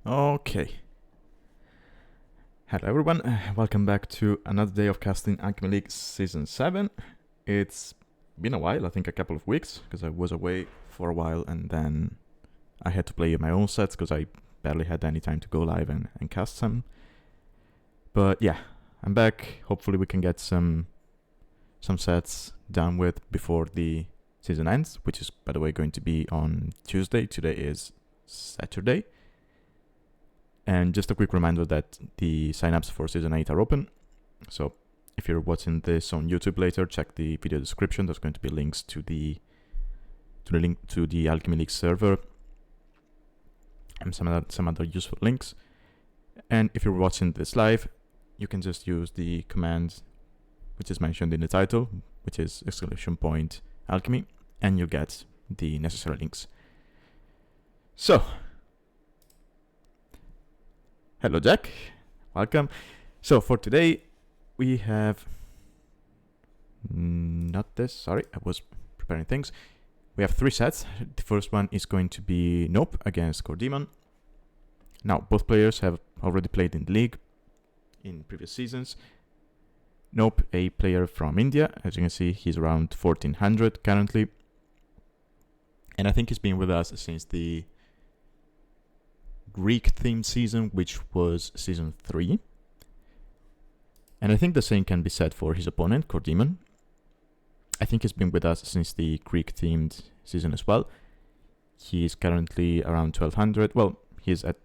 Okay. Hello everyone, welcome back to another day of casting Alchemy League Season 7. It's been a while, I think a couple of weeks, because I was away for a while and then I had to play my own sets because I barely had any time to go live and cast some. But yeah, I'm back. Hopefully we can get some sets done with before the season ends, which is, by the way, going to be on Tuesday. Today is Saturday. And just a quick reminder that the signups for Season 8 are open. So if you're watching this on YouTube later, check the video description. There's going to be links to the link to the Alchemy League server and some other useful links. And if you're watching this live, you can just use the command which is mentioned in the title, which is !alchemy, and you'll get the necessary links. So, hello Jack, welcome. So for today, we have not this, sorry, I was preparing things. We have 3 sets. The first one is going to be NOPE against KorDimon. Now, both players have already played in the league in previous seasons. NOPE, a player from India, as you can see, he's around 1400 currently. And I think he's been with us since the Greek-themed season, which was Season 3. And I think the same can be said for his opponent, KorDimon. I think he's been with us since the Greek-themed season as well. He's currently around 1200. Well, he's at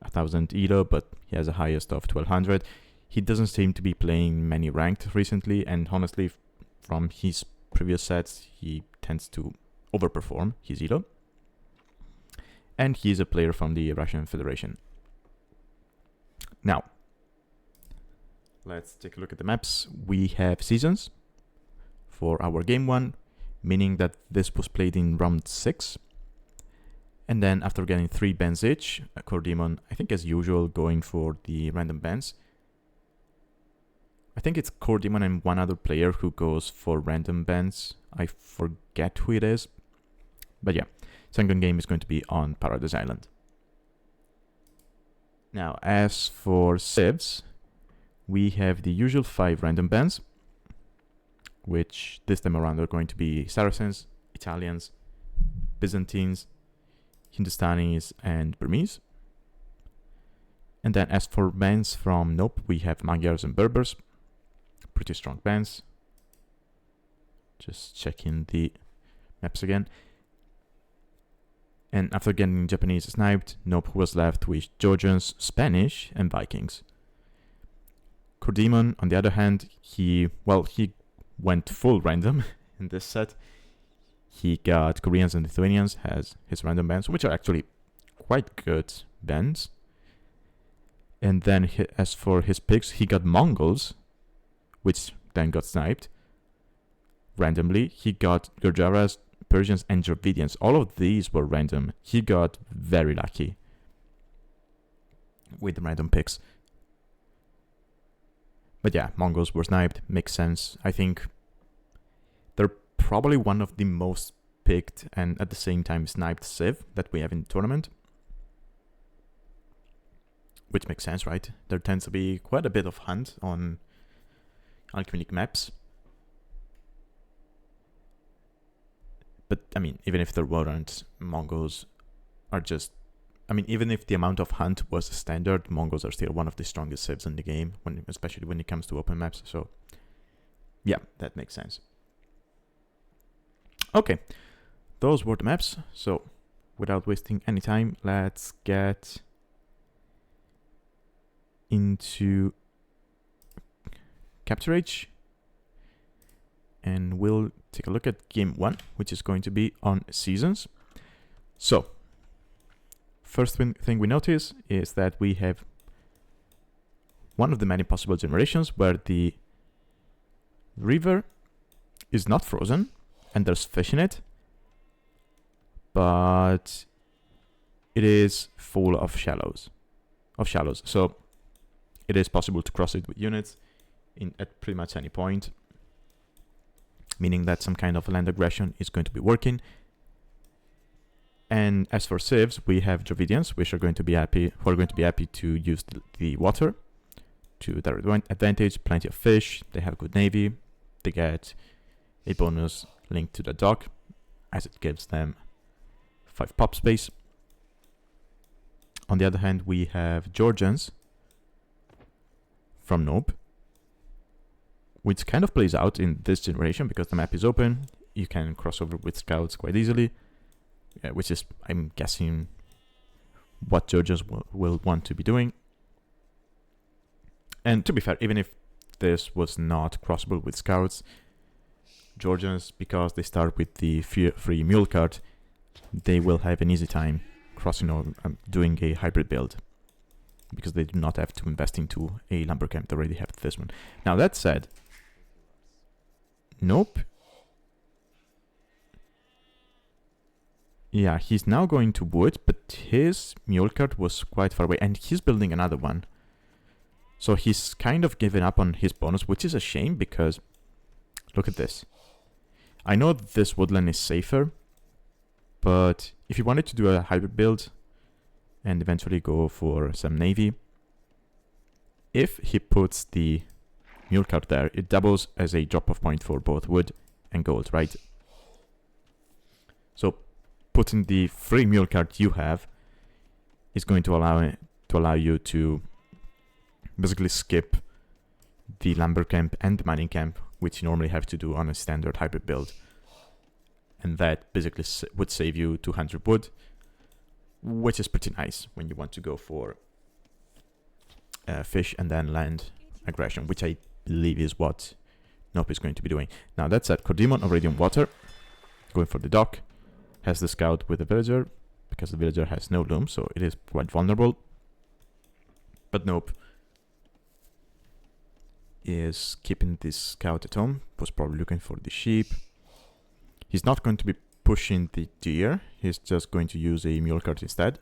1000 elo, but he has a highest of 1200. He doesn't seem to be playing many ranked recently, and honestly, from his previous sets, he tends to overperform his elo. And he's a player from the Russian Federation. Now, let's take a look at the maps. We have seasons for our game 1, meaning that this was played in round 6. And then after getting 3 bans each, KorDimon, I think as usual, going for the random bans. I think it's KorDimon and one other player who goes for random bans. I forget who it is. But yeah, second game is going to be on Paradise Island. Now, as for civs, we have the usual 5 random bans, which this time around are going to be Saracens, Italians, Byzantines, Hindustanis, and Burmese. And then as for bans from NOPE, we have Magyars and Berbers. Pretty strong bans. Just checking the maps again. And after getting Japanese sniped, NOPE was left with Georgians, Spanish, and Vikings. KorDimon, on the other hand, he went full random in this set. He got Koreans and Lithuanians as his random bans, which are actually quite good bans. And then as for his picks, he got Mongols, which then got sniped randomly. He got Gurjaras, Persians, and Dravidians. All of these were random. He got very lucky with the random picks. But yeah, Mongols were sniped. Makes sense. I think they're probably one of the most picked and at the same time sniped civ that we have in the tournament. Which makes sense, right? There tends to be quite a bit of hunt on Alchemy League maps. But, I mean, even if there weren't, Mongols are just... I mean, even if the amount of hunt was standard, Mongols are still one of the strongest civs in the game, especially when it comes to open maps. So, yeah, that makes sense. Okay, those were the maps. So, without wasting any time, let's get into Capture Age. And we'll take a look at game 1, which is going to be on seasons. So, first thing we notice is that we have one of the many possible generations where the river is not frozen and there's fish in it, but it is full of shallows. So it is possible to cross it with units at pretty much any point, meaning that some kind of land aggression is going to be working. And as for civs, we have Dravidians, which are going to be happy, to use the water to their advantage. Plenty of fish. They have good navy. They get a bonus linked to the dock, as it gives them 5 pop space. On the other hand, we have Georgians from NOPE, which kind of plays out in this generation because the map is open. You can cross over with scouts quite easily, which is, I'm guessing, what Georgians will want to be doing. And to be fair, even if this was not crossable with scouts, Georgians, because they start with the free mule cart, they will have an easy time crossing over, doing a hybrid build, because they do not have to invest into a lumber camp. They already have this one. Now, that said, NOPE, yeah, he's now going to wood, but his mule cart was quite far away, and he's building another one. So he's kind of given up on his bonus, which is a shame, because look at this. I know this woodland is safer, but if he wanted to do a hybrid build and eventually go for some navy, if he puts the mule cart there, it doubles as a drop-off point for both wood and gold, right? So putting the free mule cart you have is going to allow you to basically skip the lumber camp and the mining camp, which you normally have to do on a standard hybrid build. And that basically would save you 200 wood, which is pretty nice when you want to go for fish and then land aggression, which I believe is what NOPE is going to be doing. Now, that said, KorDimon already on water, going for the dock, has the scout with the villager, because the villager has no loom, so it is quite vulnerable. But NOPE is keeping this scout at home, was probably looking for the sheep. He's not going to be pushing the deer, he's just going to use a mule cart instead.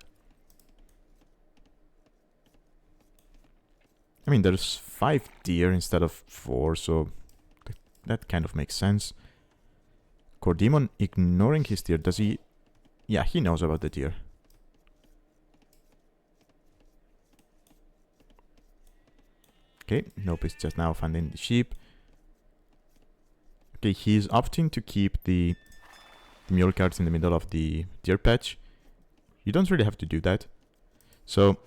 I mean, there's 5 deer instead of 4, so that kind of makes sense. KorDimon ignoring his deer, does he? Yeah, he knows about the deer. Okay, NOPE is just now finding the sheep. Okay, he's opting to keep the mule carts in the middle of the deer patch. You don't really have to do that. So,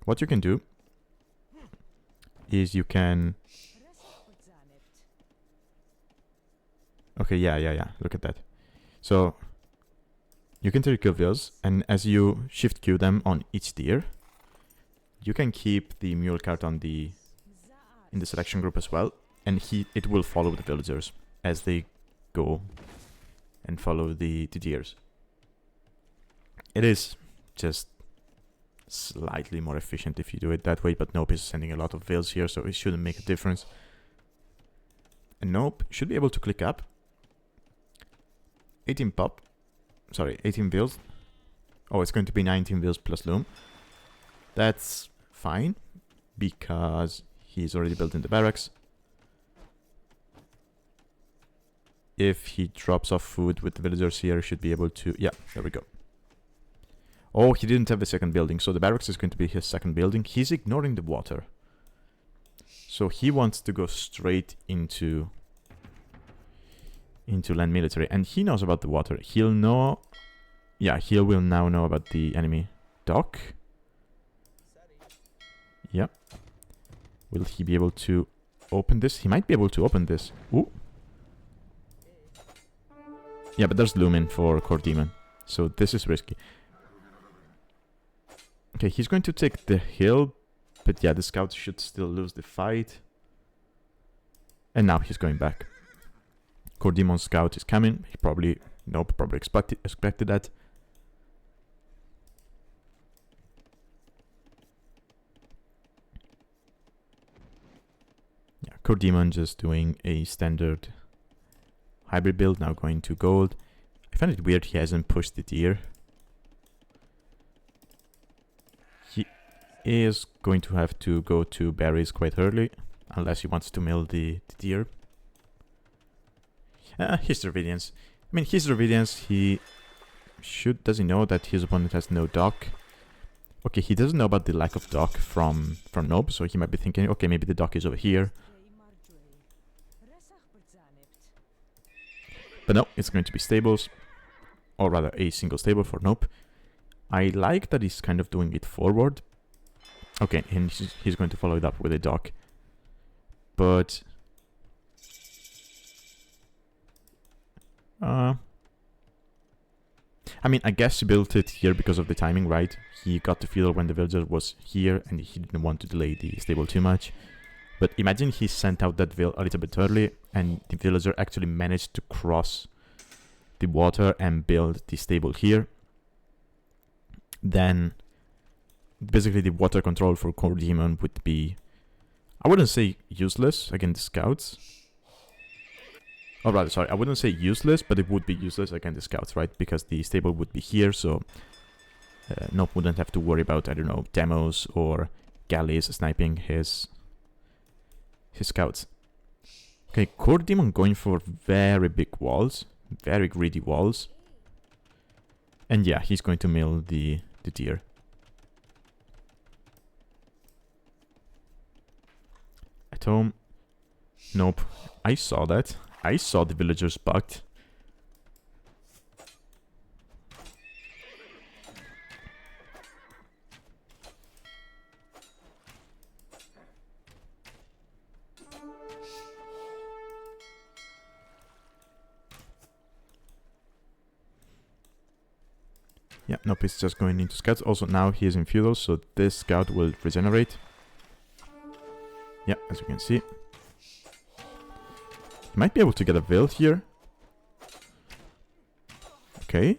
what you can do is you can... Okay, yeah, look at that. So, you can take those, and as you shift queue them on each deer, you can keep the mule cart on the in the selection group as well, and it will follow the villagers as they go and follow the deers. It is just slightly more efficient if you do it that way, but NOPE is sending a lot of vills here, so it shouldn't make a difference. And NOPE should be able to click up 18 vills. Oh, it's going to be 19 vills plus loom. That's fine, because he's already built in the barracks. If he drops off food with the villagers here, he should be able to... Yeah, there we go. Oh, he didn't have the second building, so the barracks is going to be his second building. He's ignoring the water. So he wants to go straight into land military, and he knows about the water. He'll know... Yeah, he will now know about the enemy dock. Yep. Will he be able to open this? He might be able to open this. Ooh. Yeah, but there's Lumen for KorDimon, so this is risky. Okay, he's going to take the hill, but yeah, the scouts should still lose the fight. And now he's going back. KorDimon scout is coming. He probably expected that. Yeah, KorDimon just doing a standard hybrid build, now going to gold. I find it weird he hasn't pushed the deer. He is going to have to go to berries quite early, unless he wants to mill the deer. His Dravidians. I mean, his Dravidians, he Does he know that his opponent has no dock? Okay, he doesn't know about the lack of dock from Nope, so he might be thinking, okay, maybe the dock is over here. But no, it's going to be stables, or rather a single stable for Nope. I like that he's kind of doing it forward. Okay, and he's going to follow it up with a dock. But I mean, I guess he built it here because of the timing, right? He got the feel when the villager was here and he didn't want to delay the stable too much. But imagine he sent out that vill a little bit early and the villager actually managed to cross the water and build the stable here. Then basically the water control for KorDimon would be, I wouldn't say useless against the scouts. Oh, rather, sorry, I wouldn't say useless, but it would be useless against the scouts, right? Because the stable would be here, so Nope wouldn't have to worry about, I don't know, demos or galleys sniping his scouts. Okay, KorDimon going for very big walls, very greedy walls. And yeah, he's going to mill the deer. At home, Nope, I saw that. I saw the villagers bugged. Yeah, Nope is just going into scouts. Also, now he is in feudals, so this scout will regenerate. Yeah, as you can see. He might be able to get a vill here. Okay.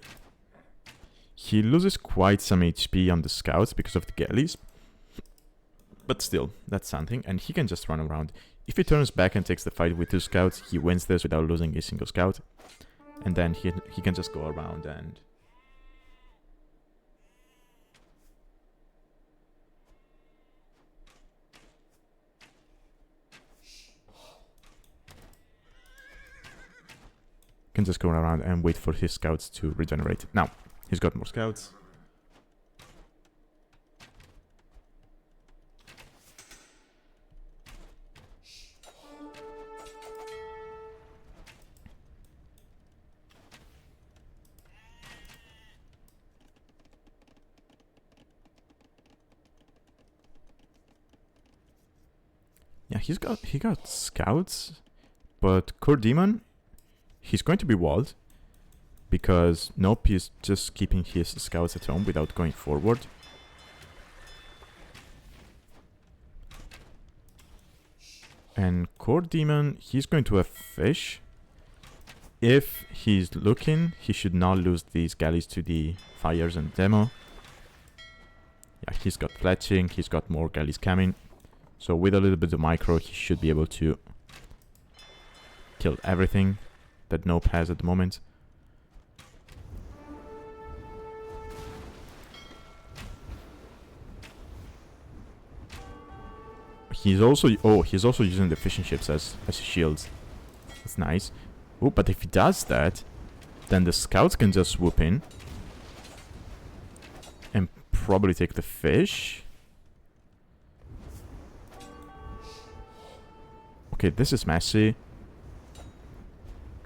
He loses quite some HP on the scouts because of the galleys. But still, that's something. And he can just run around. If he turns back and takes the fight with 2 scouts, he wins this without losing a single scout. And then he can just go around and... can just go around and wait for his scouts to regenerate. Now, he's got more scouts. Yeah, he got scouts, but KorDimon, he's going to be walled because Nope is just keeping his scouts at home without going forward. And KorDimon, he's going to have fish. If he's looking, he should not lose these galleys to the fires and demo. Yeah, he's got fletching, he's got more galleys coming. So with a little bit of micro, he should be able to kill everything that Nope has at the moment. He's also using the fishing ships as shields. That's nice. Oh, but if he does that, then the scouts can just swoop in and probably take the fish. Okay, this is messy.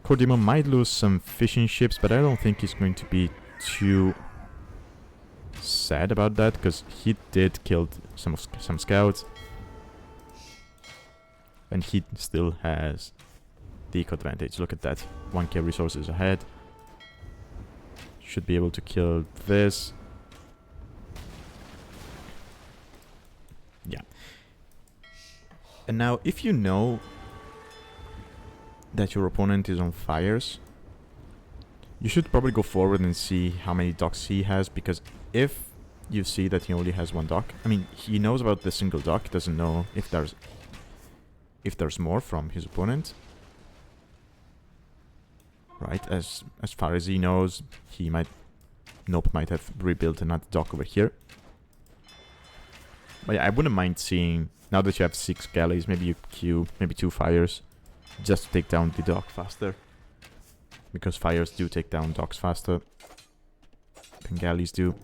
KorDimon might lose some fishing ships, but I don't think he's going to be too sad about that, because he did kill some scouts. And he still has the eco advantage. Look at that. 1k resources ahead. Should be able to kill this. Yeah. And now, if you know that your opponent is on fires, you should probably go forward and see how many docks he has, because if you see that he only has 1 dock, I mean, he knows about the single dock, doesn't know if there's more from his opponent. Right, as far as he knows, Nope might have rebuilt another dock over here. But yeah, I wouldn't mind seeing, now that you have 6 galleys, maybe you queue, maybe 2 fires, just to take down the dock faster. Because fires do take down docks faster. Bengalis do.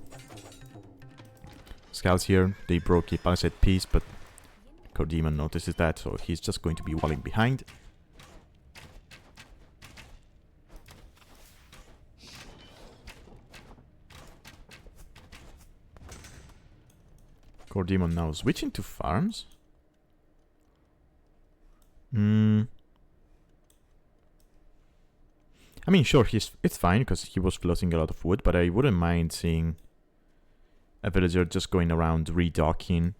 Scouts here, they broke a palisade piece, but KorDimon notices that, so he's just going to be walling behind. KorDimon now switching to farms. I mean, sure, it's fine because he was floating a lot of wood, but I wouldn't mind seeing a villager just going around redocking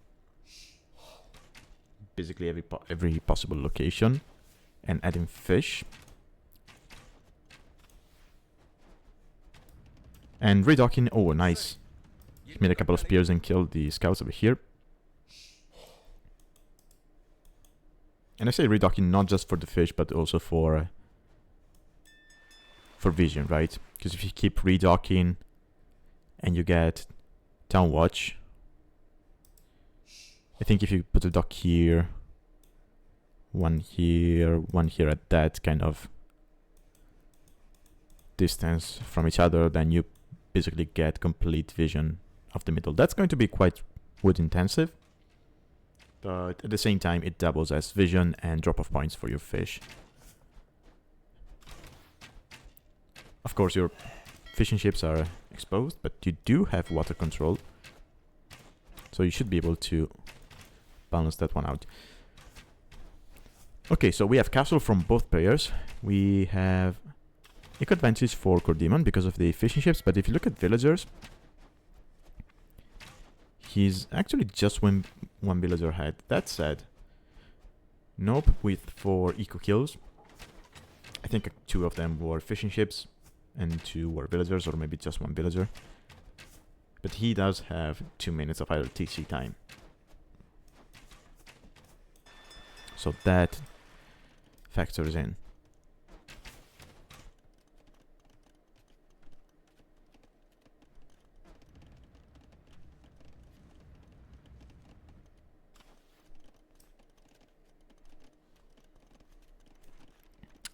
basically every possible location and adding fish. And redocking, oh, nice. He made a couple of spears and killed the scouts over here. And I say redocking not just for the fish, but also for vision, right? Because if you keep redocking and you get town watch, I think if you put a dock here, one here at that kind of distance from each other, then you basically get complete vision of the middle. That's going to be quite wood intensive, but at the same time it doubles as vision and drop off points for your fish. Of course your fishing ships are exposed, but you do have water control, so you should be able to balance that one out. Okay, so we have castle from both players. We have eco advantage for KorDimon because of the fishing ships, but if you look at villagers, he's actually just one villager ahead. That said, Nope with 4 eco kills. I think 2 of them were fishing ships and 2 were villagers, or maybe just 1 villager. But he does have 2 minutes of idle TC time. So that factors in.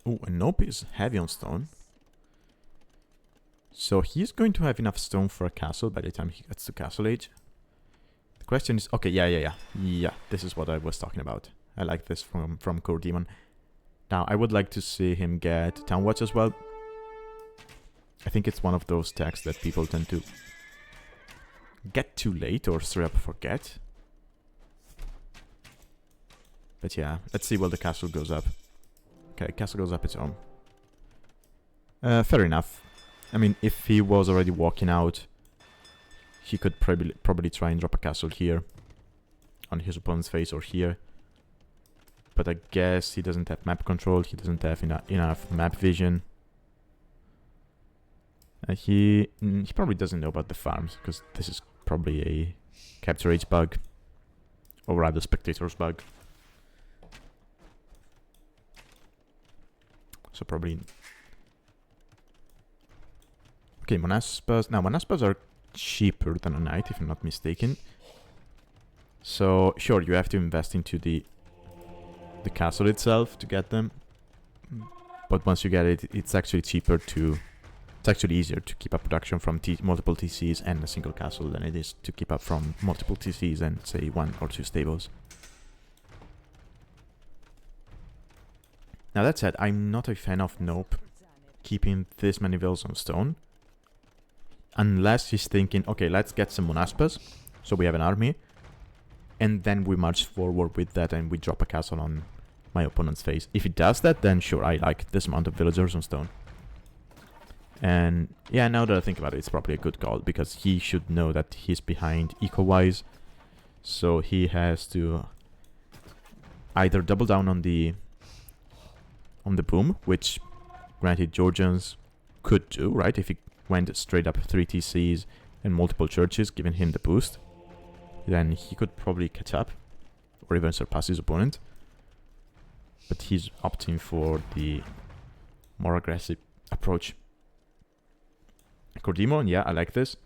Oh, and Nope is heavy on stone. So he's going to have enough stone for a castle by the time he gets to Castle Age. The question is, okay, yeah, this is what I was talking about. I like this from KorDimon. Now, I would like to see him get Town Watch as well. I think it's one of those techs that people tend to get too late or straight up forget. But yeah, let's see while the castle goes up. Okay, castle goes up its own. Fair enough. I mean, if he was already walking out, he could probably try and drop a castle here on his opponent's face or here. But I guess he doesn't have map control, he doesn't have enough map vision. He probably doesn't know about the farms, because this is probably a capture age bug, or rather spectators bug. So probably... Okay, Monaspas. Now, Monaspas are cheaper than a knight, if I'm not mistaken. So, sure, you have to invest into the castle itself to get them. But once you get it, it's actually cheaper to... It's actually easier to keep up production from multiple TCs and a single castle than it is to keep up from multiple TCs and, say, 1 or 2 stables. Now, that said, I'm not a fan of Nope keeping this many villas on stone. Unless he's thinking, okay, let's get some Monaspas, so we have an army, and then we march forward with that and we drop a castle on my opponent's face. If he does that, then sure, I like this amount of villagers on stone. And yeah, now that I think about it, it's probably a good call, because he should know that he's behind eco-wise, so he has to either double down on the boom, which granted Georgians could do, right? If he went straight up 3 TCs and multiple churches, giving him the boost, then he could probably catch up or even surpass his opponent. But he's opting for the more aggressive approach. KorDimon, yeah, I like this.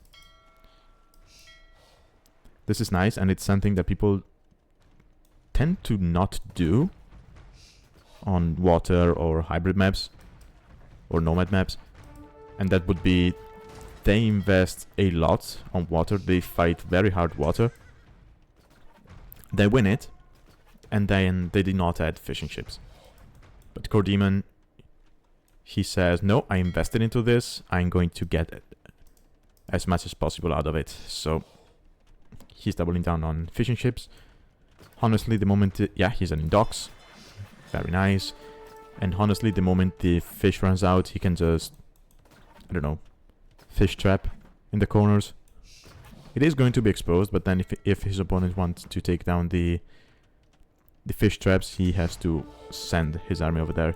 This is nice, and it's something that people tend to not do on water or hybrid maps or nomad maps, and that would be they invest a lot on water. They fight very hard water. They win it, and then they did not add fishing ships. But KorDimon, he says, no, I invested into this. I'm going to get as much as possible out of it. So he's doubling down on fishing ships. Honestly, the moment... yeah, he's adding docks. Very nice. And honestly, the moment the fish runs out, he can just... I don't know. Fish trap in the corners. It is going to be exposed, but then if his opponent wants to take down the fish traps, he has to send his army over there.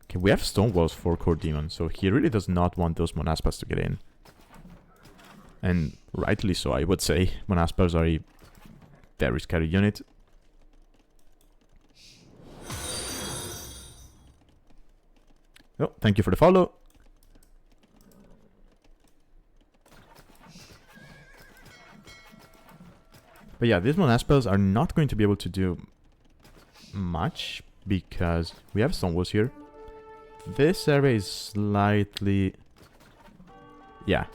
Okay, we have stone walls for KorDimon, so he really does not want those Monaspas to get in. And rightly so, I would say. Monaspas are a very scary unit. Oh, thank you for the follow. But yeah, these Monaspas are not going to be able to do much because we have stone walls here. This area is slightly... yeah.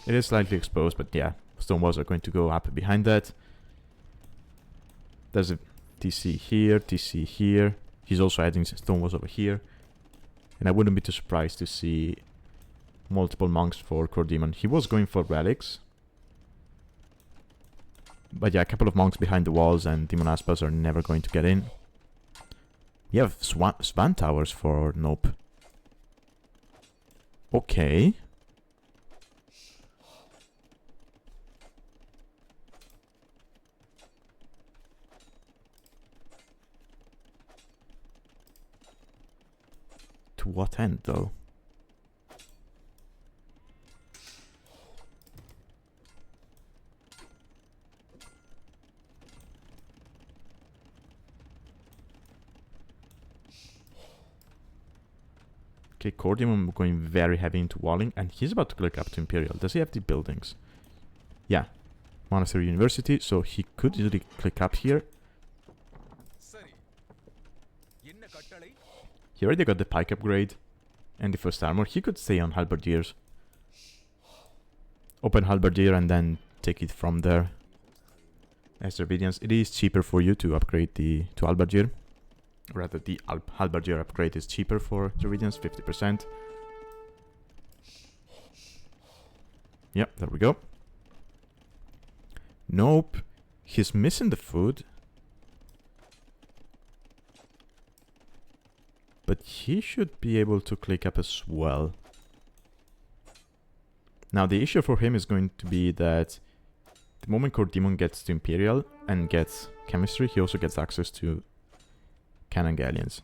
It is slightly exposed, but yeah, stone walls are going to go up behind that. There's a TC here. He's also adding stone walls over here. And I wouldn't be too surprised to see multiple monks for KorDimon. He was going for relics. But yeah, a couple of monks behind the walls and the Monaspas are never going to get in. We have swan towers for Nope. Okay. To what end, though? Okay, KorDimon going very heavy into walling, and he's about to click up to Imperial. Does he have the buildings? Yeah. Monastery University, so he could easily click up here. He already got the pike upgrade and the first armor. He could stay on halberdiers. Open halberdier and then take it from there. As Dravidians, it is cheaper for you to upgrade to halberdier. Rather, the halberdier upgrade is cheaper for Dravidians, 50%. Yep, there we go. Nope. He's missing the food. But he should be able to click up as well. Now, the issue for him is going to be that the moment KorDimon gets to Imperial and gets Chemistry, he also gets access to Cannon Galleons.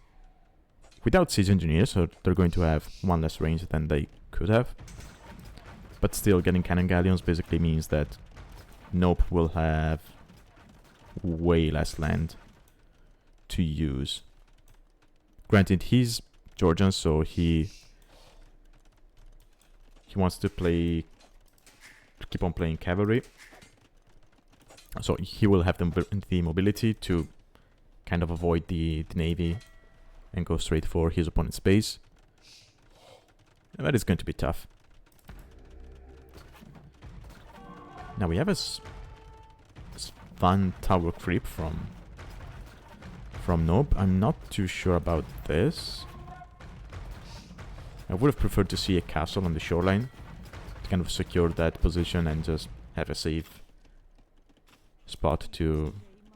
Without Siege Engineers, so they're going to have one less range than they could have. But still, getting Cannon Galleons basically means that Nope will have way less land to use. Granted, he's Georgian, so he wants to keep on playing cavalry. So he will have the mobility to kind of avoid the navy and go straight for his opponent's base. But it's going to be tough. Now we have a fun tower creep from Nope. I'm not too sure about this. I would have preferred to see a castle on the shoreline to kind of secure that position and just have a safe spot to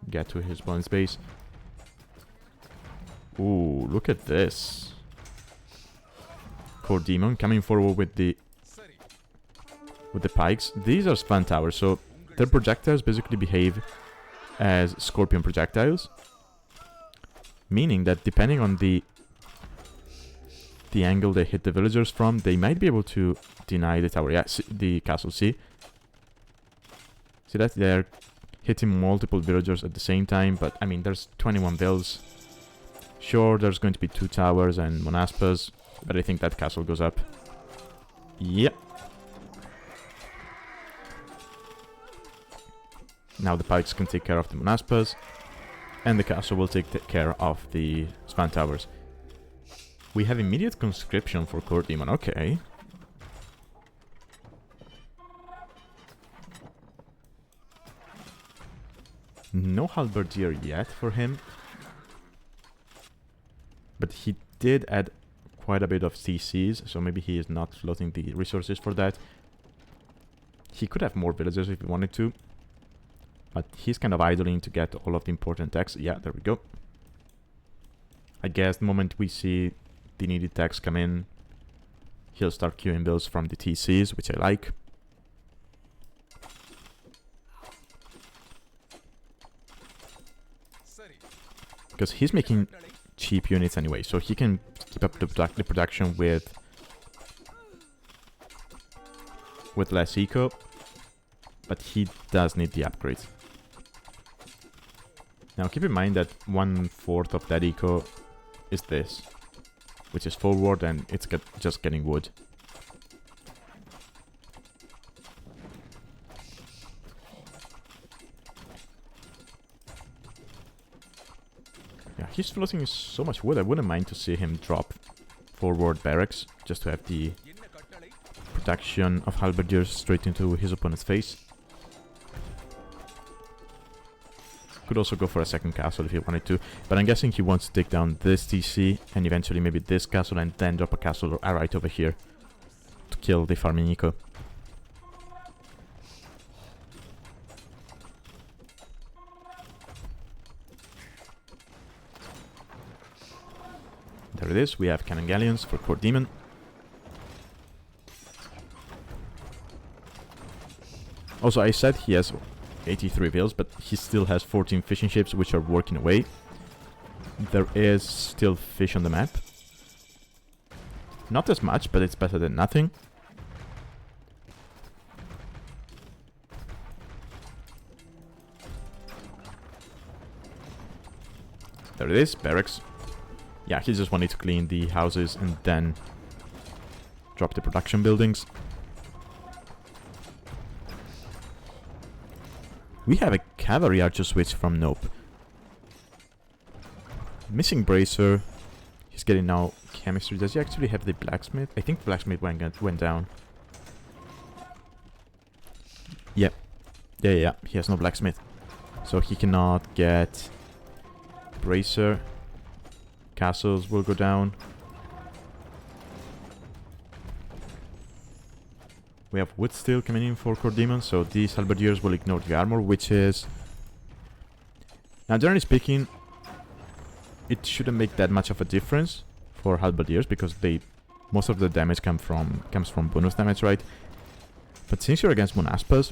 get to his opponent's base. Ooh, look at this. KorDimon coming forward with the pikes. These are span towers, so their projectiles basically behave as scorpion projectiles. Meaning that depending on the angle they hit the villagers from, they might be able to deny the tower. Yeah, the castle, see that they're hitting multiple villagers at the same time, but I mean, there's 21 vills. Sure, there's going to be 2 towers and Monaspas, but I think that castle goes up. Yep. Now the pikes can take care of the Monaspas, and the castle will take care of the span towers. We have immediate conscription for KorDimon, okay. No halberdier yet for him. But he did add quite a bit of CCs, so maybe he is not floating the resources for that. He could have more villagers if he wanted to. But he's kind of idling to get all of the important techs. Yeah, there we go. I guess the moment we see the needed techs come in, he'll start queuing those from the TCs, which I like. Because he's making cheap units anyway, so he can keep up the production with less eco. But he does need the upgrades. Now keep in mind that 1/4 of that eco is this, which is forward, and it's just getting wood. Yeah, he's floating so much wood, I wouldn't mind to see him drop forward barracks, just to have the protection of halberdiers straight into his opponent's face. Could also go for a second castle if he wanted to, but I'm guessing he wants to take down this TC and eventually maybe this castle and then drop a castle right over here to kill the farming eco. There it is, we have cannon galleons for KorDimon. Also, I said he has 83 vills, but he still has 14 fishing ships which are working away. There is still fish on the map. Not as much, but it's better than nothing. There it is, barracks. Yeah, he just wanted to clean the houses and then drop the production buildings. We have a cavalry archer switch from NOPE. Missing bracer. He's getting now chemistry. Does he actually have the blacksmith? I think the blacksmith went down. Yeah. Yeah. He has no blacksmith. So he cannot get bracer. Castles will go down. We have wood steel coming in for KorDimon, so these halberdiers will ignore the armor, which is... Now, generally speaking, it shouldn't make that much of a difference for halberdiers, because most of the damage comes from bonus damage, right? But since you're against Monaspas,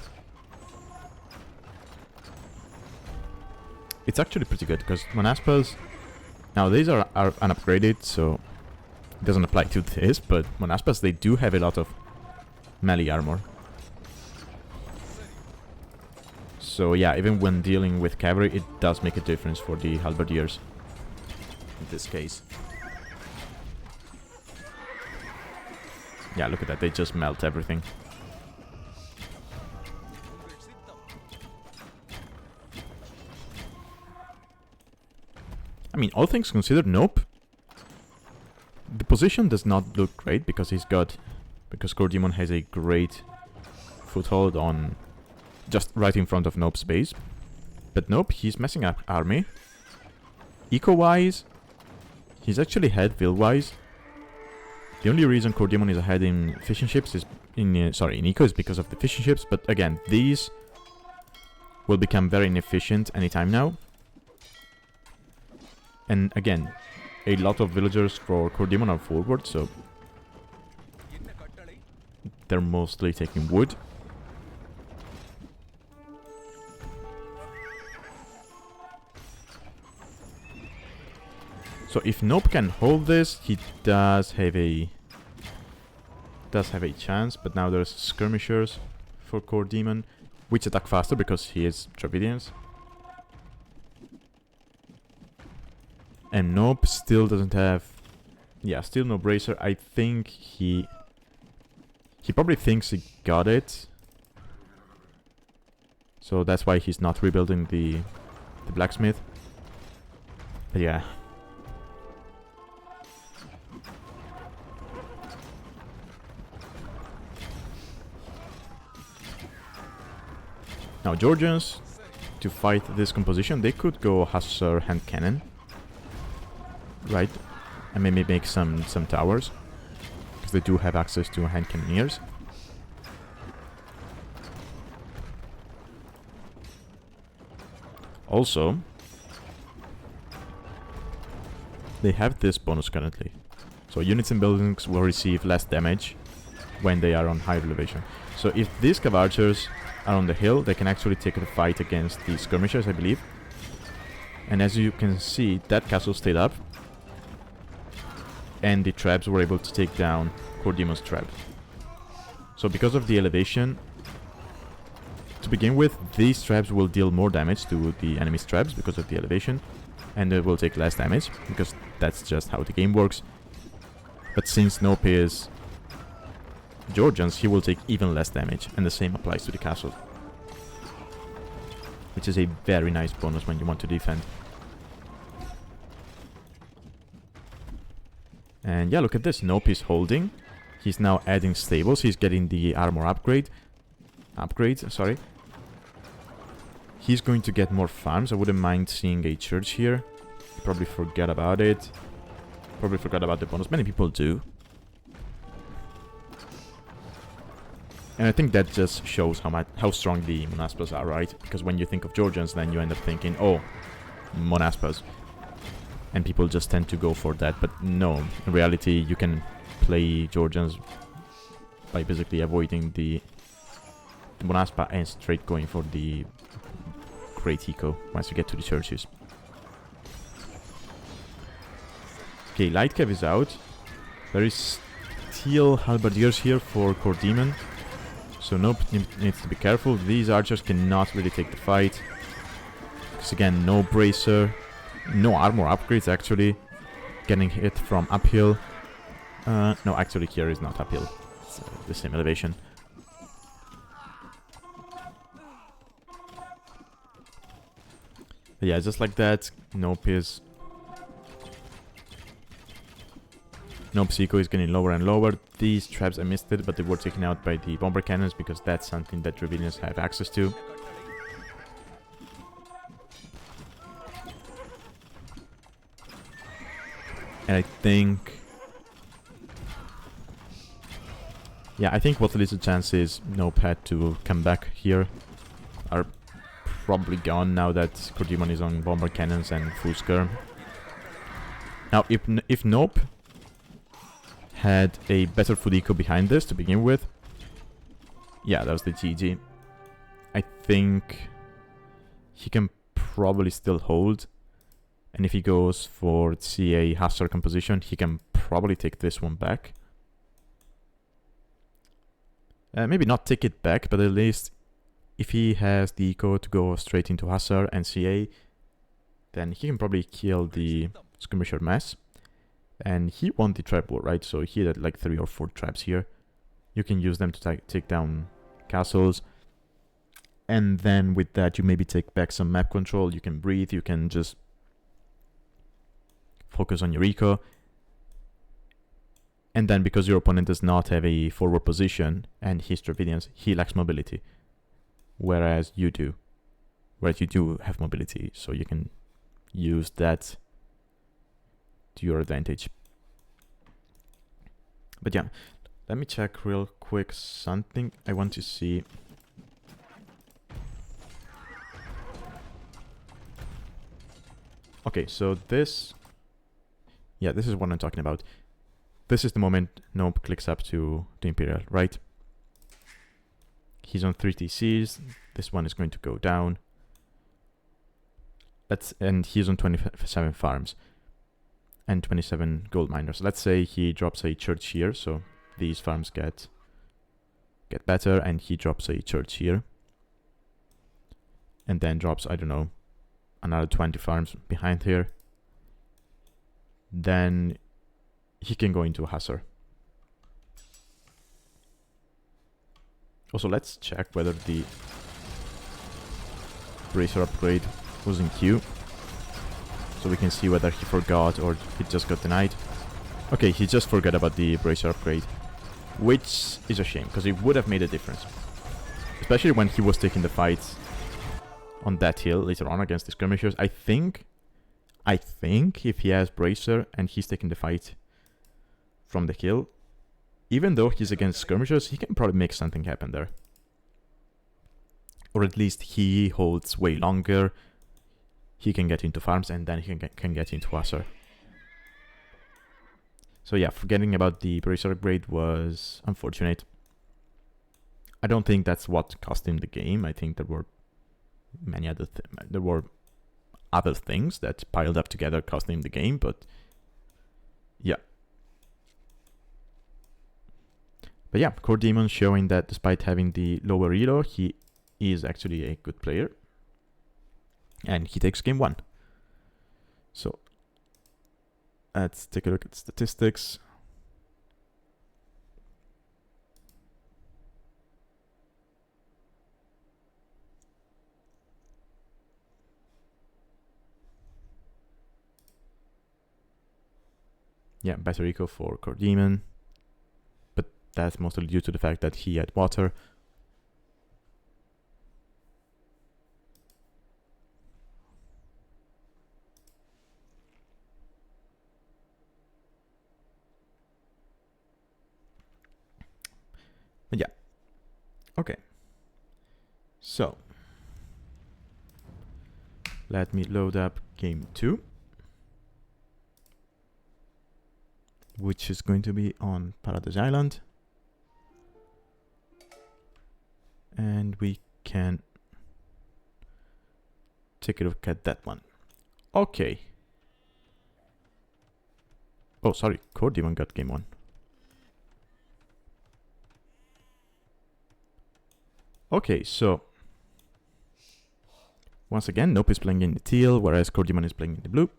it's actually pretty good, because Monaspas... Now, these are unupgraded, so it doesn't apply to this, but Monaspas, they do have a lot of melee armor. So yeah, even when dealing with cavalry, it does make a difference for the halberdiers in this case. Yeah, look at that, they just melt everything. I mean, all things considered, nope. The position does not look great because because KorDimon has a great foothold on just right in front of NOPE's base. But nope, he's messing up army. Eco-wise, he's actually ahead vill-wise. The only reason KorDimon is ahead in fishing ships is in eco is because of the fishing ships. But again, these will become very inefficient anytime now. And again, a lot of villagers for KorDimon are forward, so they're mostly taking wood. So if NOPE can hold this, he does have a chance. But now there's skirmishers for KorDimon, which attack faster because he is Dravidians. And NOPE still doesn't have... Yeah, still no bracer. I think he probably thinks he got it. So that's why he's not rebuilding the blacksmith. But yeah. Now Georgians, to fight this composition, they could go Hussar hand cannon, right? And maybe make some towers, because they do have access to hand cannoneers. Also, they have this bonus currently. So units and buildings will receive less damage when they are on higher elevation. So if these cav archers are on the hill, they can actually take the fight against the skirmishers, I believe. And as you can see, that castle stayed up. And the traps were able to take down KorDimon's traps. So because of the elevation, to begin with, these traps will deal more damage to the enemy's traps because of the elevation. And they will take less damage, because that's just how the game works. But since NOPE is Georgians, he will take even less damage, and the same applies to the castle. Which is a very nice bonus when you want to defend. And yeah, look at this. NOPE is holding. He's now adding stables. He's getting the armor upgrade. Sorry. He's going to get more farms. I wouldn't mind seeing a church here. Probably forget about it. Probably forgot about the bonus. Many people do. And I think that just shows how strong the Monaspas are, right? Because when you think of Georgians, then you end up thinking, oh, Monaspas. And people just tend to go for that. But no, in reality, you can play Georgians by basically avoiding the Monaspa and straight going for the Great Eco once you get to the churches. Okay, Light Cav is out. There is Steel Halberdiers here for KorDimon. So NOPE needs to be careful. These archers cannot really take the fight. Because again, no bracer. No armor upgrades actually. Getting hit from uphill. No, actually here is not uphill. It's the same elevation. But yeah, just like that, Nope's eco is getting lower and lower. These traps, I missed it, but they were taken out by the bomber cannons because that's something that Ravinians have access to. And I think... yeah, I think what leads the chance is NOPE had to come back here. Are probably gone now that KorDimon is on bomber cannons and full skirm. Now, if NOPE had a better food eco behind this to begin with, yeah, that was the GG. I think he can probably still hold. And if he goes for CA Hussar composition, he can probably take this one back. Maybe not take it back, but at least if he has the eco to go straight into Hussar and CA, then he can probably kill the skirmisher mass. And he won the trap war, right? So he had like 3 or 4 traps here. You can use them to take down castles. And then with that, you maybe take back some map control. You can breathe. You can just focus on your eco. And then because your opponent does not have a forward position and he's Dravidians, he lacks mobility. Whereas you do. Whereas you do have mobility. So you can use that to your advantage. But yeah, let me check real quick something I want to see. Okay, so this... yeah, this is what I'm talking about. This is the moment NOPE clicks up to the Imperial, right? He's on 3 TCs. This one is going to go down. And he's on 27 farms. And 27 gold miners. Let's say he drops a church here, so these farms get better, and he drops a church here. And then drops, I don't know, another 20 farms behind here. Then he can go into Hussar. Also, let's check whether the bracer upgrade was in queue. So we can see whether he forgot or it just got denied. Okay, he just forgot about the bracer upgrade. Which is a shame, because it would have made a difference. Especially when he was taking the fight on that hill later on against the skirmishers. I think if he has Bracer and he's taking the fight from the hill, even though he's against skirmishers, he can probably make something happen there. Or at least he holds way longer. He can get into farms and then he can get into Usher. So yeah, forgetting about the Bracer upgrade was unfortunate. I don't think that's what cost him the game. I think there were many other other things that piled up together costing him the game, but yeah. But yeah, KorDimon showing that despite having the lower elo, he is actually a good player. And he takes game 1. So let's take a look at statistics. Yeah, better eco for KorDimon, but that's mostly due to the fact that he had water. But yeah, okay. So let me load up game 2. Which is going to be on Paradise Island. And we can take a look at that one. Okay. Oh, sorry, KorDimon got game 1. Okay, so once again, Nope is playing in the teal, whereas KorDimon is playing in the blue.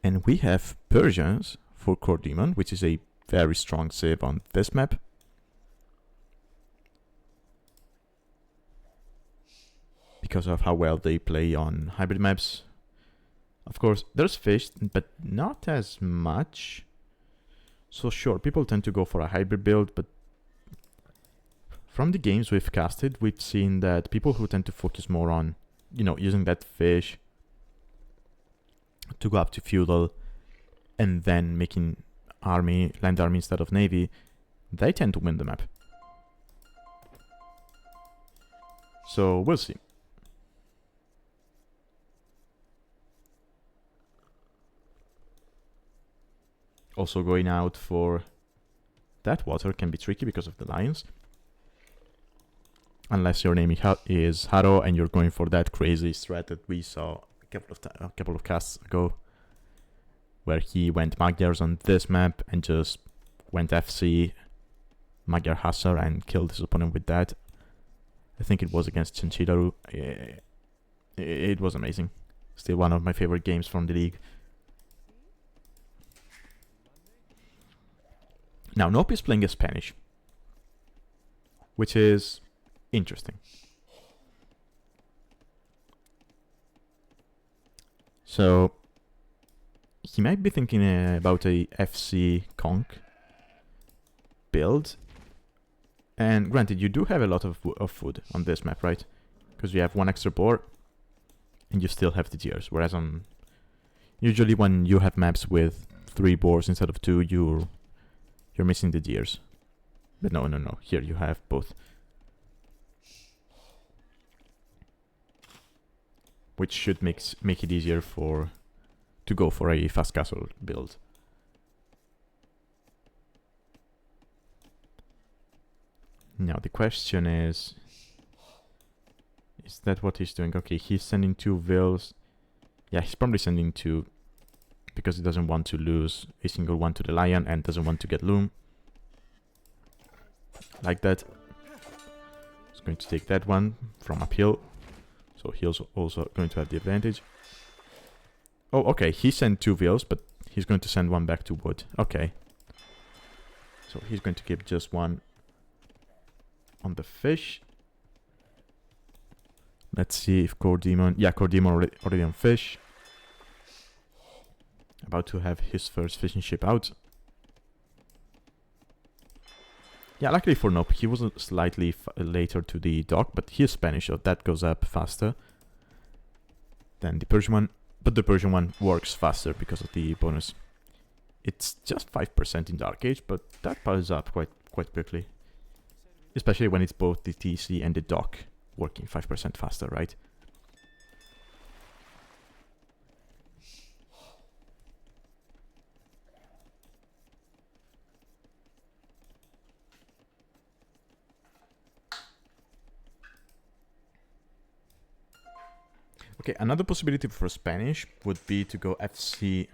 And we have Persians for KorDimon, which is a very strong save on this map. Because of how well they play on hybrid maps. Of course, there's fish, but not as much. So sure, people tend to go for a hybrid build, but from the games we've casted, we've seen that people who tend to focus more on, you know, using that fish to go up to feudal and then making land army instead of navy, they tend to win the map. So we'll see. Also going out for that water can be tricky because of the lions. Unless your name is harooooo and you're going for that crazy strat that we saw a couple of casts ago, where he went Magyars on this map and just went FC Magyar Hussar and killed his opponent with that. I think it was against Chinchidaru. It was amazing. Still one of my favorite games from the league. Now, Nope is playing as Spanish, which is interesting. So he might be thinking about a FC Conk build. And granted, you do have a lot of food on this map, right? Because you have 1 extra boar and you still have the tiers. Whereas on usually when you have maps with 3 boars instead of 2, you're missing the gears. But no. Here you have both. Which should make it easier to go for a fast castle build. Now the question is that what he's doing? Okay, he's sending 2 vills. Yeah, he's probably sending 2 because he doesn't want to lose a single one to the lion and doesn't want to get loom. Like that. He's going to take that one from uphill. So he's also going to have the advantage. Oh, okay, he sent 2 vills, but he's going to send 1 back to wood. Okay. So he's going to keep just 1 on the fish. Let's see if KorDimon... Yeah, KorDimon already on fish. About to have his first fishing ship out. Yeah, luckily for Nope, he was slightly later to the dock, but he's Spanish, so that goes up faster than the Persian one. But the Persian one works faster because of the bonus. It's just 5% in Dark Age, but that piles up quite quickly. Especially when it's both the TC and the dock working 5% faster, right? Okay, another possibility for Spanish would be to go FC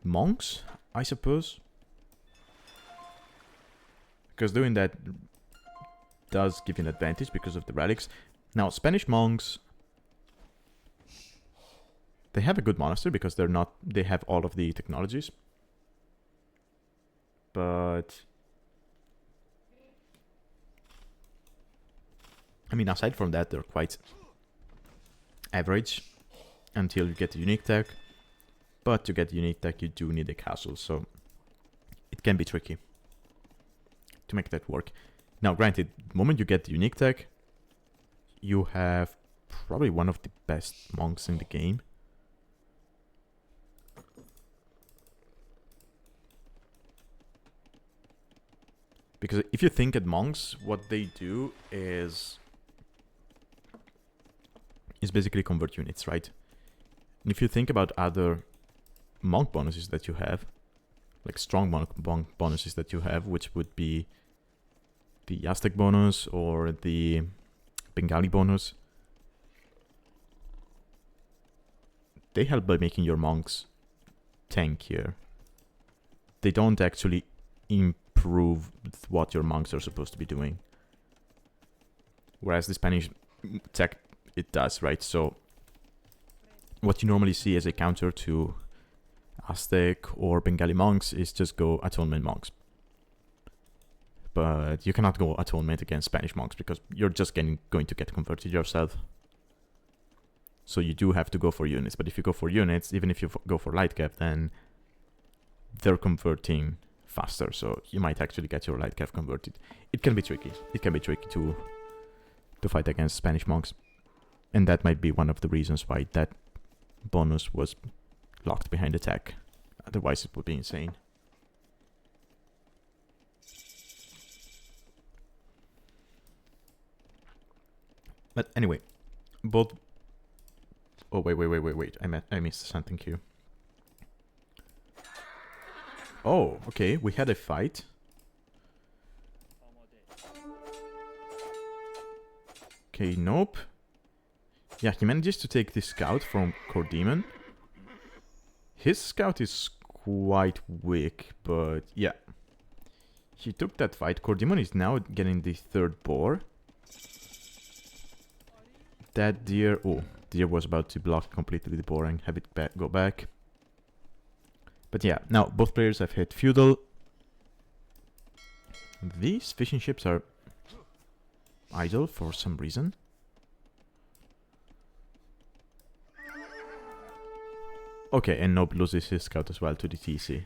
Monks, I suppose. Because doing that does give you an advantage because of the relics. Now, Spanish Monks, they have a good monastery because they have all of the technologies. But I mean, aside from that, they're quite average until you get the unique tech. But to get the unique tech, you do need a castle, so it can be tricky to make that work. Now, granted, the moment you get the unique tech, you have probably one of the best monks in the game. Because if you think at monks, what they do is basically convert units, right? And if you think about other monk bonuses that you have, like strong monk bonuses that you have, which would be the Aztec bonus or the Bengali bonus, they help by making your monks tankier. They don't actually improve what your monks are supposed to be doing. Whereas the Spanish tech, it does, right? So what you normally see as a counter to Aztec or Bengali monks is just go Atonement monks. But you cannot go Atonement against Spanish monks because you're just going to get converted yourself. So you do have to go for units. But if you go for units, even if you go for light cap, then they're converting faster. So you might actually get your light cap converted. It can be tricky. It can be tricky to fight against Spanish monks. And that might be one of the reasons why that bonus was locked behind the tech. Otherwise it would be insane. But anyway, both... Oh, wait. I missed something here. Oh, okay, we had a fight. Okay, nope. Yeah, he manages to take this scout from KorDimon. His scout is quite weak, but yeah. He took that fight. KorDimon is now getting the third boar. That deer... Oh, deer was about to block completely the boar and have it go back. But yeah, now both players have hit feudal. These fishing ships are idle for some reason. Okay, and Nope loses his scout as well to the TC.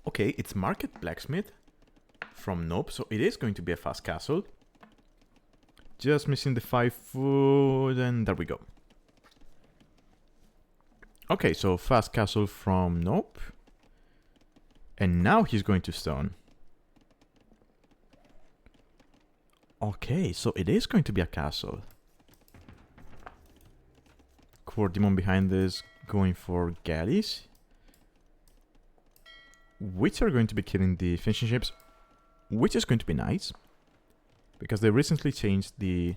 Okay, it's Market Blacksmith from Nope, so it is going to be a fast castle. Just missing the 5 food, and there we go. Okay, so fast castle from Nope. And now he's going to stone. Okay, so it is going to be a castle. KorDimon behind this, going for galleys. Which are going to be killing the fishing ships. Which is going to be nice. Because they recently changed the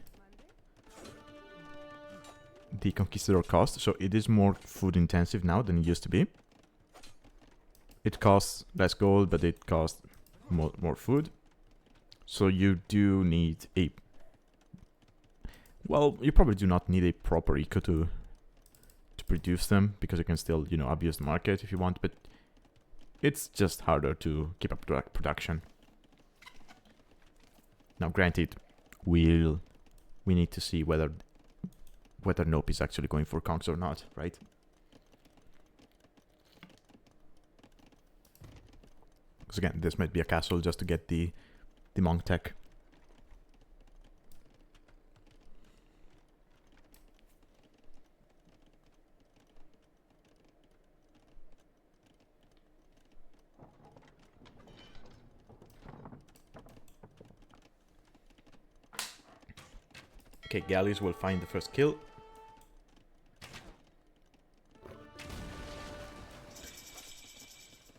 conquistador cost. So it is more food intensive now than it used to be. It costs less gold, but it costs more food. So you do need a... Well, you probably do not need a proper eco to produce them, because you can still, you know, abuse the market if you want, but it's just harder to keep up production. Now, granted, we need to see whether Nope is actually going for conks or not, right? Because again, this might be a castle just to get the monk tech. Okay, Galleys will find the first kill.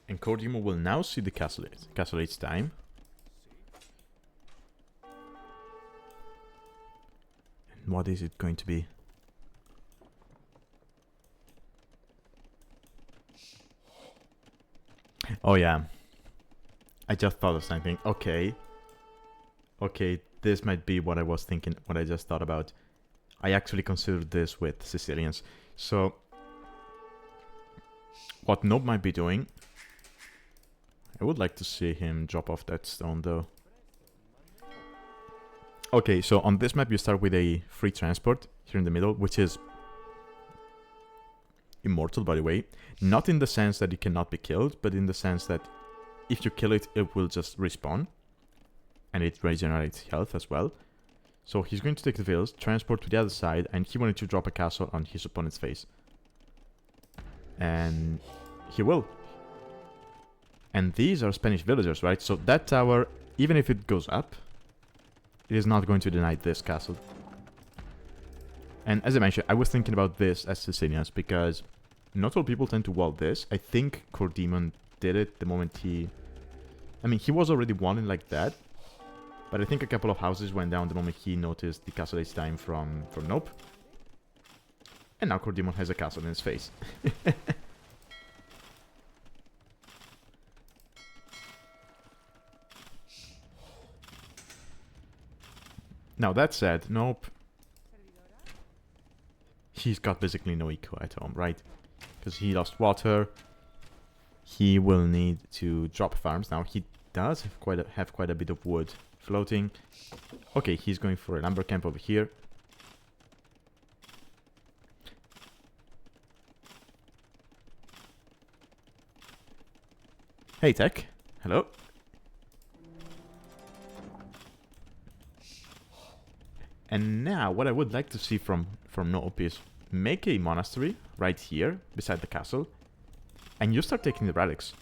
And KorDimon will now see the castle age time. And what is it going to be? Oh yeah. I just thought of something. Okay. Okay, this might be what I was thinking, what I just thought about. I actually considered this with Sicilians. So, what Nope might be doing... I would like to see him drop off that stone, though. Okay, so on this map you start with a free transport here in the middle, which is immortal, by the way. Not in the sense that it cannot be killed, but in the sense that if you kill it, it will just respawn. And it regenerates health as well. So he's going to take the villas, transport to the other side, and he wanted to drop a castle on his opponent's face. And he will. And these are Spanish villagers, right? So that tower, even if it goes up, it is not going to deny this castle. And as I mentioned, I was thinking about this as Sicilians, because not all people tend to wall this. I think KorDimon did it the moment he... I mean, he was already walling like that. But I think a couple of houses went down the moment he noticed the castle age time from Nope. And now KorDimon has a castle in his face. Now that said, Nope. He's got basically no eco at home, right? Because he lost water. He will need to drop farms. Now he does have quite a bit of wood floating. Okay, he's going for a lumber camp over here. Hey Tech, hello. And now what I would like to see from Nope is make a monastery right here beside the castle, and you start taking the relics.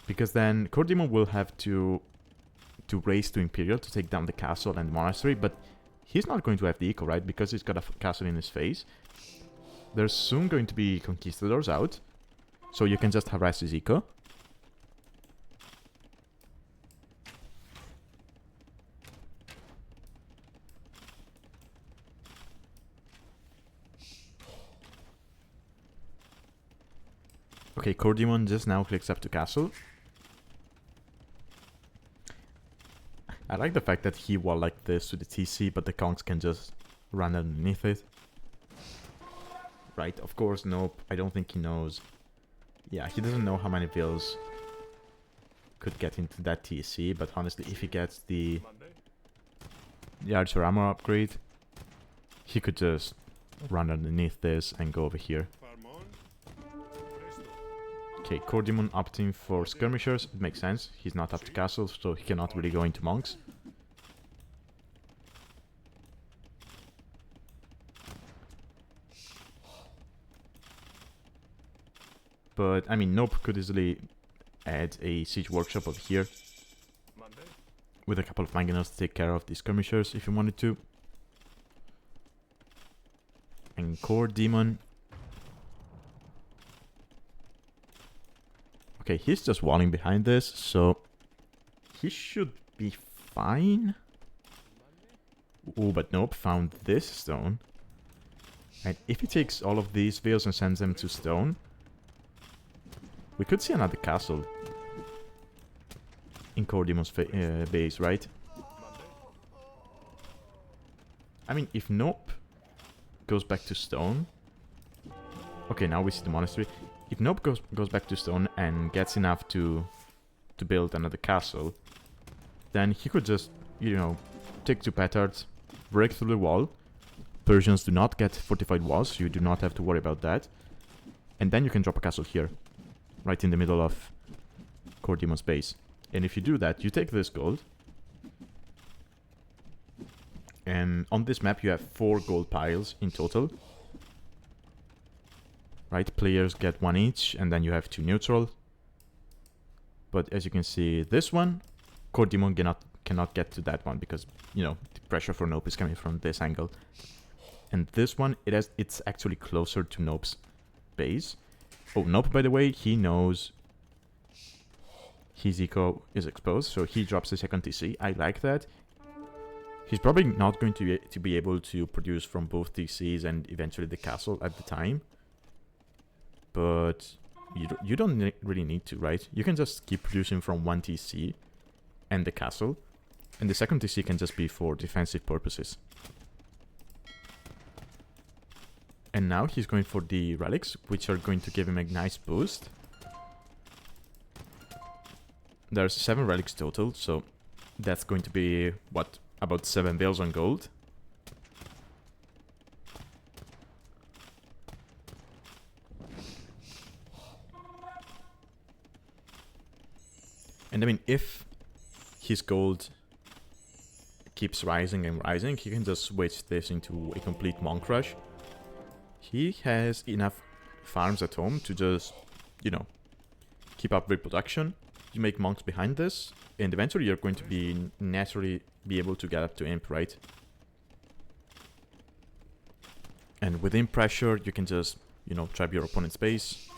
Because then KorDimon will have to race to Imperial to take down the castle and the monastery, but he's not going to have the eco, right? Because he's got a castle in his face. There's soon going to be conquistadors out, so you can just harass his eco. Okay, KorDimon just now clicks up to castle. I like the fact that he wall like this to the TC, but the conks can just run underneath it. Right, of course, Nope. I don't think he knows. Yeah, he doesn't know how many vills could get into that TC, but honestly, if he gets the archer armor upgrade, he could just run underneath this and go over here. Okay, KorDimon opting for skirmishers. It makes sense. He's not up to castles, so he cannot really go into monks. But, I mean, Nope could easily add a siege workshop over here. With a couple of mangonels to take care of the skirmishers if you wanted to. And KorDimon... Okay, he's just walling behind this, so he should be fine. Oh, but Nope found this stone. And if he takes all of these villas and sends them to stone, we could see another castle in KorDimon's base, right? I mean, if Nope goes back to stone... Okay, now we see the monastery. If Nope goes back to stone and gets enough to build another castle, then he could just you know, take 2 petards, break through the wall. Persians do not get fortified walls, so you do not have to worry about that. And then you can drop a castle here, right in the middle of KorDimon's base. And if you do that, you take this gold. And on this map you have 4 gold piles in total. Right, players get 1 each, and then you have 2 neutral. But as you can see, this one, KorDimon cannot get to that one because, you know, the pressure for Nope is coming from this angle. And this one, it's actually closer to Nope's base. Oh, Nope, by the way, he knows his eco is exposed, so he drops the second TC. I like that. He's probably not going to be able to produce from both TCs and eventually the castle at the time. But you don't really need to, right? You can just keep producing from 1 TC and the castle. And the second TC can just be for defensive purposes. And now he's going for the relics, which are going to give him a nice boost. There's 7 relics total, so that's going to be, what, about 7 bills on gold. And I mean, if his gold keeps rising and rising, he can just switch this into a complete monk rush. He has enough farms at home to just, you know, keep up with production. You make monks behind this, and eventually you're going to be naturally be able to get up to imp, right? And within pressure, you can just, you know, trap your opponent's base.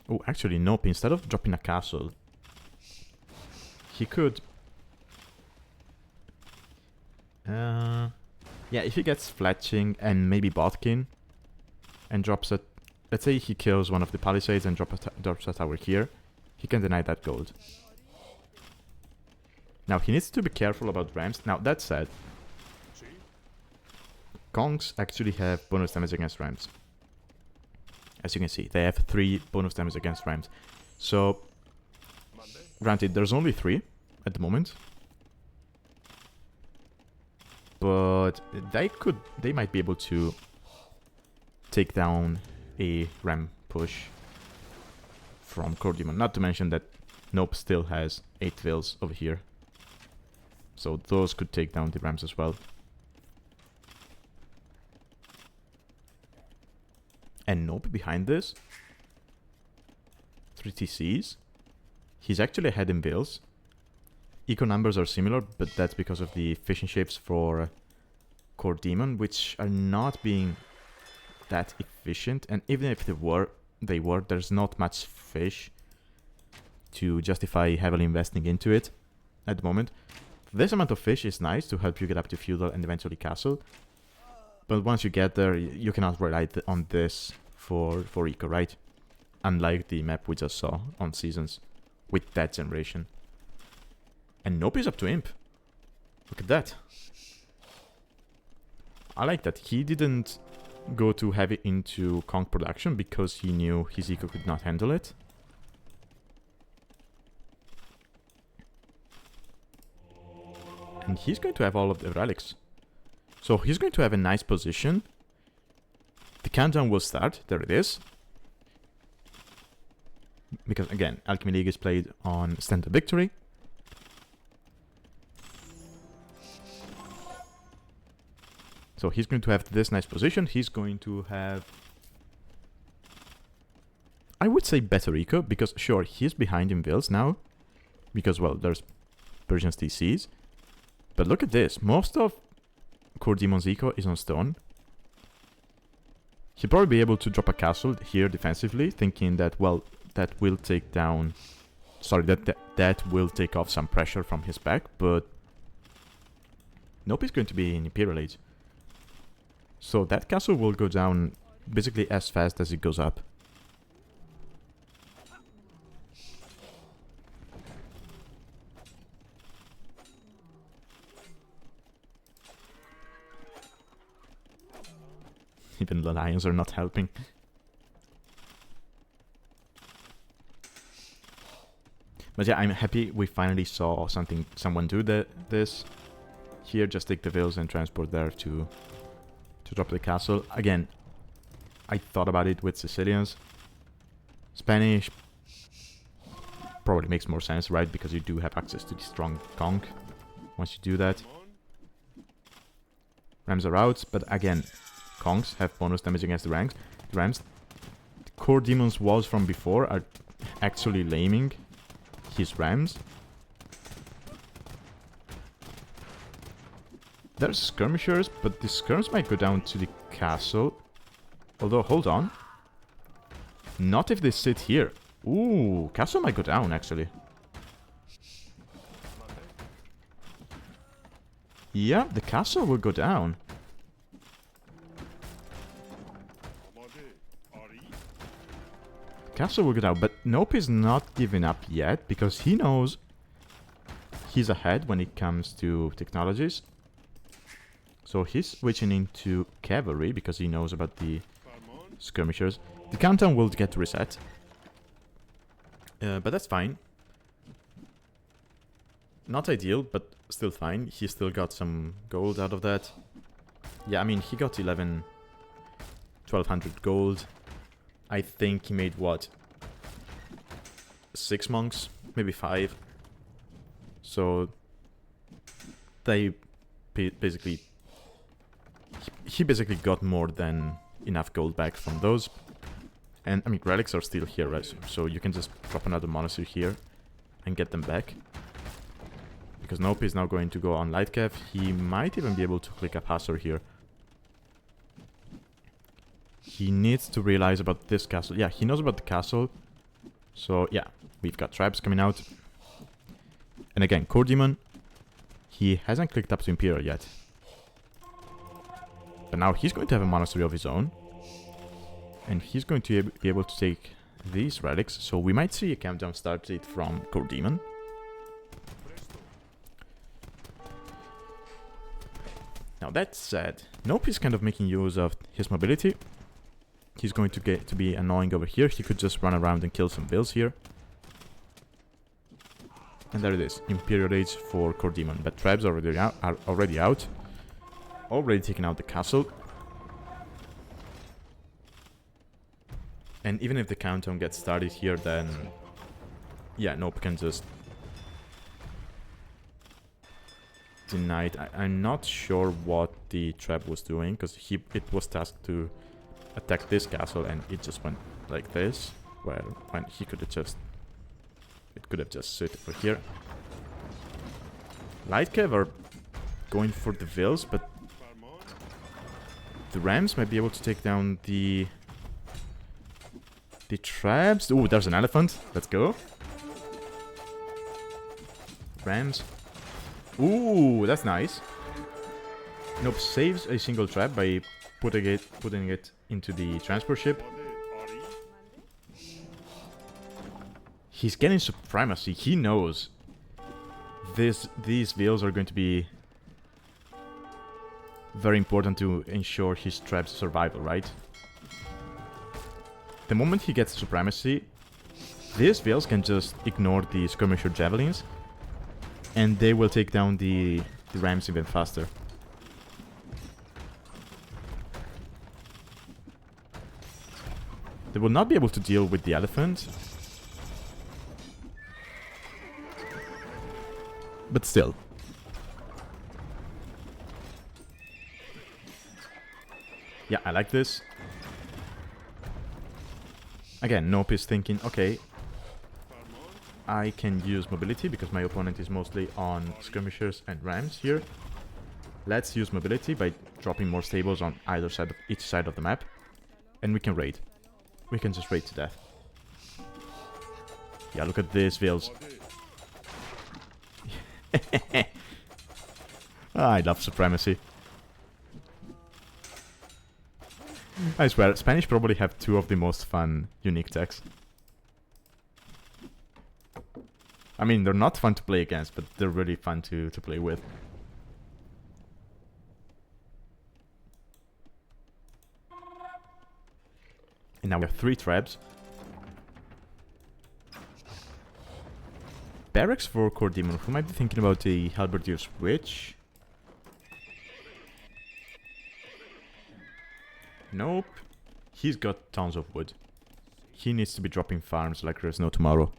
Oh, actually, nope. Instead of dropping a castle, he could... yeah, if he gets Fletching and maybe Botkin and drops a... Let's say he kills one of the palisades and drops a tower here, he can deny that gold. Now, he needs to be careful about ramps. Now, that said, Kongs actually have bonus damage against ramps. As you can see, they have 3 bonus damage against ramps. So, granted, there's only 3 at the moment. But they might be able to take down a ram push from KorDimon. Not to mention that Nope still has 8 vills over here. So those could take down the rams as well. And Nope behind this, 3 TCs. He's actually ahead in bills. Eco numbers are similar, but that's because of the fishing ships for KorDimon, which are not being that efficient. And even if they were, there's not much fish to justify heavily investing into it at the moment. This amount of fish is nice to help you get up to feudal and eventually castle. But once you get there, you cannot rely on this for eco, right? Unlike the map we just saw on Seasons with that generation. And Nope is up to imp. Look at that. I like that. He didn't go too heavy into Kong production because he knew his eco could not handle it. And he's going to have all of the relics. So he's going to have a nice position. The countdown will start. There it is. Because again, Alchemy League is played on standard victory. So he's going to have this nice position. He's going to have, I would say, better eco. Because sure, he's behind in vills now. Because, well, there's Persian's TCs. But look at this. Most of KorDimon's eco is on stone. He'll probably be able to drop a castle here defensively, thinking that, well, that will take down... Sorry, that will take off some pressure from his back, but... Nope is going to be in Imperial Age. So that castle will go down basically as fast as it goes up. Even the lions are not helping. But yeah, I'm happy we finally saw someone do this. Here, just take the vills and transport there to drop the castle. Again, I thought about it with Sicilians. Spanish probably makes more sense, right? Because you do have access to the strong conch once you do that. Rams are out, but again, conchs have bonus damage against the rams. The KorDimon's walls from before are actually laming his rams. There's skirmishers, but the skirms might go down to the castle. Although, hold on. Not if they sit here. Ooh, castle might go down, actually. Yeah, the castle will go down. Castle will go down, but Nope is not giving up yet, because he knows he's ahead when it comes to technologies. So he's switching into cavalry, because he knows about the skirmishers. The countdown will get reset. But that's fine. Not ideal, but still fine. He still got some gold out of that. Yeah, I mean, he got 1200 gold. I think he made, what? 6 monks? Maybe 5. So they basically... He basically got more than enough gold back from those. And, I mean, relics are still here, right? So you can just drop another monastery here and get them back. Because Nope is now going to go on light cav. He might even be able to click up Hasser here. He needs to realize about this castle. Yeah, he knows about the castle. So, yeah, we've got tribes coming out. And again, KorDimon, he hasn't clicked up to Imperial yet. But now he's going to have a monastery of his own. And he's going to be able to take these relics. So we might see a countdown started from KorDimon. Now that said, Nope is kind of making use of his mobility. He's going to get to be annoying over here. He could just run around and kill some vills here. And there it is, Imperial Age for KorDimon. But tribes are already out. Already taken out the castle. And even if the countdown gets started here, then... yeah, Nope can just... deny it. I'm not sure what the trap was doing, because it was tasked to attack this castle, and it just went like this. Well, when he could have just... it could have just sit over here. Light cav are going for the vills, but... the rams might be able to take down the traps. Ooh, there's an elephant. Let's go. Rams. Ooh, that's nice. Nope saves a single trap by putting it into the transport ship. He's getting supremacy. He knows these vills are going to be very important to ensure his tribe's survival, right? The moment he gets supremacy, these vills can just ignore the skirmisher javelins, and they will take down the rams even faster. They will not be able to deal with the elephant, but still. Yeah, I like this. Again, Nope is thinking, okay, I can use mobility because my opponent is mostly on skirmishers and rams here. Let's use mobility by dropping more stables on either side of each side of the map, and we can raid. We can just raid to death. Yeah, look at these vills. I love supremacy. I swear, Spanish probably have two of the most fun unique techs. I mean, they're not fun to play against, but they're really fun to play with. Now we have 3 traps. Barracks for KorDimon, who might be thinking about the Halberdier switch. Nope. He's got tons of wood. He needs to be dropping farms like there's no tomorrow.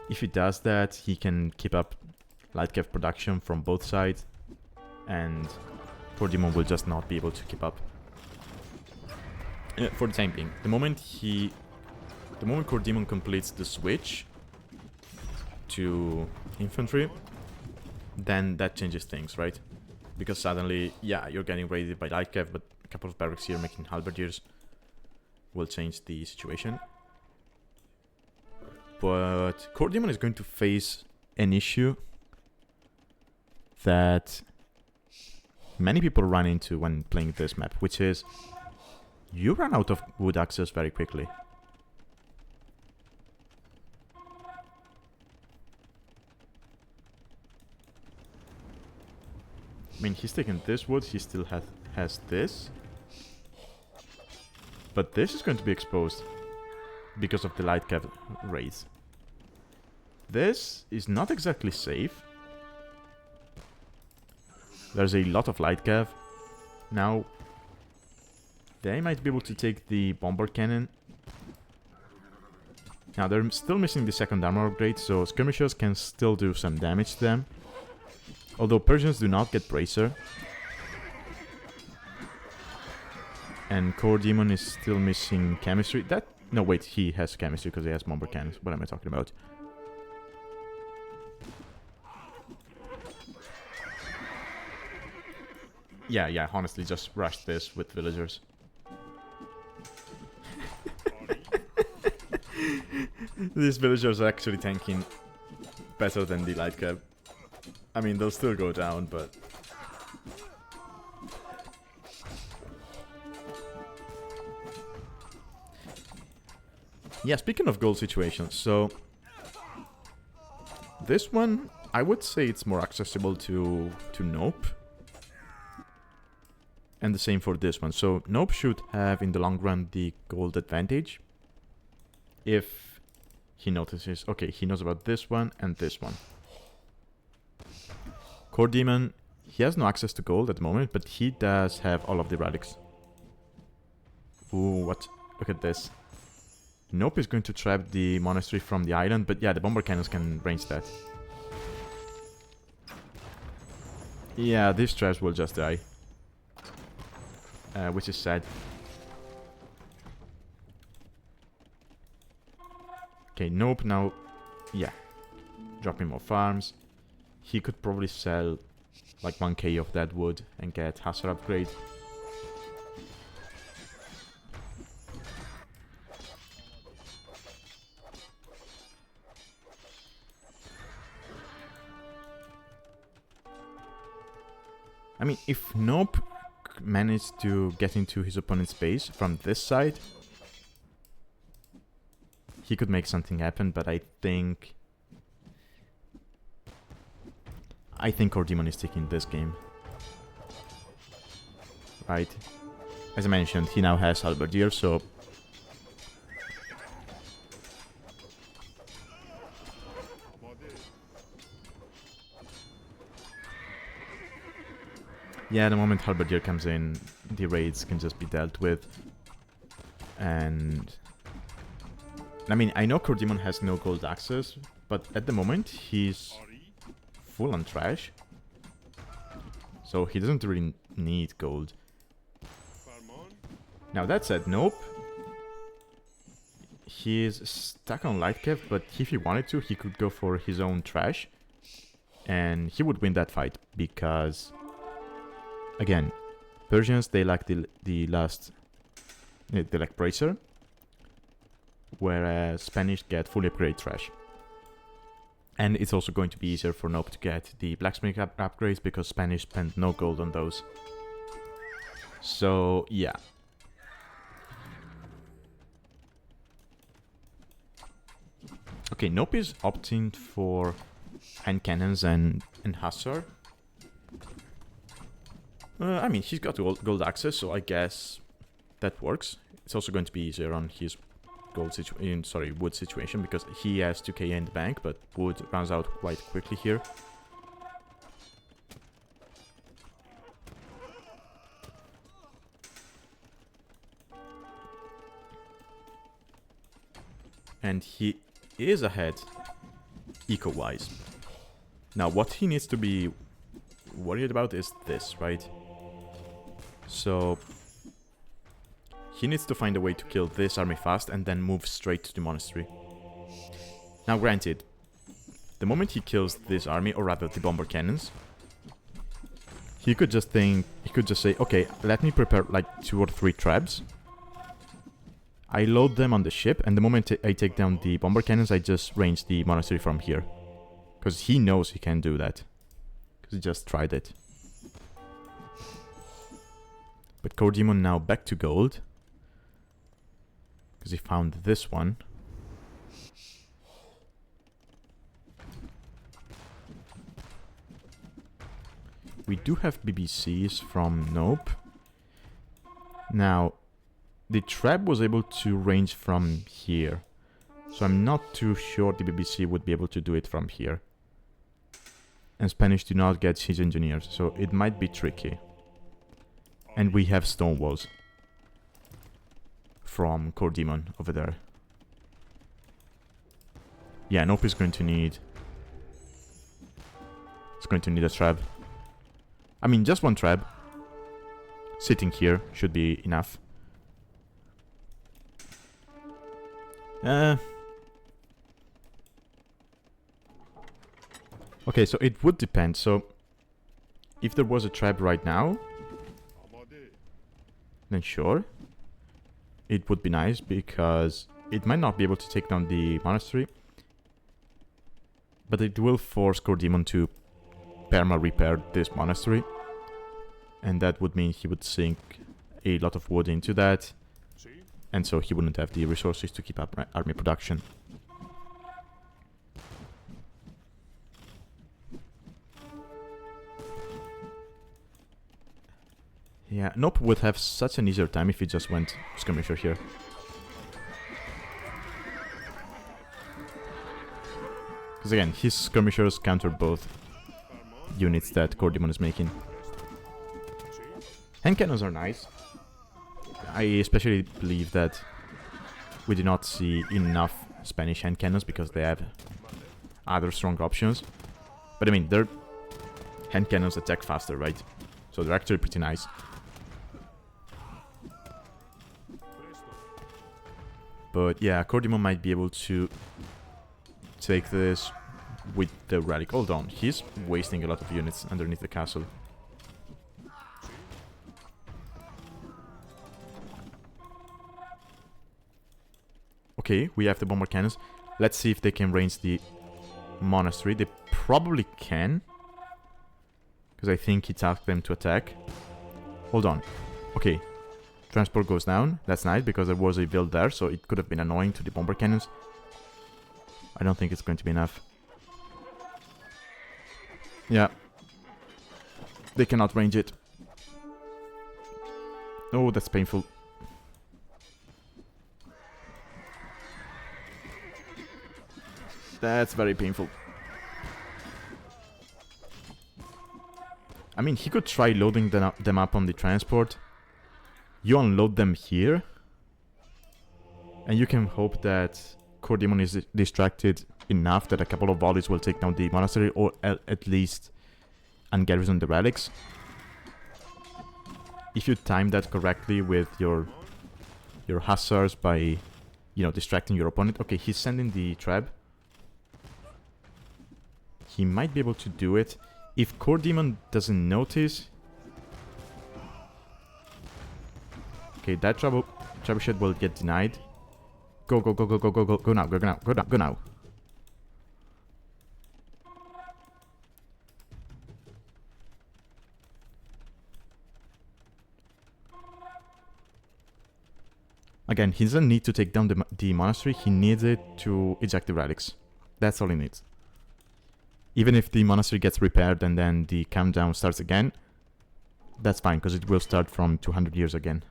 If he does that, he can keep up light cav production from both sides, and KorDimon will just not be able to keep up. For the time being. The moment KorDimon completes the switch to infantry, then that changes things, right? Because suddenly, yeah, you're getting raided by light cav, but a couple of barracks here making halberdiers will change the situation. But KorDimon is going to face an issue that many people run into when playing this map, which is you run out of wood access very quickly. I mean, he's taken this wood, he still has this. But this is going to be exposed because of the light cav raids. This is not exactly safe. There's a lot of light cav. Now, they might be able to take the bomber cannon. Now, they're still missing the second armor upgrade, so skirmishers can still do some damage to them. Although Persians do not get bracer. And KorDimon is still missing chemistry. No, wait, he has chemistry because he has bomber cannons. What am I talking about? Yeah, honestly, just rush this with villagers. These villagers are actually tanking better than the light cav. I mean, they'll still go down, but... Yeah, speaking of gold situations, so... This one, I would say it's more accessible to NOPE. And the same for this one. So NOPE should have, in the long run, the gold advantage. If he notices... Okay, he knows about this one and this one. KorDimon, he has no access to gold at the moment, but he does have all of the relics. Ooh, what? Look at this. NOPE is going to trap the monastery from the island, but yeah, the bomber cannons can range that. Yeah, these traps will just die. Which is sad. Okay, NOPE now... Yeah. Dropping more farms. He could probably sell like 1k of that wood and get Hussar upgrade. I mean, if NOPE managed to get into his opponent's base from this side, he could make something happen, but I think KorDimon is taking this game. Right. As I mentioned, he now has Halberdier, so... Yeah, the moment Halberdier comes in, the raids can just be dealt with. And... I mean, I know KorDimon has no gold access, but at the moment he's full on trash. So he doesn't really need gold. Now that said, NOPE, he is stuck on light cav, but if he wanted to, he could go for his own trash. And he would win that fight, because... Again, Persians, they lack the last... They lack bracer. Whereas Spanish get fully upgraded trash. And it's also going to be easier for NOPE to get the blacksmith upgrades, because Spanish spent no gold on those. So, yeah. Okay, NOPE is opting for hand cannons and Hussar. I mean, he's got gold access, so I guess that works. It's also going to be easier on his wood situation, because he has 2k in the bank, but wood runs out quite quickly here. And he is ahead eco-wise. Now, what he needs to be worried about is this, right? So he needs to find a way to kill this army fast and then move straight to the monastery. Now, granted, the moment he kills this army, or rather the bomber cannons, he could just say, okay, let me prepare like 2 or 3 traps. I load them on the ship, and the moment I take down the bomber cannons, I just range the monastery from here. Because he knows he can do that. Because he just tried it. But KorDimon now back to gold. Because he found this one. We do have BBCs from NOPE. Now, the trap was able to range from here. So I'm not too sure the BBC would be able to do it from here. And Spanish do not get siege engineers, so it might be tricky. And we have stone walls from KorDimon over there. Yeah, Nope is going to need... It's going to need a trap. I mean, just one trap sitting here should be enough. Okay, so it would depend. So, if there was a trap right now, then sure. It would be nice, because it might not be able to take down the monastery. But it will force KorDimon to perma-repair this monastery. And that would mean he would sink a lot of wood into that. And so he wouldn't have the resources to keep up army production. Yeah, Nope would have such an easier time if he just went skirmisher here. Because again, his skirmishers counter both units that KorDimon is making. Hand cannons are nice. I especially believe that we do not see enough Spanish hand cannons because they have other strong options. But I mean, their hand cannons attack faster, right? So they're actually pretty nice. But yeah, KorDimon might be able to take this with the relic. Hold on, he's wasting a lot of units underneath the castle. Okay, we have the bomber cannons. Let's see if they can range the monastery. They probably can, because I think he tasked them to attack. Hold on. Okay, transport goes down. That's nice, because there was a build there, so it could have been annoying to the bomber cannons. I don't think it's going to be enough. Yeah. They cannot range it. Oh, that's painful. That's very painful. I mean, he could try loading them up on the transport. You unload them here. And you can hope that KorDimon is distracted enough that a couple of volleys will take down the monastery, or at least ungarrison the relics. If you time that correctly with your hussars by, you know, distracting your opponent. Okay, he's sending the trap. He might be able to do it. If KorDimon doesn't notice... Okay, that trebuchet will get denied. Go, go, go, go, go, go, go, go now, go now, go now, go now. Again, he doesn't need to take down the monastery, he needs it to eject the relics. That's all he needs. Even if the monastery gets repaired and then the countdown starts again, that's fine, because it will start from 200 years again.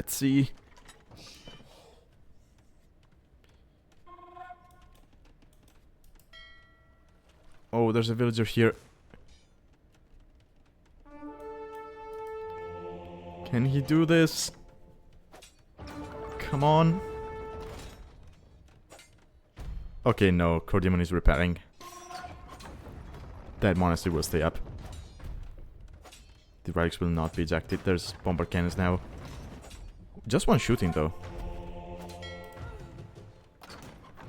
Let's see. Oh, there's a villager here. Can he do this? Come on. Okay, no, KorDimon is repairing. That monastery will stay up. The relics will not be ejected. There's bomber cannons now. Just one shooting though.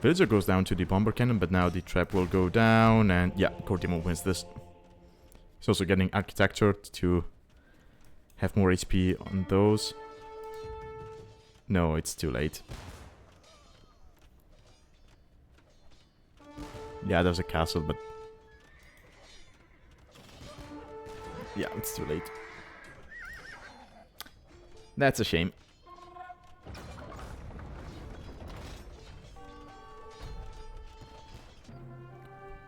Villager goes down to the bomber cannon, but now the trap will go down, and yeah, KorDimon wins this. He's also getting architecture to have more HP on those. No, it's too late. Yeah, there's a castle, but yeah, it's too late. That's a shame.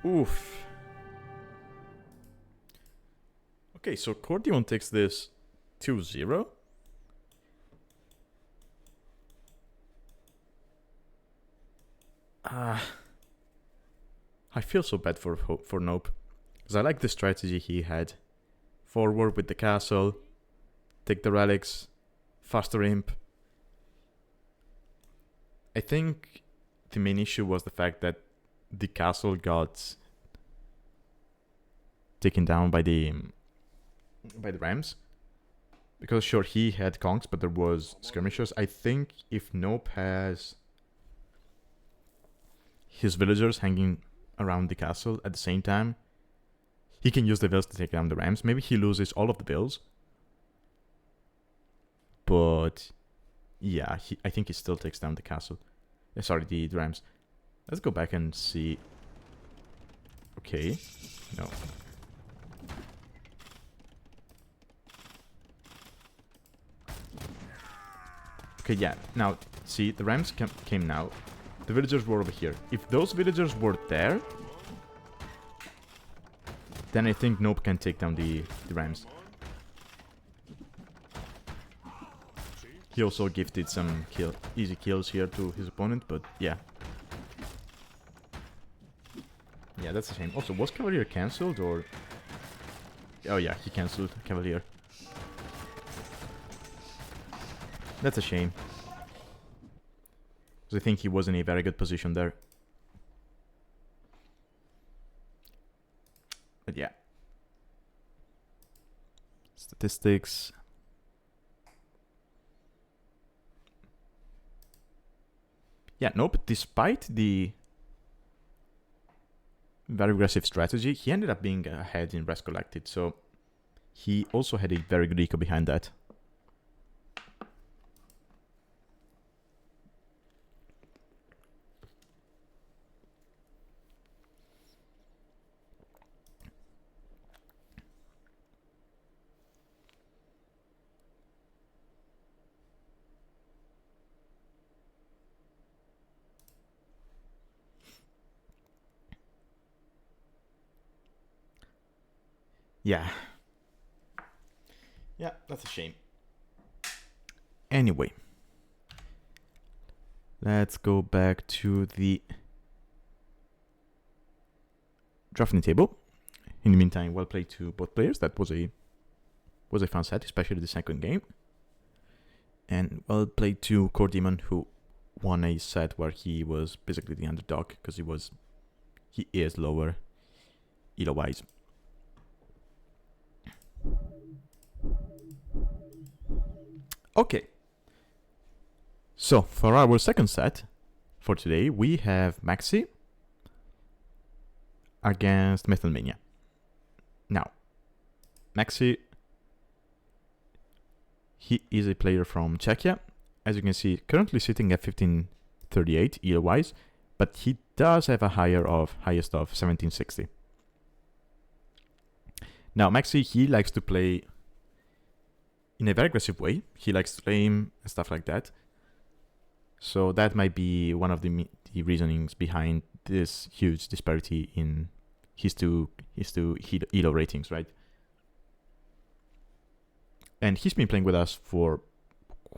Oof. Okay, so KorDimon takes this 2-0. I feel so bad for Nope. Because I like the strategy he had. Forward with the castle, take the relics, faster imp. I think the main issue was the fact that the castle got taken down by the rams. Because sure, he had conks, but there was skirmishers. I think if Nope has his villagers hanging around the castle at the same time, he can use the vills to take down the rams. Maybe he loses all of the vills. But yeah, I think he still takes down the castle. Sorry, the rams. Let's go back and see. Okay. No. Okay, yeah. Now, see, the rams came now. The villagers were over here. If those villagers were there, then I think Nope can take down the rams. He also gifted some easy kills here to his opponent, but yeah. Yeah, that's a shame. Also, was Cavalier cancelled or... Oh yeah, he cancelled Cavalier. That's a shame. Because I think he was in a very good position there. But yeah. Statistics. Yeah, Nope, despite the very aggressive strategy, he ended up being ahead in Rest Collected, so he also had a very good eco behind that. Yeah. Yeah, that's a shame. Anyway. Let's go back to the drafting table. In the meantime, well played to both players. That was a fun set, especially the second game. And well played to KorDimon, who won a set where he was basically the underdog because he is lower elo wise. Okay, so for our second set for today, we have Maxi against Metalmania. Now, Maxi, he is a player from Czechia. As you can see, currently sitting at 1538 elo-wise, but he does have a highest of 1760. Now, Maxi, he likes to play in a very aggressive way. He likes to aim and stuff like that. So that might be one of the reasonings behind this huge disparity in his two elo ratings, right? And he's been playing with us for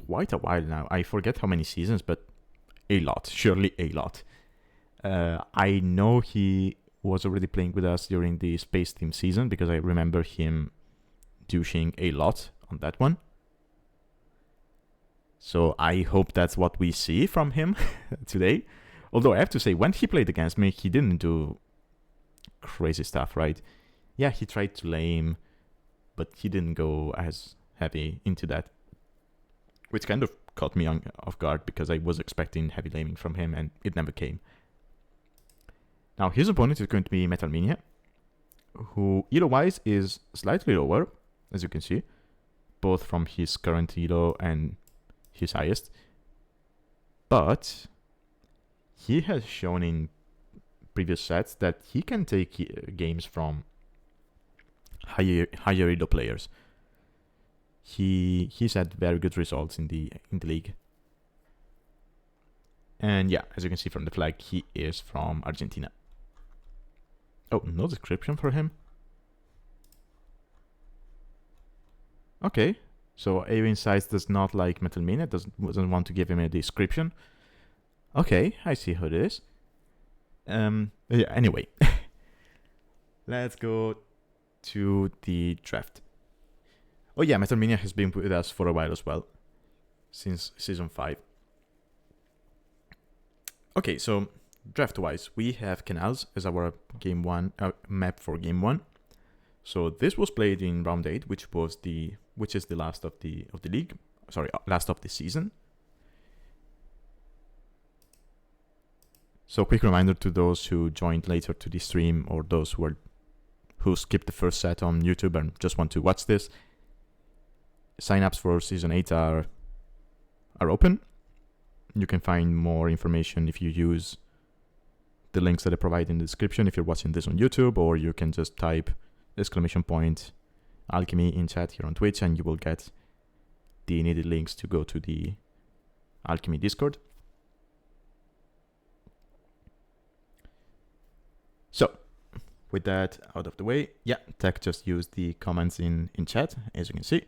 quite a while now. I forget how many seasons, but a lot. Surely a lot. I know he was already playing with us during the Space Team season because I remember him douching a lot on that one. So I hope that's what we see from him today. Although I have to say, when he played against me, he didn't do crazy stuff, right? Yeah, he tried to lame, but he didn't go as heavy into that, which kind of caught me off guard because I was expecting heavy laming from him and it never came. Now his opponent is going to be Metalmania, who elo-wise is slightly lower, as you can see, both from his current elo and his highest. But he has shown in previous sets that he can take games from higher elo players. He's had very good results in the league. And yeah, as you can see from the flag, he is from Argentina. Oh, no description for him. Okay, so e1sTea does not like Metalmania, doesn't want to give him a description. Okay, I see who it is. Yeah, anyway. Let's go to the draft. Oh yeah, Metalmania has been with us for a while as well, since Season 5. Okay, so draft-wise, we have Canals as our game 1 map for game 1. So this was played in round 8, which is the last of the league. Sorry, last of the season. So quick reminder to those who joined later to the stream or those who skipped the first set on YouTube and just want to watch this. Sign-ups for Season 8 are open. You can find more information if you use the links that I provide in the description if you're watching this on YouTube, or you can just type !Alchemy in chat here on Twitch and you will get the needed links to go to the Alchemy Discord. So, with that out of the way, yeah, Tech just used the comments in chat, as you can see.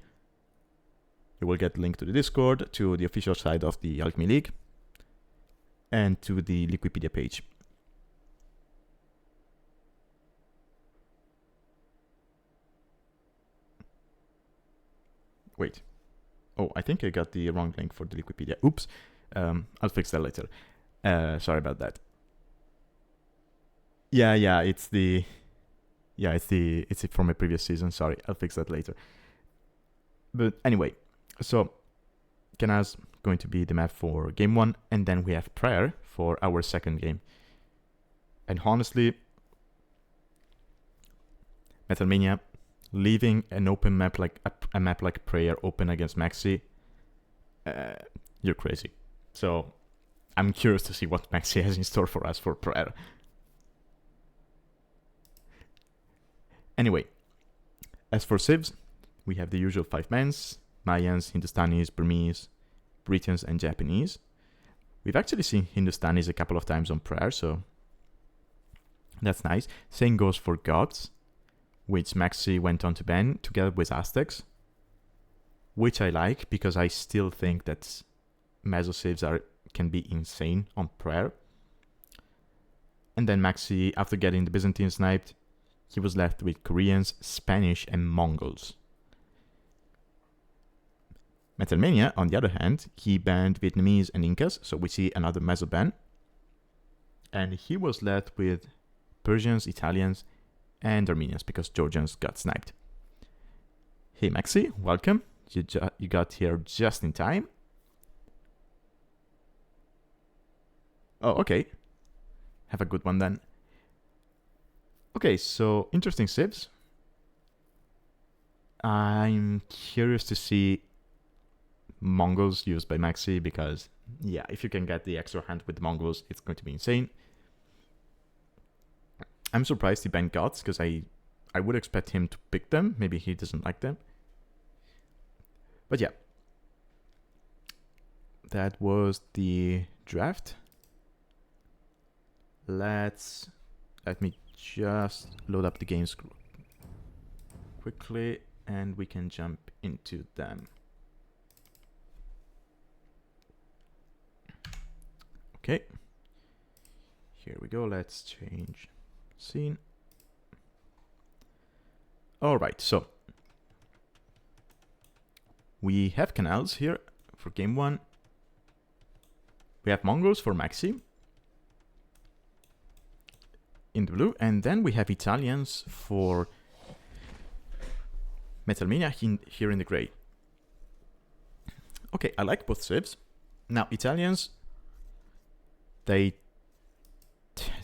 You will get a link to the Discord, to the official side of the Alchemy League, and to the Wikipedia page. Wait. Oh, I think I got the wrong link for the Wikipedia. Oops. I'll fix that later. Sorry about that. Yeah, it's from a previous season. Sorry, I'll fix that later. But anyway, so Canals going to be the map for game 1, and then we have Prayer for our second game. And honestly, Metalmania, leaving an open map like a map like Prayer open against Maxi, you're crazy. So I'm curious to see what Maxi has in store for us for Prayer. Anyway, as for civs, we have the usual 5 mans: Mayans, Hindustanis, Burmese, Britons, and Japanese. We've actually seen Hindustanis a couple of times on Prayer, so that's nice. Same goes for gods, which Maxi went on to ban together with Aztecs, which I like because I still think that Meso civs can be insane on Prayer. And then Maxi, after getting the Byzantine sniped, he was left with Koreans, Spanish, and Mongols. Metalmania, on the other hand, he banned Vietnamese and Incas, so we see another Meso ban. And he was left with Persians, Italians, and Armenians because Georgians got sniped. Hey Maxi, welcome. You got here just in time. Oh, okay. Have a good one then. Okay, so interesting civs. I'm curious to see Mongols used by Maxi because, yeah, if you can get the extra hand with the Mongols, it's going to be insane. I'm surprised he banned gods because I would expect him to pick them. Maybe he doesn't like them. But yeah, that was the draft. Let me just load up the games quickly and we can jump into them. Okay. Here we go. Let's change scene. All right, so we have canals here for game 1. We have Mongols for Maxi in the blue, and then we have Italians for Metalmania here in the gray. Okay, I like both civs. Now, Italians, they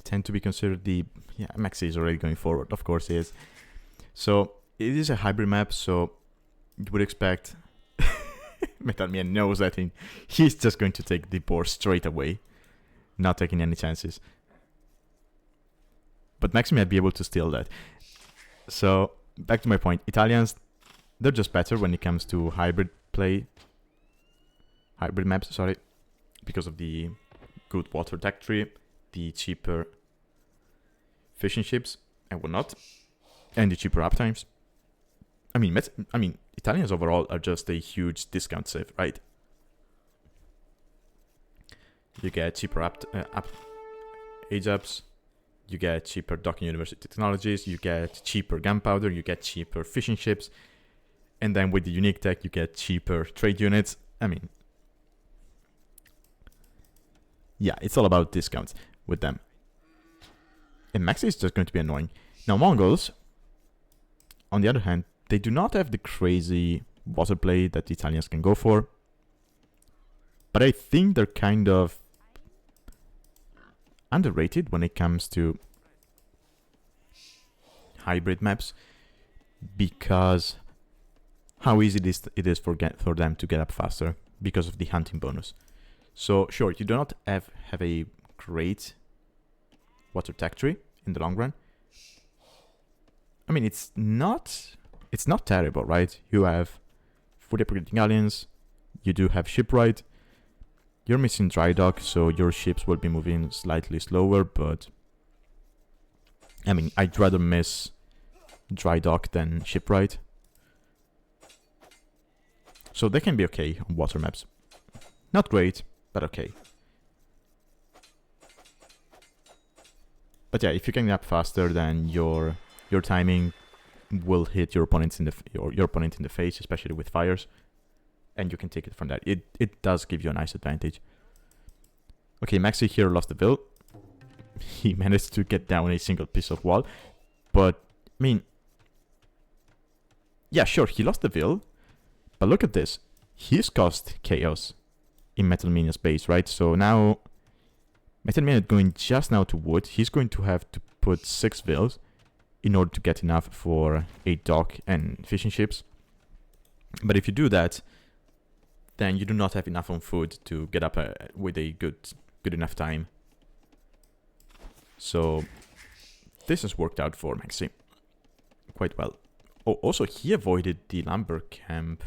tend to be considered the... Yeah, Maxi is already going forward, of course he is. So, it is a hybrid map, so you would expect... Metalmania knows that he's just going to take the board straight away, not taking any chances. But Maxi might be able to steal that. So, back to my point. Italians, they're just better when it comes to hybrid play. Hybrid maps, sorry. Because of the good water tech tree, the cheaper fishing ships and whatnot, and the cheaper uptimes. I mean, Italians overall are just a huge discount save, right? You get cheaper age ups, you get cheaper docking university technologies, you get cheaper gunpowder, you get cheaper fishing ships, and then with the unique tech, you get cheaper trade units. I mean, yeah, it's all about discounts with them. And Maxi is just going to be annoying. Now, Mongols, on the other hand, they do not have the crazy water play that the Italians can go for. But I think they're kind of underrated when it comes to hybrid maps, because how easy it is for them to get up faster because of the hunting bonus. So sure, you do not have a great water tech tree in the long run. I mean, it's not terrible, right? You have fully upgraded galleons, you do have shipwright, you're missing dry dock, so your ships will be moving slightly slower, but I mean, I'd rather miss dry dock than shipwright. So they can be okay on water maps. Not great, but okay. But yeah, if you can get up faster, then your timing will hit your opponents in your opponent in the face, especially with fires, and you can take it from that. It does give you a nice advantage. Okay, Maxi here lost the bill. He managed to get down a single piece of wall, but I mean, yeah, sure, he lost the bill, but look at this. He's caused chaos in Metalmania's base, right? So now Metalmania going just now to wood. He's going to have to put 6 vills in order to get enough for a dock and fishing ships. But if you do that, then you do not have enough on food to get up with a good enough time. So this has worked out for Maxi quite well. Oh, also he avoided the lumber camp.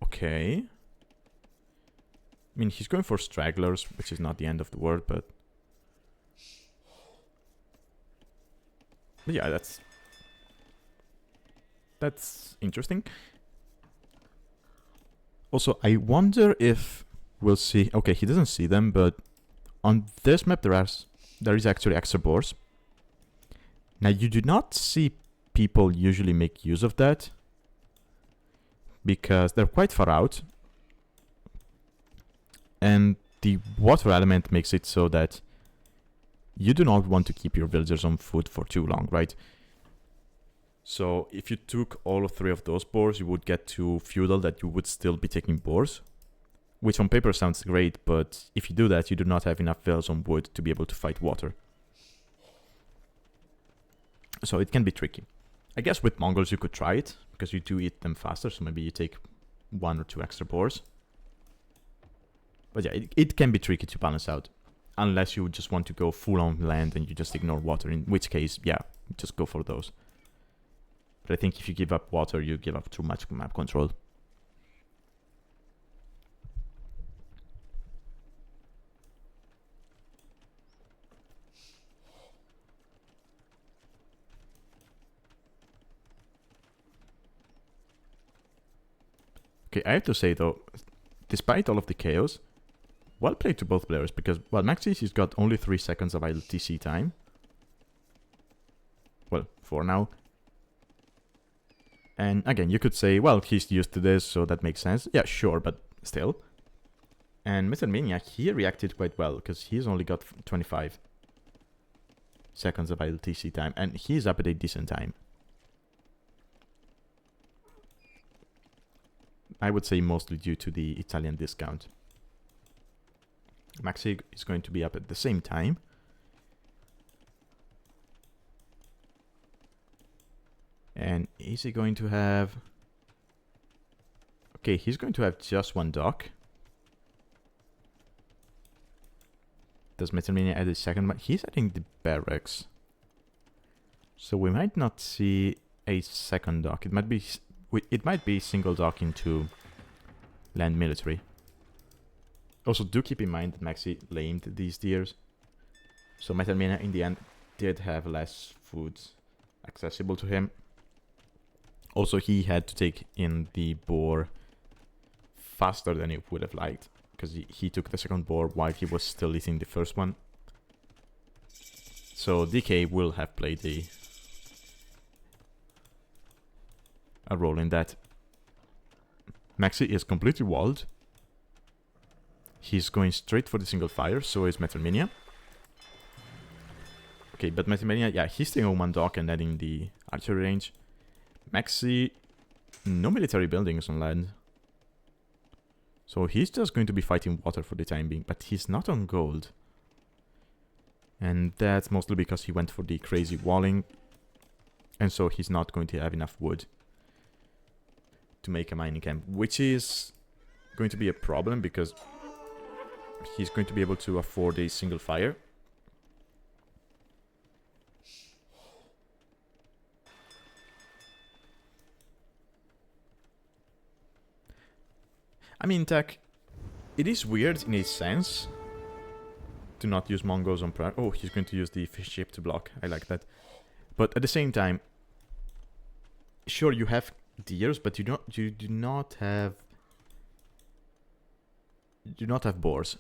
Okay. I mean, he's going for stragglers, which is not the end of the world, but yeah, that's interesting. Also, I wonder if we'll see... Okay, he doesn't see them, but on this map there is actually extra boars. Now, you do not see people usually make use of that, because they're quite far out. And the water element makes it so that you do not want to keep your villagers on food for too long, right? So if you took all 3 of those boars, you would get to feudal that you would still be taking boars, which on paper sounds great, but if you do that, you do not have enough vills on wood to be able to fight water. So it can be tricky. I guess with Mongols you could try it, because you do eat them faster, so maybe you take 1 or 2 extra boars. But yeah, it can be tricky to balance out, unless you just want to go full on land and you just ignore water, in which case, yeah, just go for those. But I think if you give up water, you give up too much map control. Okay, I have to say though, despite all of the chaos, well played to both players, because, well, Maxi, he's got only 3 seconds of idle TC time. Well, for now. And again, you could say, well, he's used to this, so that makes sense. Yeah, sure, but still. And Metalmania, he reacted quite well, because he's only got 25 seconds of idle TC time, and he's up at a decent time. I would say mostly due to the Italian discount. Maxi is going to be up at the same time. And is he going to have... Okay, he's going to have just 1 dock. Does Metalmania add a second? He's adding the barracks. So we might not see a second dock. It might be single dock into land military. Also, do keep in mind that Maxi lamed these tiers. So Metalmania in the end did have less food accessible to him. Also, he had to take in the boar faster than he would have liked, because he took the second boar while he was still eating the first one. So DK will have played a role in that. Maxi is completely walled. He's going straight for the single fire, so is Metalmania. Okay, but Metalmania, yeah, he's staying on 1 dock and adding the archery range. Maxi, no military buildings on land. So he's just going to be fighting water for the time being, but he's not on gold. And that's mostly because he went for the crazy walling. And so he's not going to have enough wood to make a mining camp, which is going to be a problem because he's going to be able to afford a single fire. I mean, Tech, it is weird in a sense to not use Mongols on prayer. Oh, he's going to use the fish ship to block. I like that. But at the same time, sure, you have deers, but you do not have boars.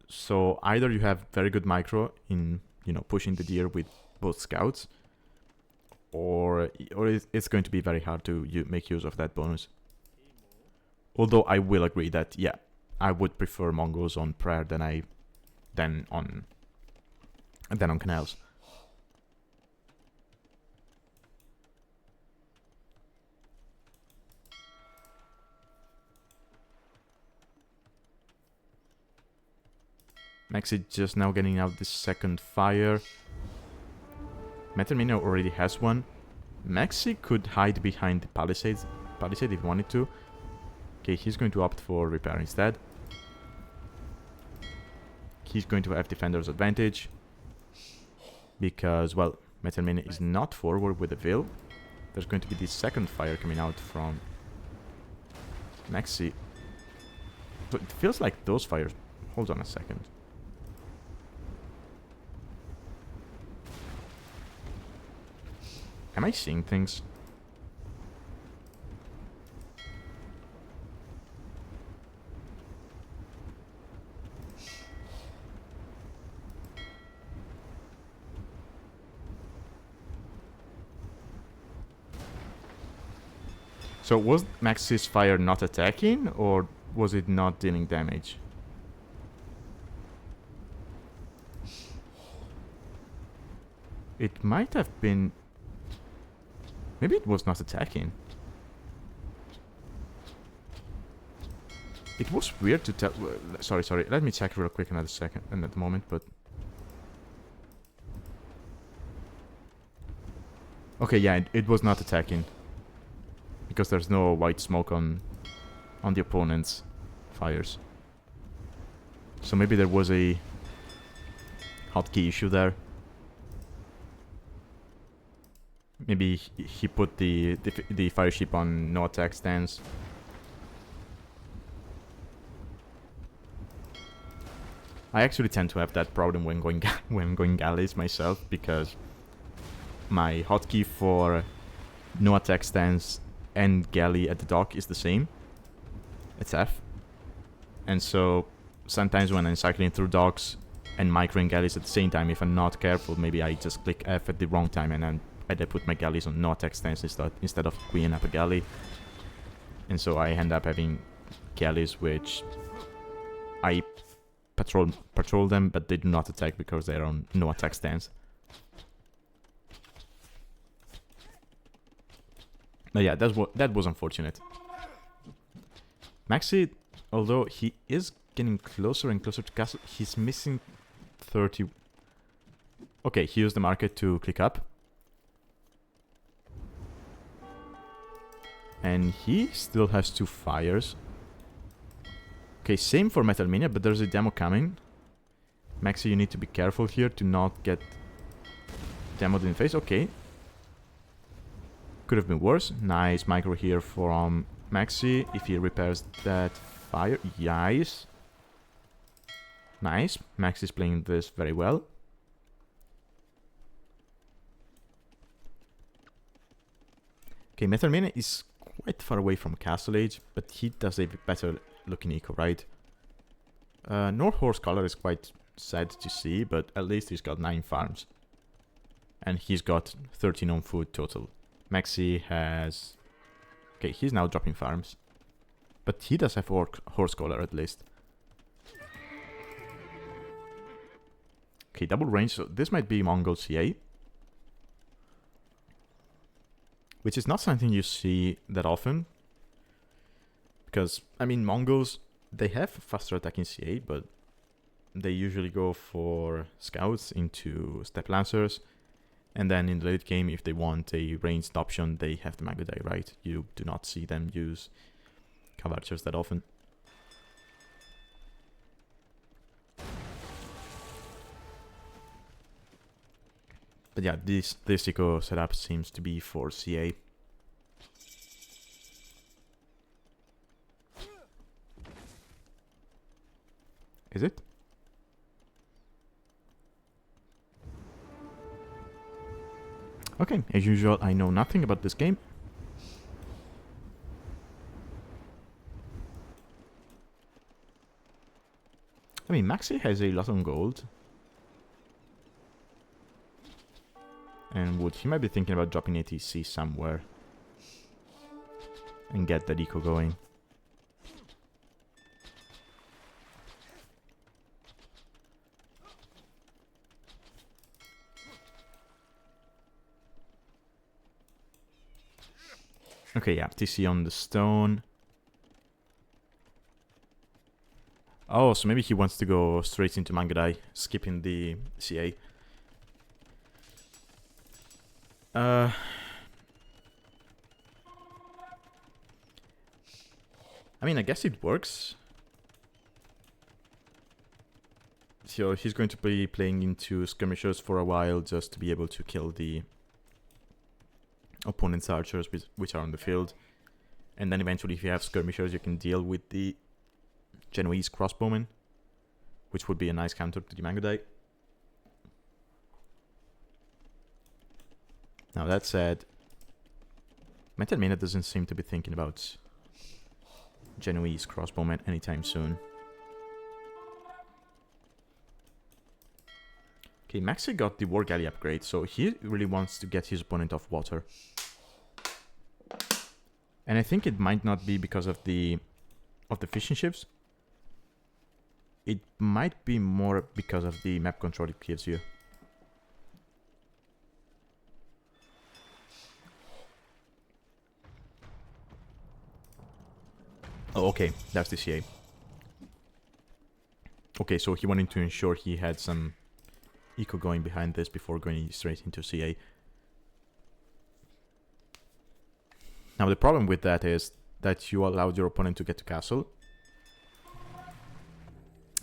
So either you have very good micro in, you know, pushing the deer with both scouts, or it's going to be very hard to make use of that bonus. Although I will agree that, yeah, I would prefer Mongols on prayer than on canals. Maxi just now getting out the second fire. Metalmania already has one. Maxi could hide behind the palisade if he wanted to. Okay, he's going to opt for repair instead. He's going to have defender's advantage. Because, well, Metalmania is not forward with the Veil. There's going to be the second fire coming out from Maxi. So it feels like those fires... Hold on a second. Am I seeing things? So was Maxi's fire not attacking, or was it not dealing damage? It might have been... Maybe it was not attacking. It was weird to tell... Sorry. Let me check real quick another moment, but... Okay, yeah, it was not attacking. Because there's no white smoke on the opponent's fires. So maybe there was a hotkey issue there. Maybe he put the fire ship on no attack stance. I actually tend to have that problem when going galleys myself, because my hotkey for no attack stance and galley at the dock is the same. It's F. And so sometimes when I'm cycling through docks and microing galleys at the same time, if I'm not careful, maybe I just click F at the wrong time and then I put my galleys on no attack stance instead of queuing up a galley. And so I end up having galleys which I patrol them, but they do not attack because they're on no attack stance. But yeah, that was unfortunate. Maxi, although he is getting closer and closer to castle, he's missing 30. Okay, he used the market to click up. And he still has 2 fires. Okay, same for Metalmania, but there's a demo coming. Maxi, you need to be careful here to not get demoed in the face. Okay. Could have been worse. Nice micro here from Maxi. If he repairs that fire. Yes. Nice. Maxi's playing this very well. Okay, Metalmania is quite far away from Castle Age, but he does a better looking eco, right? No horse color is quite sad to see, but at least he's got 9 farms. And he's got 13 on food total. Maxi has... Okay, he's now dropping farms. But he does have horse color at least. Okay, double range, so this might be Mongol CA. Which is not something you see that often. Because, I mean, Mongols, they have faster attack in CA, but they usually go for scouts into step lancers. And then in the late game, if they want a ranged option, they have the Magodai, right? You do not see them use cav archers that often. But yeah, this eco setup seems to be for CA. Is it? Okay, as usual, I know nothing about this game. I mean, Maxi has a lot on gold. And wood. He might be thinking about dropping ATC somewhere. And get that eco going. Okay, yeah, TC on the stone. Oh, so maybe he wants to go straight into Mangadai, skipping the CA. I mean, I guess it works. So he's going to be playing into skirmishers for a while just to be able to kill the opponent's archers which are on the field. And then eventually if you have skirmishers you can deal with the Genoese crossbowmen, which would be a nice counter to the Mangodai. Now that said, Metalmania doesn't seem to be thinking about Genoese crossbowmen anytime soon. Okay, Maxi got the War Galley upgrade, so he really wants to get his opponent off water. And I think it might not be because of the fishing ships. It might be more because of the map control it gives you. Oh, okay, that's the CA. Okay, so he wanted to ensure he had some eco going behind this before going straight into CA. Now the problem with that is that you allowed your opponent to get to castle.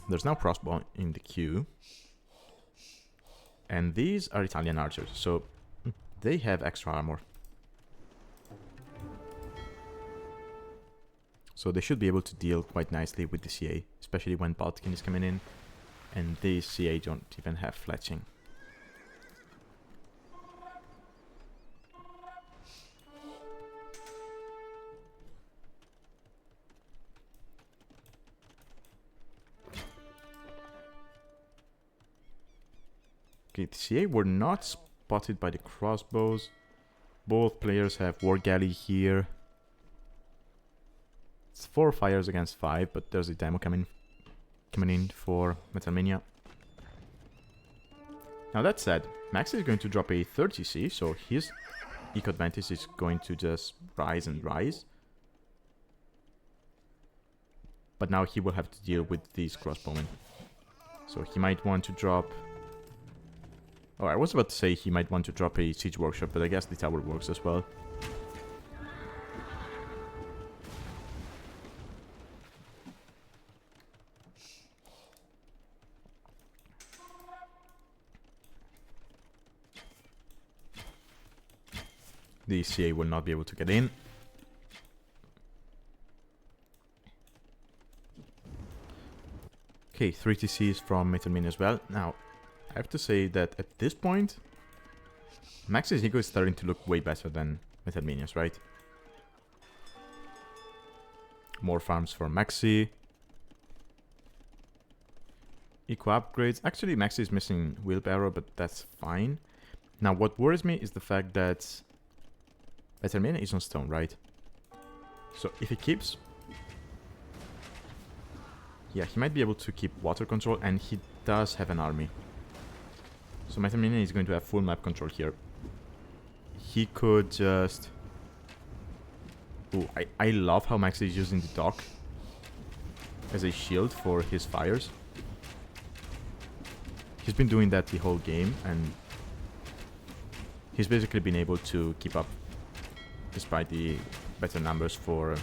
There's now crossbow in the queue. And these are Italian archers, so they have extra armor. So they should be able to deal quite nicely with the CA, especially when Baltkin is coming in. And these CA don't even have fletching. Okay, the CA were not spotted by the crossbows. Both players have War Galley here. It's 4 fires against 5, but there's a demo coming in for Metalmania. Now that said, Max is going to drop a 30C, so his eco advantage is going to just rise and rise. But now he will have to deal with these crossbowmen. So he might want to drop... Oh, I was about to say he might want to drop a Siege Workshop, but I guess the tower works as well. The CA will not be able to get in. Okay, 3 TCs from Metalmania as well. Now, I have to say that at this point, Max's Ego is starting to look way better than Metalmania's, right? More farms for Maxi. Eco upgrades. Actually, Maxi is missing Wheelbarrow, but that's fine. Now, what worries me is the fact that Metalmania is on stone, right? So if he keeps... Yeah, he might be able to keep water control, and he does have an army. So Metalmania is going to have full map control here. He could just... Ooh, I love how Max is using the dock as a shield for his fires. He's been doing that the whole game, and he's basically been able to keep up despite the better numbers for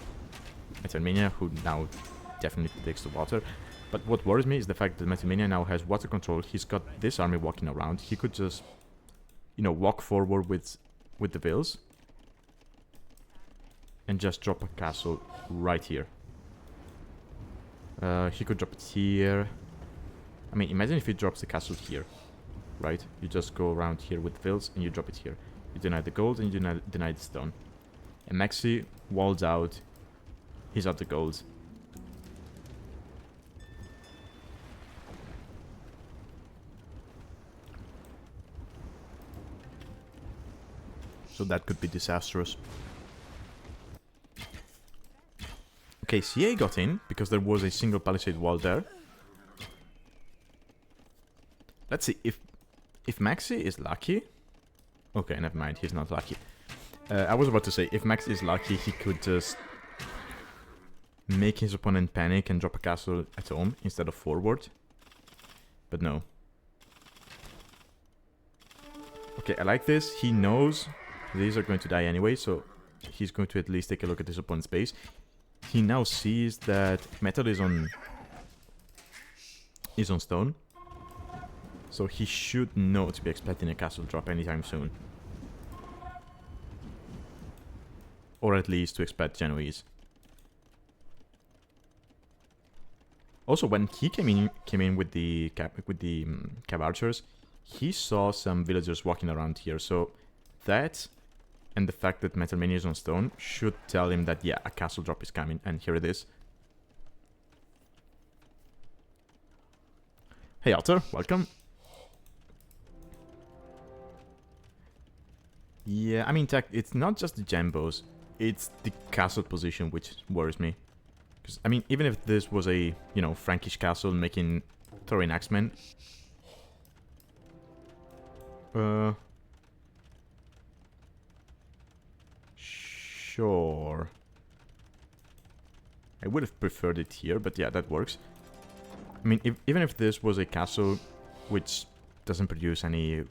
Metalmania, who now definitely takes the water. But what worries me is the fact that Metalmania now has water control. He's got this army walking around. He could just, you know, walk forward with the vills and just drop a castle right here. He could drop it here. I mean, imagine if he drops the castle here, right? You just go around here with vills and you drop it here. You deny the gold and you deny the stone. And Maxi walls out. He's out the gold. So that could be disastrous. Okay, CA got in because there was a single palisade wall there. Let's see if Maxi is lucky. Okay, never mind, he's not lucky. I was about to say, if Max is lucky, he could just make his opponent panic and drop a castle at home instead of forward. But no. Okay, I like this. He knows these are going to die anyway, so he's going to at least take a look at his opponent's base. He now sees that metal is on stone. So he should know to be expecting a castle drop anytime soon. Or at least to expect Genoese. Also, when he came in with the cab archers, he saw some villagers walking around here. So that and the fact that Metalmania is on stone should tell him that, yeah, a castle drop is coming, and here it is. Hey Otter, welcome. Yeah, I mean, tech, it's not just the gembos, it's the castle position which worries me. Because, I mean, even if this was a, you know, Frankish castle making Thorin Axemen... Sure. I would have preferred it here, but yeah, that works. I mean, even if this was a castle which doesn't produce any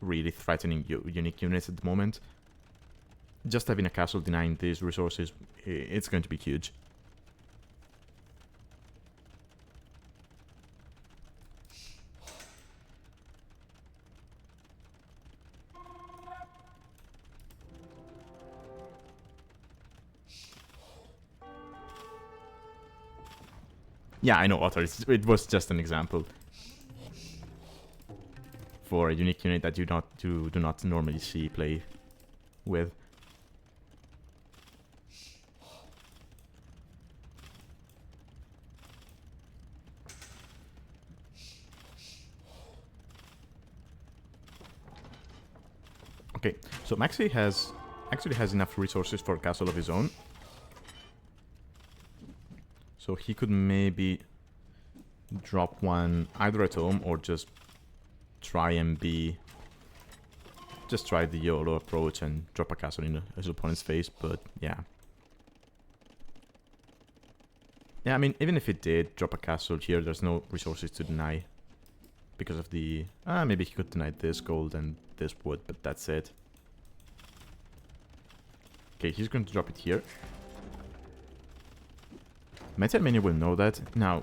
really threatening unique units at the moment, just having a castle denying these resources, it's going to be huge. Yeah, I know, Otter. It was just an example for a unique unit that you do not normally see play with. So Maxi has actually has enough resources for a castle of his own. So he could maybe drop one either at home or just try and be... Just try the YOLO approach and drop a castle in his opponent's face, but yeah. Yeah, I mean, even if it did drop a castle here, there's no resources to deny. Because of the... maybe he could deny this gold and this wood, but that's it. Okay, he's going to drop it here. Metalmania will know that. Now...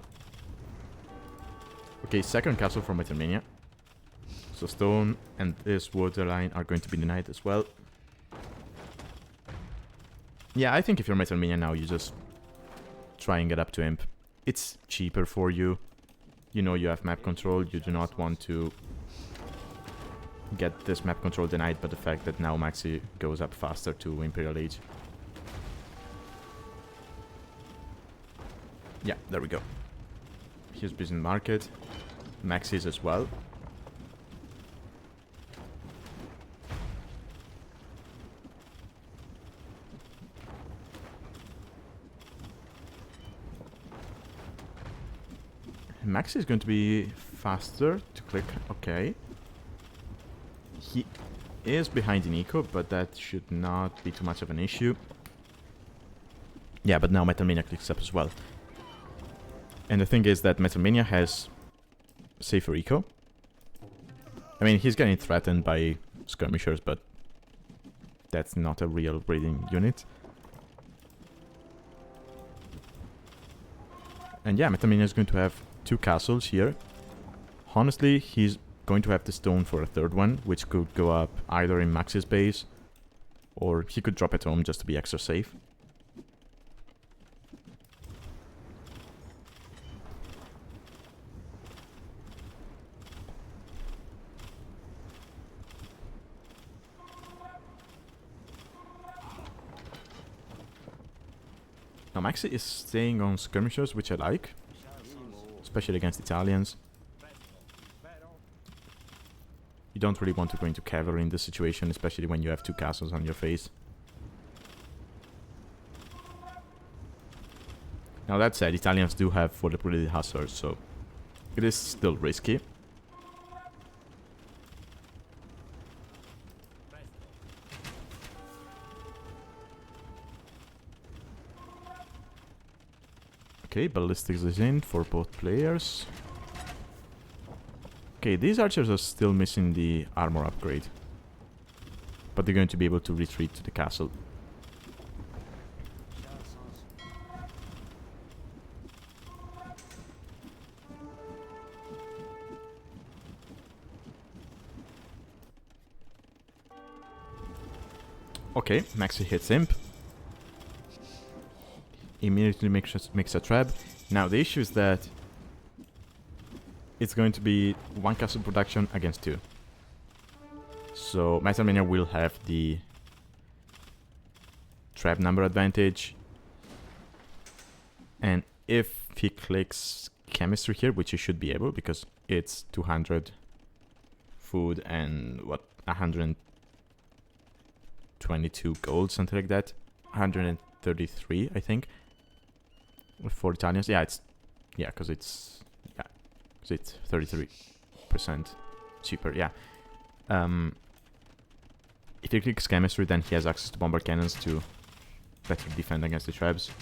Okay, second castle for Metalmania. So stone and this water line are going to be denied as well. Yeah, I think if you're Metalmania now, you just try and get up to Imp. It's cheaper for you. You know you have map control. You do not want to get this map control denied by the fact that now Maxi goes up faster to Imperial Age. Yeah, there we go. Here's Business Market. Maxi's as well. Maxi is going to be faster to click. Okay. He is behind in eco, but that should not be too much of an issue. Yeah, but now Metalmania clicks up as well. And the thing is that Metalmania has safer eco. I mean, he's getting threatened by skirmishers, but that's not a real breeding unit. And yeah, Metalmania is going to have 2 castles here. Honestly, he's going to have the stone for a third one, which could go up either in Maxi's base, or he could drop it home just to be extra safe. Now Maxi is staying on skirmishers, which I like. Especially against Italians. You don't really want to go into cavalry in this situation, especially when you have 2 castles on your face. Now that said, Italians do have fully upgraded hussars, so it is still risky. Okay, ballistics is in for both players. Okay, these archers are still missing the armor upgrade. But they're going to be able to retreat to the castle. Okay, Maxi hits Imp. Immediately makes a trap. Now the issue is that it's going to be 1 castle production against 2. So Metalmania will have the trap number advantage. And if he clicks chemistry here, which he should be able because it's 200 food and what, 122 gold, something like that. 133, I think. For Italians, yeah, because it's 33% cheaper, yeah. If he clicks chemistry, then he has access to bomber cannons to better defend against the traps.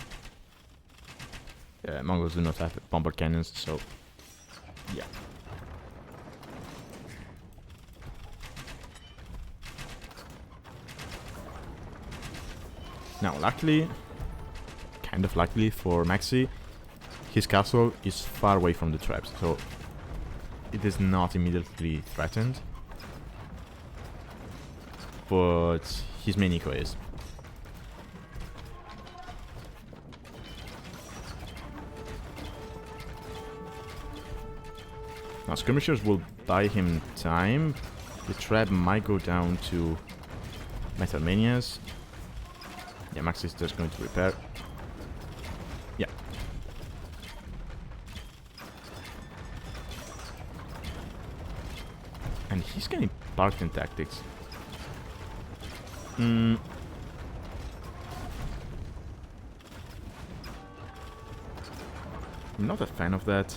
Mongols do not have bomber cannons, so yeah. Now, luckily, kind of luckily for Maxi, his castle is far away from the traps, so it is not immediately threatened. But his main eco is. Now skirmishers will buy him time. The trap might go down to Metalmanias. Yeah, Max is just going to repair. Yeah. And he's getting Spartan tactics. I'm not a fan of that.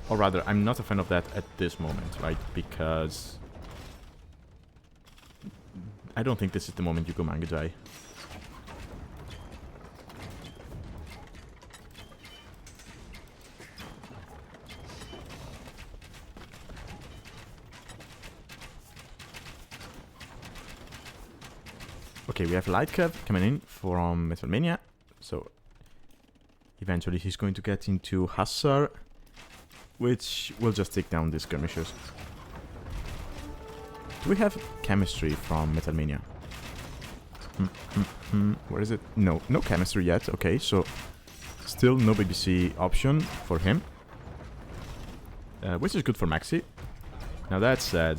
Or rather, I'm not a fan of that at this moment, right? Because I don't think this is the moment you go Mangajai. Okay, we have Light Curve coming in from Metalmania, so eventually he's going to get into Hussar, which will just take down the skirmishers. Do we have chemistry from Metalmania? Where is it? No, no chemistry yet. Okay, so still no BBC option for him, which is good for Maxi. Now that said,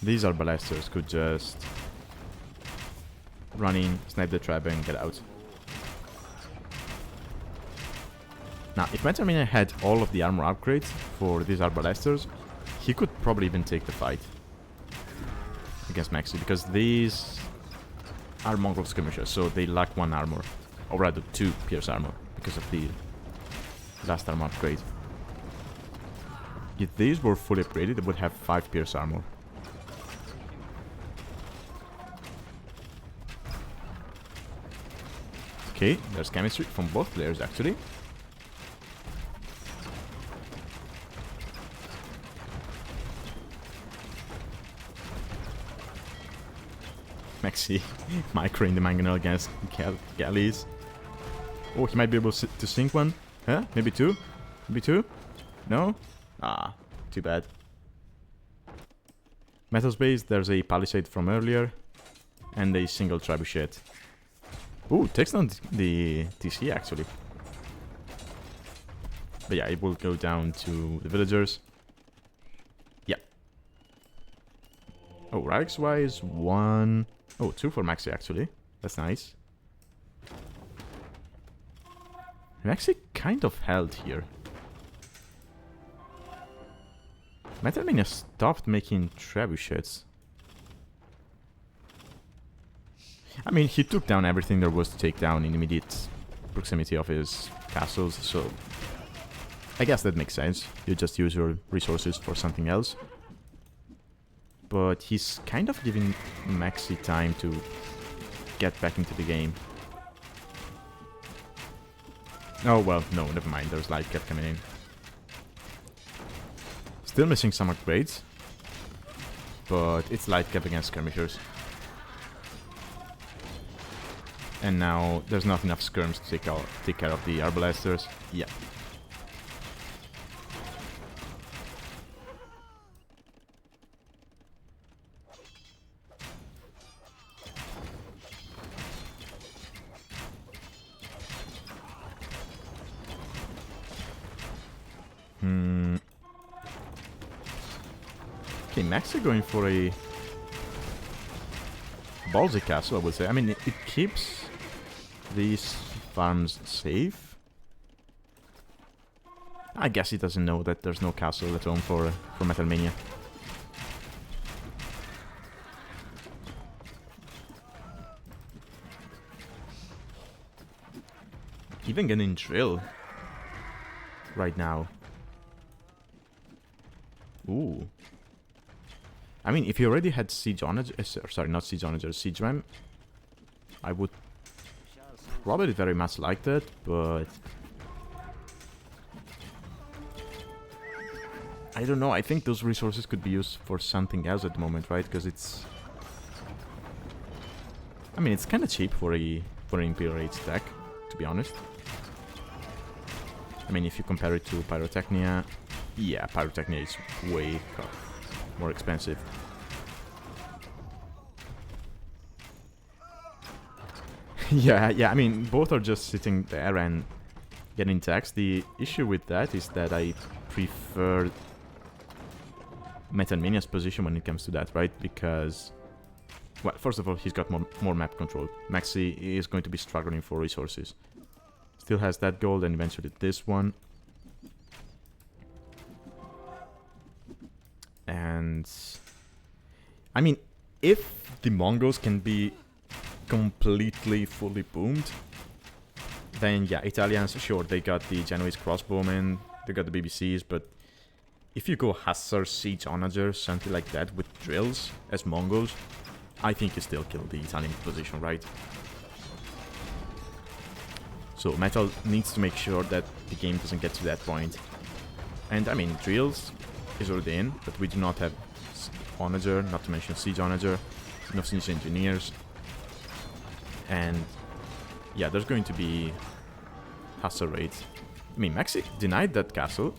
these Arbalesters could just run in, snipe the trap and get out. Now, if Metalmania had all of the armor upgrades for these Arbalesters, he could probably even take the fight against Maxi, because these are Mongrel skirmishers, so they lack 1 armor, or rather 2 pierce armor, because of the last armor upgrade. If these were fully upgraded, they would have 5 pierce armor. Okay, there's chemistry from both players actually. Maxi microing the mangonel against galleys. Oh, he might be able to sink one. Huh? Maybe 2? Maybe 2? No? Ah, too bad. Metal Space, there's a palisade from earlier, and a single trebuchet. Ooh, takes down the TC actually. But yeah, it will go down to the villagers. Yeah. Oh, Radix wise, 1. Oh, 2 for Maxi actually. That's nice. Maxi kind of held here. Metalmania stopped making trebuchets. I mean, he took down everything there was to take down in immediate proximity of his castles, so I guess that makes sense. You just use your resources for something else. But he's kind of giving Maxi time to get back into the game. Oh, well, no, never mind. There's Light Cap coming in. Still missing some upgrades, but it's Light Cap against skirmishers. And now there's not enough skirms to take care of the Arbalesters. Yeah. Okay, Maxi going for a ballsy castle, I would say. I mean, it keeps these farms safe. I guess he doesn't know that there's no castle at home for Metalmania. Even getting drill right now. Ooh. I mean, if you already had Siege Onager, sorry, not Siege Onager, Siege Ram, I would probably very much like that, but I don't know. I think those resources could be used for something else at the moment, right? Because it's, I mean, it's kind of cheap for an Imperial Age tech, to be honest. I mean, if you compare it to Pyrotechnia, yeah, Pyrotechnia is way more expensive. yeah, I mean, both are just sitting there and getting taxed. The issue with that is that I prefer Metalmania's position when it comes to that, right? Because, well, first of all, he's got more map control. Maxi is going to be struggling for resources. Still has that gold and eventually this one. And I mean, if the Mongols can be completely fully boomed, then yeah, Italians, sure, they got the Genoese crossbowmen, they got the BBCs, but if you go Hussar, Siege Onager, something like that with drills as Mongols, I think you still kill the Italian position, right? So Metal needs to make sure that the game doesn't get to that point. And I mean, drills is already in, but we do not have Onager, not to mention Siege Onager, no Siege Engineers. And yeah, there's going to be Hussar raids. I mean, Maxi denied that castle,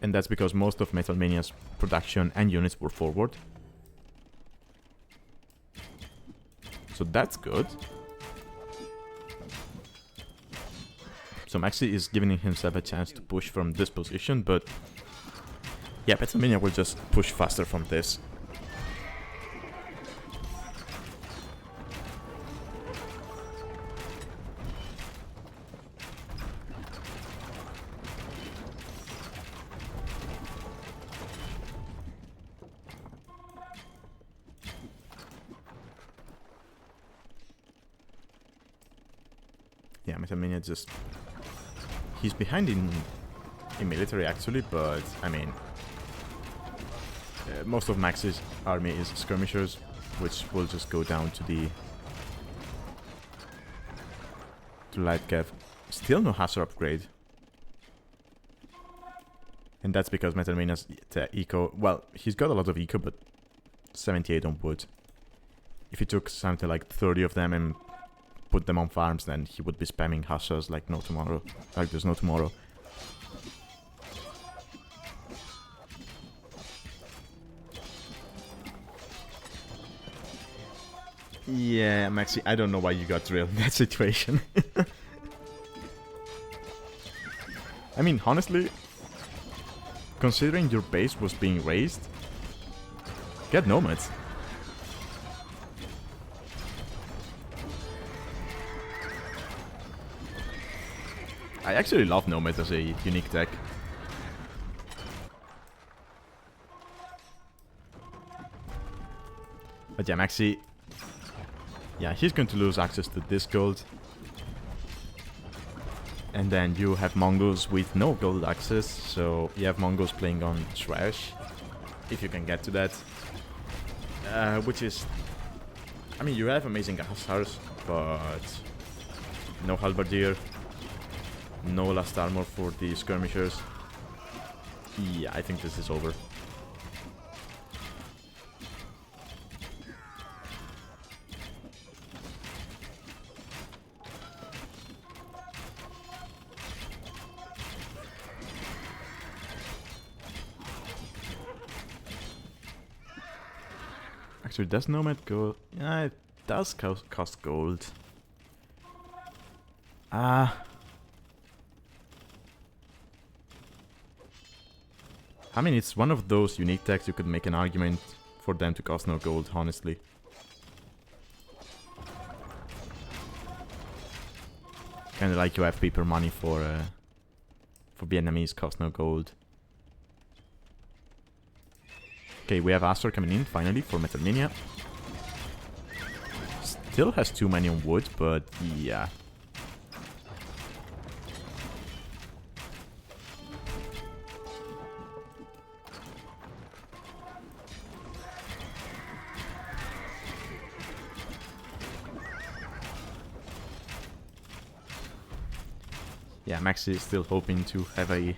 and that's because most of Metalmania's production and units were forward. So that's good. So Maxi is giving himself a chance to push from this position, but yeah, Metalmania will just push faster from this. Yeah, Metalmania just... He's behind in military actually, but I mean... most of Max's army is skirmishers, which will just go down to the... to light cav. Still no Hussar upgrade. And that's because Metalmania's eco... Well, he's got a lot of eco, but 78 on wood. If he took something like 30 of them and put them on farms, then he would be spamming Hussars like no tomorrow. Like there's no tomorrow. Yeah, Maxi, I don't know why you got drilled in that situation. I mean, honestly, considering your base was being raised, get nomads. I actually love nomads as a unique tech. But yeah, Maxi... Yeah, he's going to lose access to this gold. And then you have Mongols with no gold access, so you have Mongols playing on trash, if you can get to that. Which is... I mean, you have amazing Hussars, but... no Halberdier. No last armor for the skirmishers. Yeah, I think this is over. Actually, does Nomad gold? Yeah, it does cost gold. I mean, it's one of those unique techs you could make an argument for them to cost no gold, honestly. Kinda like you have paper money for Vietnamese cost no gold. Okay, we have Astor coming in, finally, for Metalmania. Still has too many on wood, but yeah. Yeah, Maxi is still hoping to have a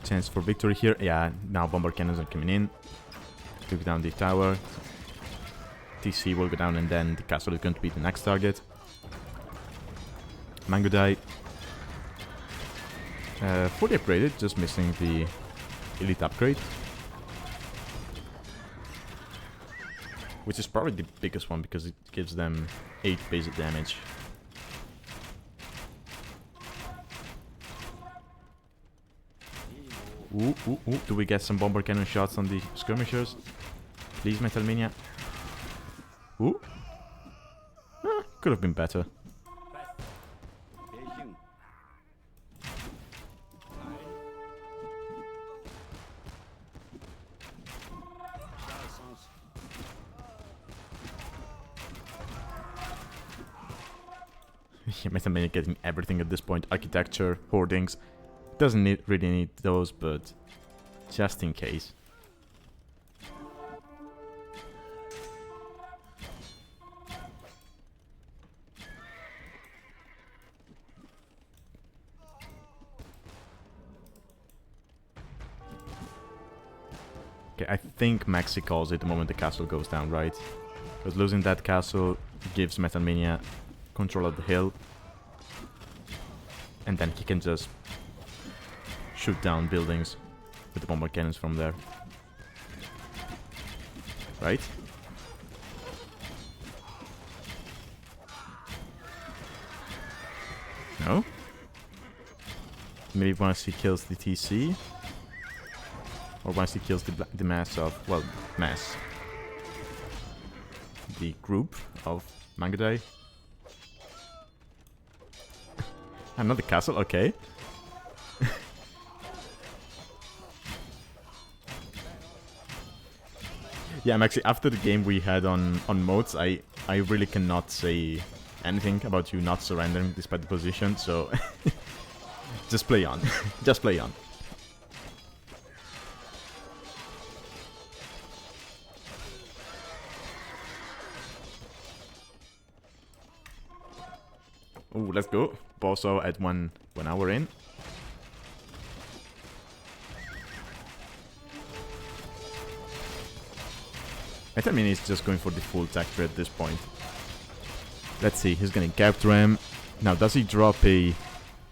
chance for victory here. Yeah, now bomber cannons are coming in. Took down the tower. TC will go down and then the castle is going to be the next target. Mango die. Fully upgraded, just missing the elite upgrade. Which is probably the biggest one because it gives them 8 basic damage. Ooh, ooh, ooh. Do we get some bomber cannon shots on the skirmishers? Please, Metalmania. Ooh. Could have been better. Metalmania getting everything at this point. Architecture, hoardings. Doesn't really need those, but just in case. Okay, I think Maxi calls it the moment the castle goes down, right? Because losing that castle gives Metalmania control of the hill. And then he can just shoot down buildings with the bombard cannons from there. Right? No? Maybe once he kills the TC? Or once he kills the mass of... well, mass. The group of Mangadai. Another castle, okay. Yeah, I'm actually, after the game we had on modes, I really cannot say anything about you not surrendering despite the position, so just play on. Just play on. Ooh, let's go. Bosso at one hour in. I mean, he's just going for the full tech tree at this point. Let's see, he's gonna capture him. Now, does he drop a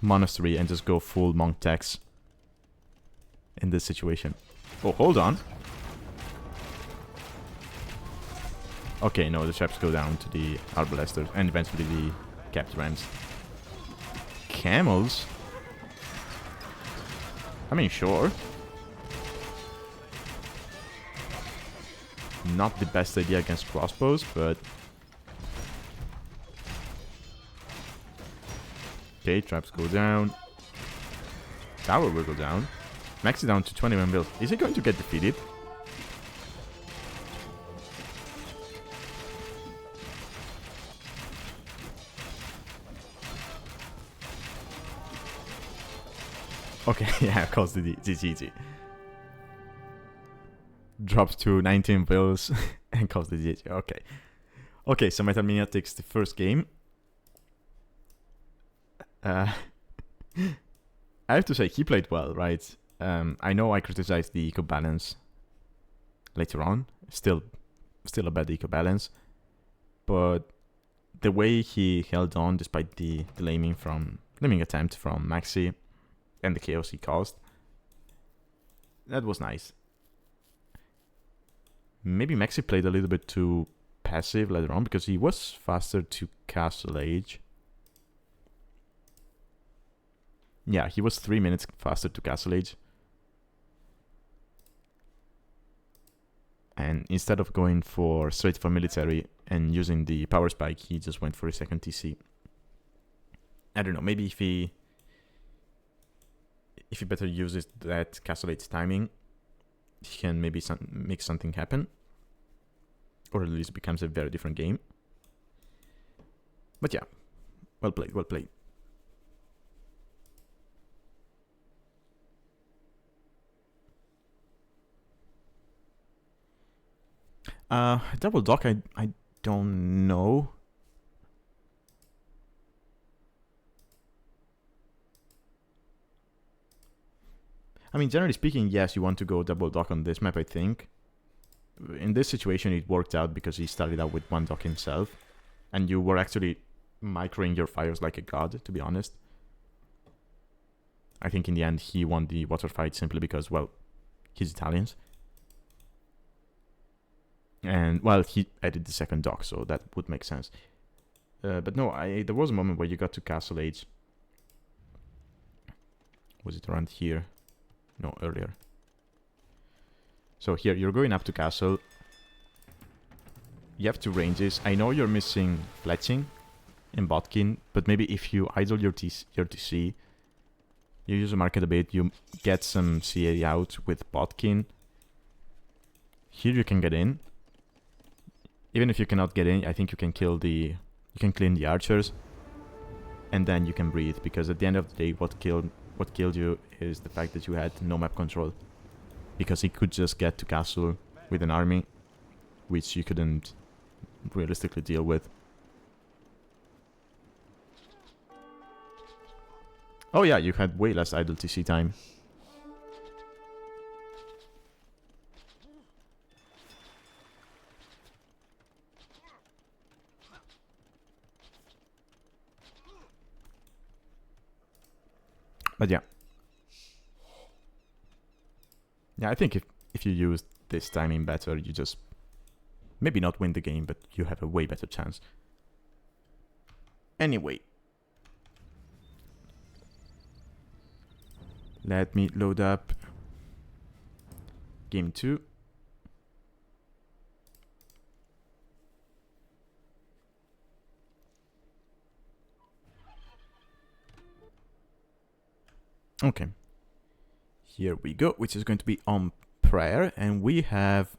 monastery and just go full monk tax in this situation? Oh, hold on. Okay, no, the traps go down to the arbalesters and eventually the capture rams. Camels? I mean, sure. Not the best idea against crossbows, but... okay, traps go down. Tower will go down. Maxi down to 21 builds. Is he going to get defeated? Okay, yeah, calls the GG. Drops to 19 bills and calls the GG. Okay. Okay, so Metalmania takes the first game. I have to say, he played well, right? I know I criticized the eco balance later on. Still a bad eco balance. But the way he held on despite the laming attempt from Maxi and the chaos he caused, that was nice. Maybe Maxi played a little bit too passive later on because he was faster to Castle Age. Yeah, he was 3 minutes faster to Castle Age. And instead of going straight for military and using the power spike, he just went for a second TC. I don't know, maybe if he better uses that Castle Age timing, he can maybe make something happen. Or at least becomes a very different game. But yeah, well played, well played. Double dock, I don't know. I mean, generally speaking, yes, you want to go double dock on this map, I think. In this situation, it worked out because he started out with one dock himself. And you were actually microing your fires like a god, to be honest. I think in the end, he won the water fight simply because, well, he's Italian. And, well, he added the second dock, so that would make sense. But no, there was a moment where you got to Castle Age. Was it around here? No, earlier. So here, you're going up to castle. You have two ranges. I know you're missing fletching in Botkin, but maybe if you idle your TC, you use a market a bit, you get some CA out with Botkin. Here you can get in. Even if you cannot get in, I think you can clean the archers. and then you can breathe, because at the end of the day what killed you is the fact that you had no map control, because he could just get to castle with an army which you couldn't realistically deal with. Oh yeah, you had way less idle TC time. But yeah. Yeah, I think if you use this timing better, you just maybe not win the game, but you have a way better chance. Anyway. Let me load up game 2. Okay. Here we go, which is going to be on prayer, and we have...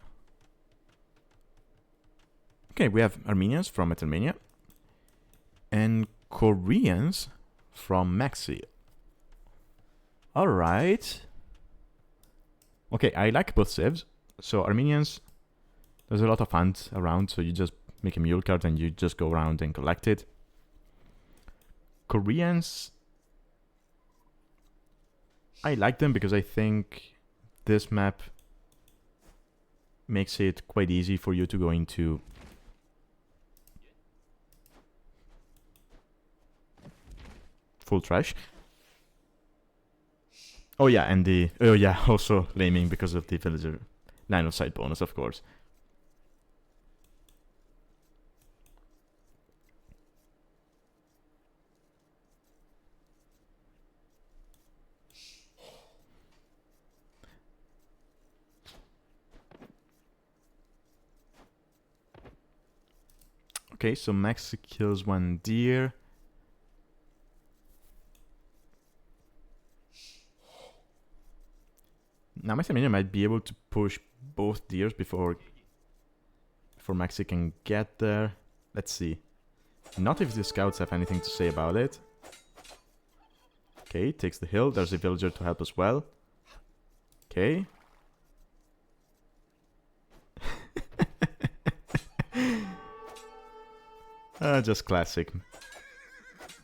Okay, we have Armenians from Metalmania and Koreans from Maxi. Alright. Okay, I like both civs. So Armenians, there's a lot of hunts around, so you just make a mule card and you just go around and collect it. Koreans, I like them because I think this map makes it quite easy for you to go into full trash. Oh yeah, and the... Oh yeah, also laming because of the villager line of sight bonus, of course. Okay, so Max kills one deer. Now Maxymania might be able to push both deers before Maxi can get there. Let's see. Not if the scouts have anything to say about it. Okay, takes the hill. There's a villager to help as well. Okay. Just classic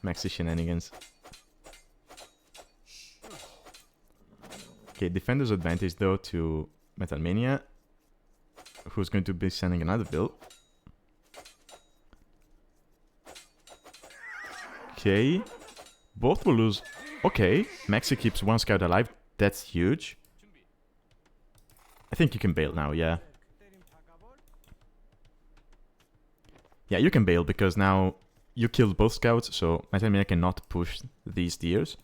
Maxi shenanigans. Okay, defender's advantage though to Metalmania, who's going to be sending another bill. Okay, both will lose. Okay, Maxi keeps one scout alive. That's huge. I think you can bail now, yeah. Yeah, you can bail because now you killed both scouts, so Metalmania cannot push these deers.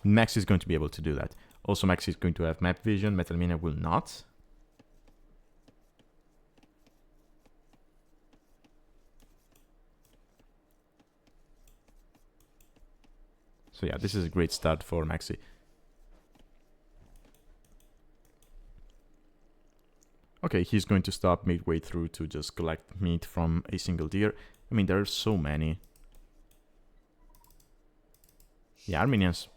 Max is going to be able to do that. Also, Max is going to have map vision. Metalmania will not. So yeah, this is a great start for Maxi. Okay, he's going to stop midway through to just collect meat from a single deer. I mean, there are so many. Yeah, Armenians.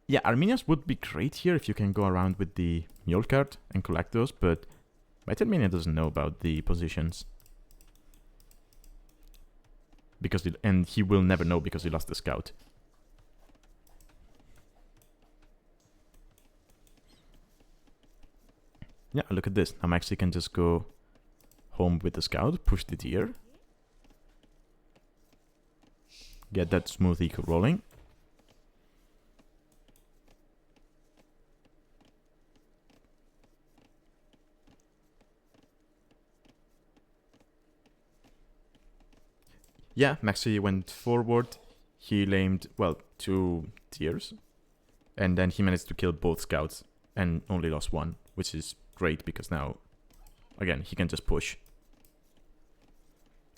Yeah, Armenians would be great here if you can go around with the mule cart and collect those, but Metalmania doesn't know about the positions. Because and he will never know because he lost the scout. Yeah, look at this. Now Maxi can just go home with the scout, push the deer. Get that smooth eco rolling. Yeah, Maxi went forward. He lamed, well, 2 deers. And then he managed to kill both scouts and only lost one, which is great because now, again, he can just push.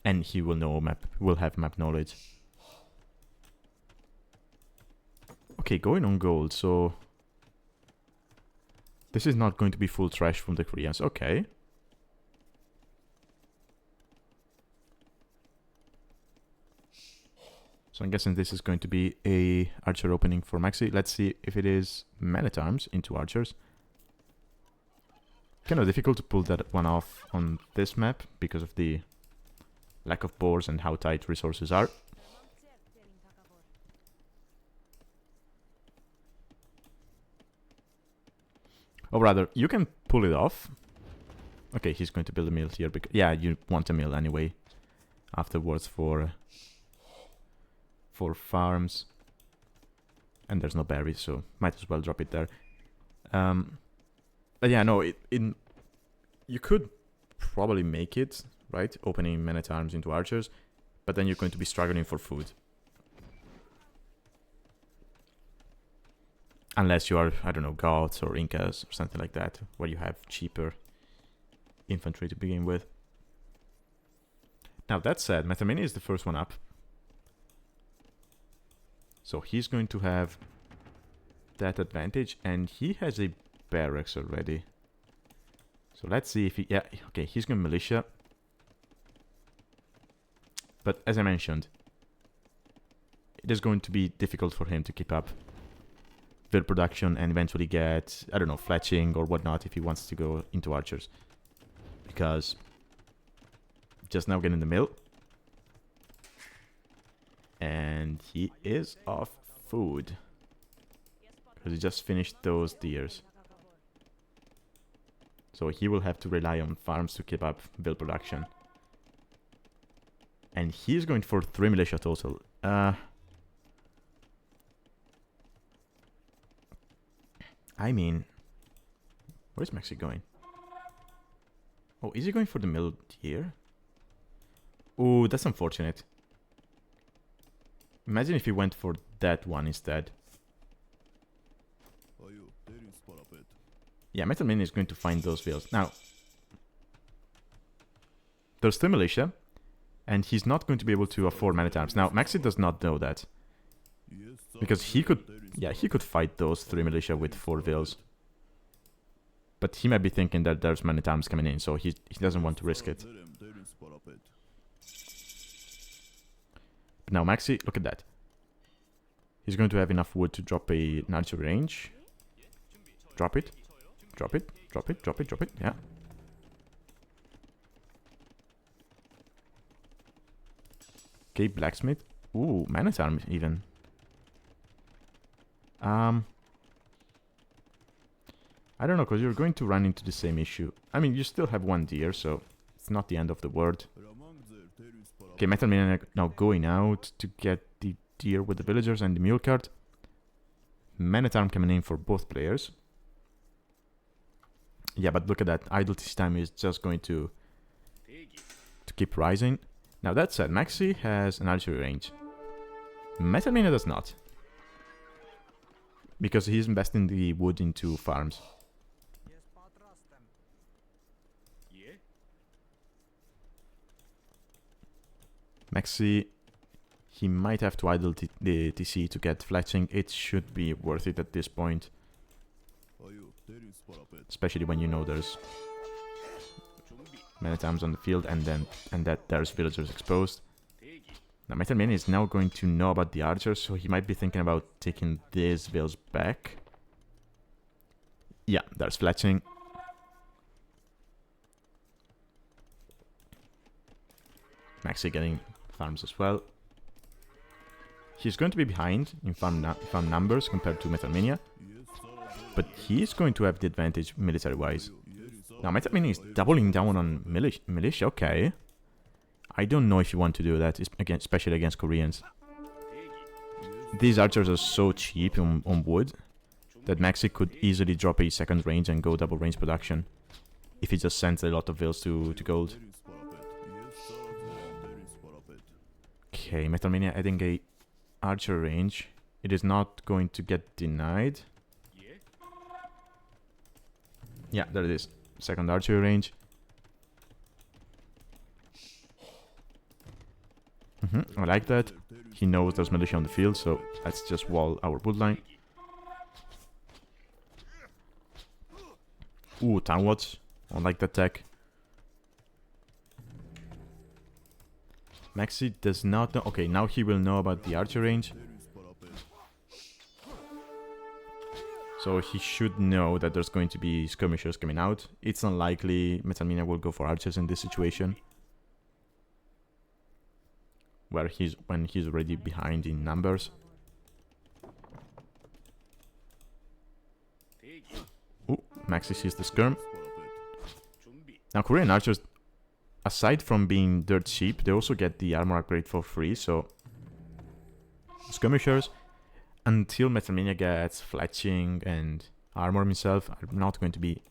And he will know map, will have map knowledge. Okay, going on gold, so... This is not going to be full trash from the Koreans, okay. So I'm guessing this is going to be a archer opening for Maxi. Let's see if it is men-at-arms into archers. Kind of difficult to pull that one off on this map because of the lack of boars and how tight resources are. Or rather, you can pull it off. Okay, he's going to build a mill here. Because, yeah, you want a mill anyway afterwards for farms. And there's no berries, so might as well drop it there. But yeah, no, you could probably make it, right? Opening men-at-arms into archers. But then you're going to be struggling for food. Unless you are, I don't know, Goths or Incas or something like that, where you have cheaper infantry to begin with. Now, that said, Metalmania is the first one up. So he's going to have that advantage, and he has a barracks already. So let's see if he... Yeah, okay, he's going militia. But as I mentioned, it is going to be difficult for him to keep up build production and eventually get, I don't know, fletching or whatnot if he wants to go into archers. Because just now getting the mill. And he is off food. Because he just finished those deers. So he will have to rely on farms to keep up build production. And he's going for 3 militia total. I mean, where's Maxi going? Oh, is he going for the mill here? Oh, that's unfortunate. Imagine if he went for that one instead. Yeah, Metalmania is going to find those fields. Now, there's 3 militia, and he's not going to be able to afford men-at-arms. Now, Maxi does not know that. Because he could, yeah, he could fight those 3 militia with 4 vills. But he might be thinking that there's men-at-arms coming in, so he doesn't want to risk it. But now Maxi, look at that. He's going to have enough wood to drop an archery range. Drop it. Drop it. Drop it. Drop it. Drop it. Yeah. Okay, blacksmith. Ooh, man-at-arms even. I don't know, because you're going to run into the same issue. I mean, you still have 1 deer, so it's not the end of the world. Okay, Metalmania now going out to get the deer with the villagers and the mule cart. Man-at-arm coming in for both players. Yeah, but look at that. Idle time is just going to keep rising. Now, that said, Maxi has an archery range. Metalmania does not. Because he's investing the wood into farms. Maxi, he might have to idle the TC to get fletching. It should be worth it at this point. Especially when you know there's men-at-arms on the field and that there's villagers exposed. Now Metalmania is now going to know about the archers, so he might be thinking about taking these vills back. Yeah, there's fletching. Maxi getting farms as well. He's going to be behind in farm numbers compared to Metalmania, but he's going to have the advantage military-wise. Now Metalmania is doubling down on militia. Okay. I don't know if you want to do that, especially against Koreans. These archers are so cheap on wood that Maxi could easily drop a second range and go double range production if he just sends a lot of vills to gold. Okay, Metalmania adding a archer range. It is not going to get denied. Yeah, there it is. Second archery range. I like that. He knows there's militia on the field, so let's just wall our wood line. Ooh, town watch. I like that tech. Maxi does not know. Okay, now he will know about the archer range. So he should know that there's going to be skirmishers coming out. It's unlikely Metalmania will go for archers in this situation, where when he's already behind in numbers. Ooh, Maxi sees the skirm. Now Korean archers, aside from being dirt cheap, they also get the armor upgrade for free, so skirmishers, until Metalmania gets fletching and armor himself, are not going to be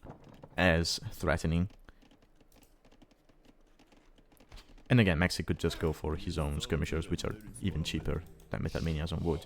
as threatening. And again, Maxi could just go for his own skirmishers, which are even cheaper than Metalmania's on wood.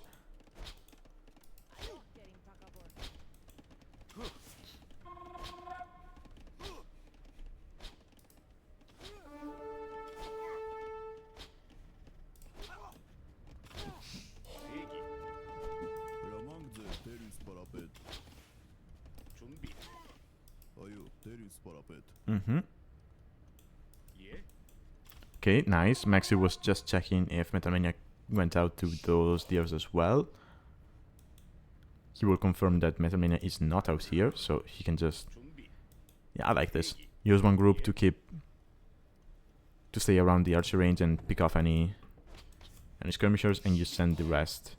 Okay, nice. Maxi was just checking if Metalmania went out to those deers as well. He will confirm that Metalmania is not out here, so he can just... Yeah, I like this. Use one group to stay around the archer range and pick off any skirmishers, and you send the rest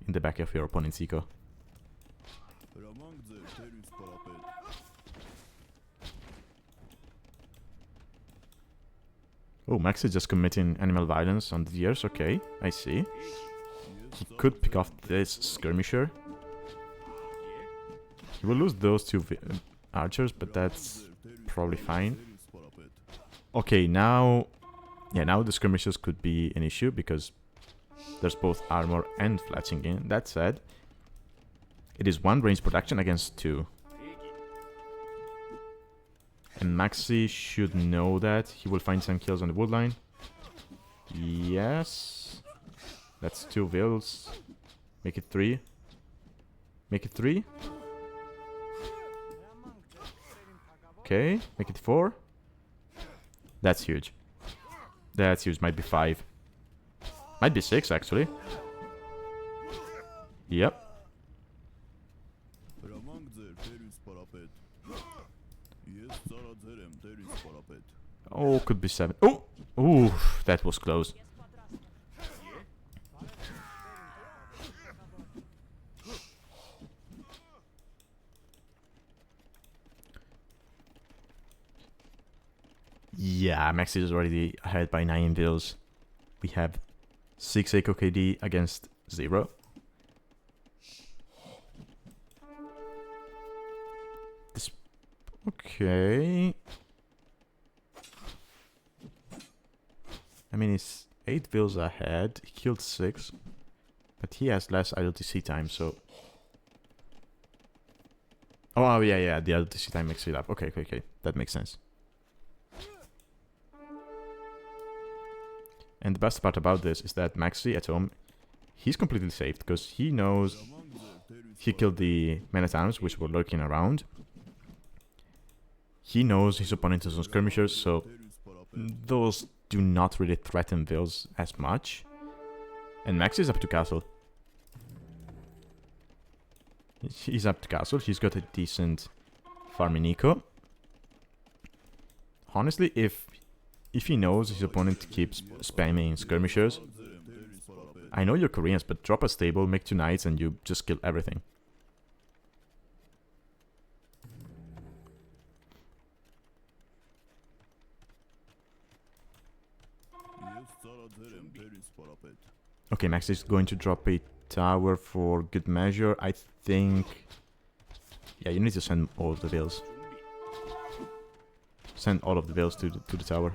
in the back of your opponent's eco. Oh, Max is just committing animal violence on the deers. Okay, I see. He could pick off this skirmisher. He will lose those two archers, but that's probably fine. Okay, now... Yeah, now the skirmishers could be an issue, because there's both armor and fletching in. That said, it is one range protection against two. And Maxi should know that. He will find some kills on the wood line. Yes. That's 2 vills. Make it 3. Make it 3. Okay, make it 4. That's huge. That's huge. Might be 5. Might be 6, actually. Yep. Oh, could be 7. Oh! Ooh, that was close. Yeah, Maxi is already ahead by 9 vills. We have 6 Eco KD against 0. This... Okay... I mean, he's 8 vills ahead. He killed 6. But he has less ILTC time, so... Oh, yeah, the ILTC time makes it up. Okay. That makes sense. And the best part about this is that Maxi at home, he's completely safe, because he knows he killed the men-at-arms, which were lurking around. He knows his opponent is on skirmishers, so those do not really threaten vills as much. And Max is up to castle. He's up to castle. He's got a decent farming eco. Honestly, if he knows his opponent keeps spamming skirmishers, I know you're Koreans, but drop a stable, make 2 knights, and you just kill everything. Okay, Max is going to drop a tower for good measure. I think... Yeah, you need to send all of the vills. Send all of the vills to the tower.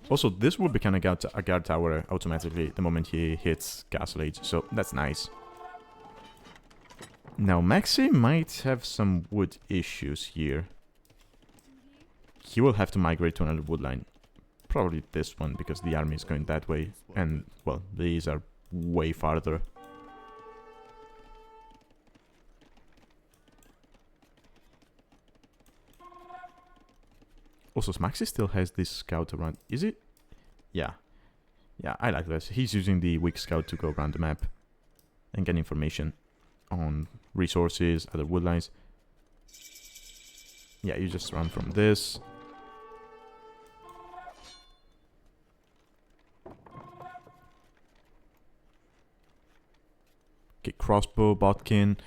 Also, this will become a guard tower automatically the moment he hits Castle Age, so that's nice. Now, Maxi might have some wood issues here. He will have to migrate to another wood line. Probably this one, because the army is going that way. And, well, these are way farther. Also, Maxi still has this scout around. Is it? Yeah. Yeah, I like this. He's using the weak scout to go around the map and get information on resources, other woodlines. Yeah, you just run from this. Okay, crossbow, botkin.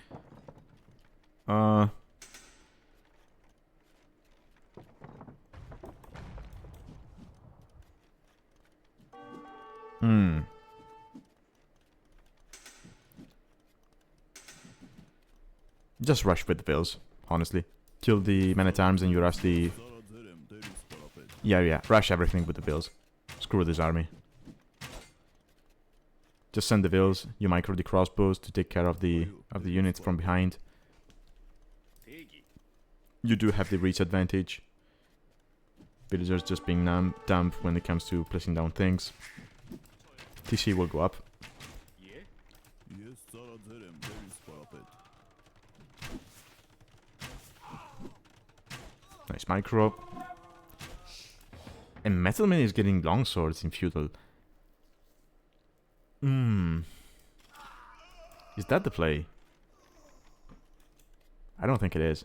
Just rush with the bills, honestly. Kill the man at arms and you rush the... Yeah, rush everything with the bills. Screw this army. Just send the bills, you micro the crossbows to take care of the units from behind. You do have the reach advantage. Villagers just being dumb when it comes to placing down things. TC will go up. Nice micro. And Metalmania is getting longswords in feudal. Is that the play? I don't think it is.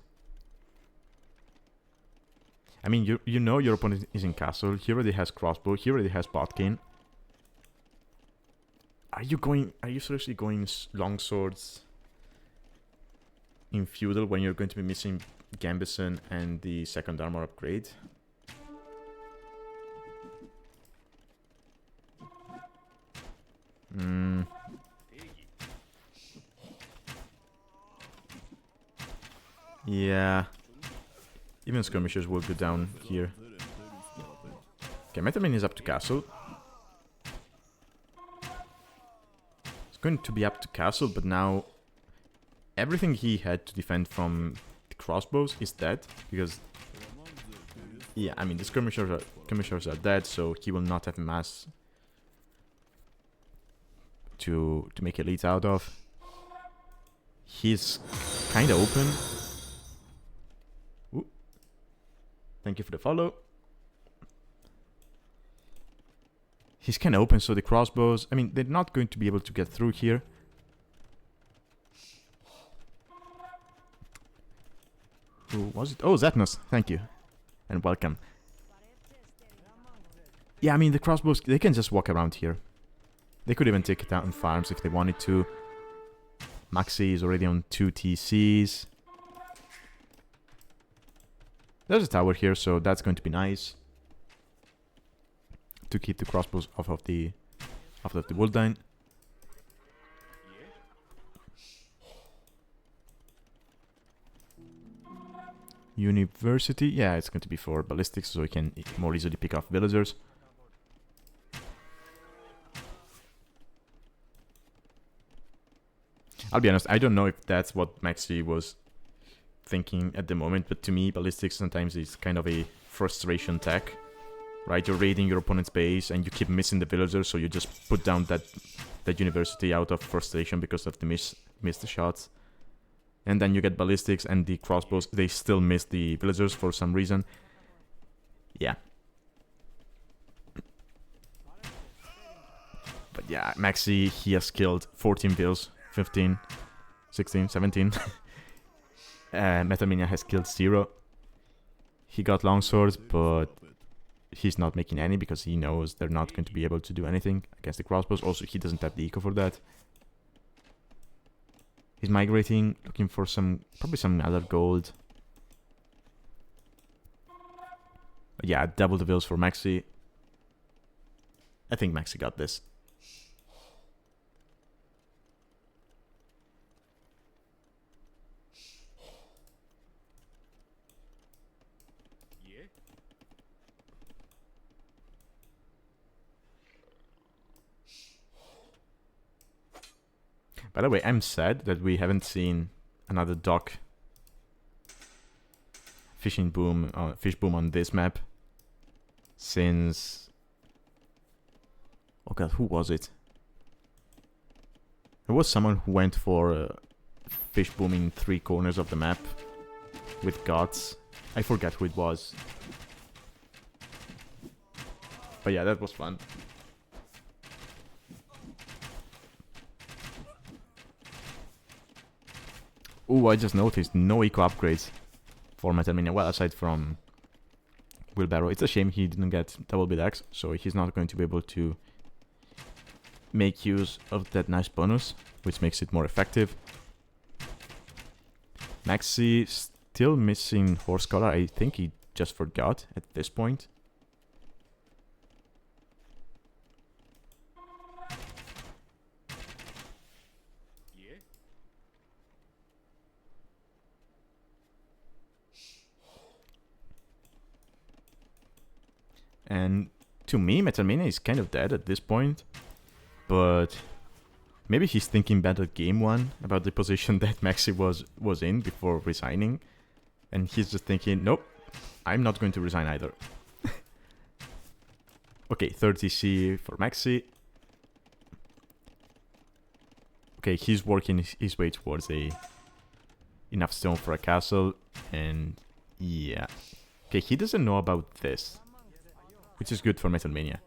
I mean, you know your opponent is in castle. He already has crossbow. He already has botkin. Are you seriously going longswords in feudal when you're going to be missing Gambison and the second armor upgrade? Yeah. Even skirmishers will go down here. Okay, Metalmania is up to castle. It's going to be up to castle, but now everything he had to defend from the crossbows is dead, because... Yeah, I mean, the skirmishers are dead, so he will not have mass to make elite out of. He's kind of open. Ooh. Thank you for the follow. He's kind of open, so the crossbows... I mean, they're not going to be able to get through here. Who was it? Oh, Zetnos. Thank you. And welcome. Yeah, I mean, the crossbows, they can just walk around here. They could even take it out on farms if they wanted to. Maxi is already on 2 TCs. There's a tower here, so that's going to be nice. To keep the crossbows off of the wood line. University, yeah, it's going to be for ballistics, so we can more easily pick off villagers. I'll be honest, I don't know if that's what Maxi was thinking at the moment, but to me, ballistics sometimes is kind of a frustration tech. Right, you're raiding your opponent's base and you keep missing the villagers, so you just put down that university out of frustration because of the missed shots. And then you get ballistics and the crossbows, they still miss the villagers for some reason. Yeah. But yeah, Maxi, he has killed 14 vills, 15, 16, 17. Metalmania has killed 0. He got longswords, but he's not making any because he knows they're not going to be able to do anything against the crossbows. Also, he doesn't have the eco for that. He's migrating, looking for probably some other gold. But yeah, double the vills for Maxi. I think Maxi got this. By the way, I'm sad that we haven't seen another dock fish boom on this map since... Oh god, who was it? There was someone who went for fish boom in 3 corners of the map with gods. I forget who it was. But yeah, that was fun. Ooh, I just noticed no eco upgrades for Metalmania. Well, aside from Wheelbarrow. It's a shame he didn't get double bid X, so he's not going to be able to make use of that nice bonus, which makes it more effective. Maxi still missing Horse Collar. I think he just forgot at this point. And to me, Metalmania is kind of dead at this point, but maybe he's thinking back at game one about the position that Maxi was in before resigning, and he's just thinking, nope, I'm not going to resign either. Okay, 30C for Maxi. Okay, he's working his way towards enough stone for a castle, and yeah. Okay, he doesn't know about this, which is good for Metalmania.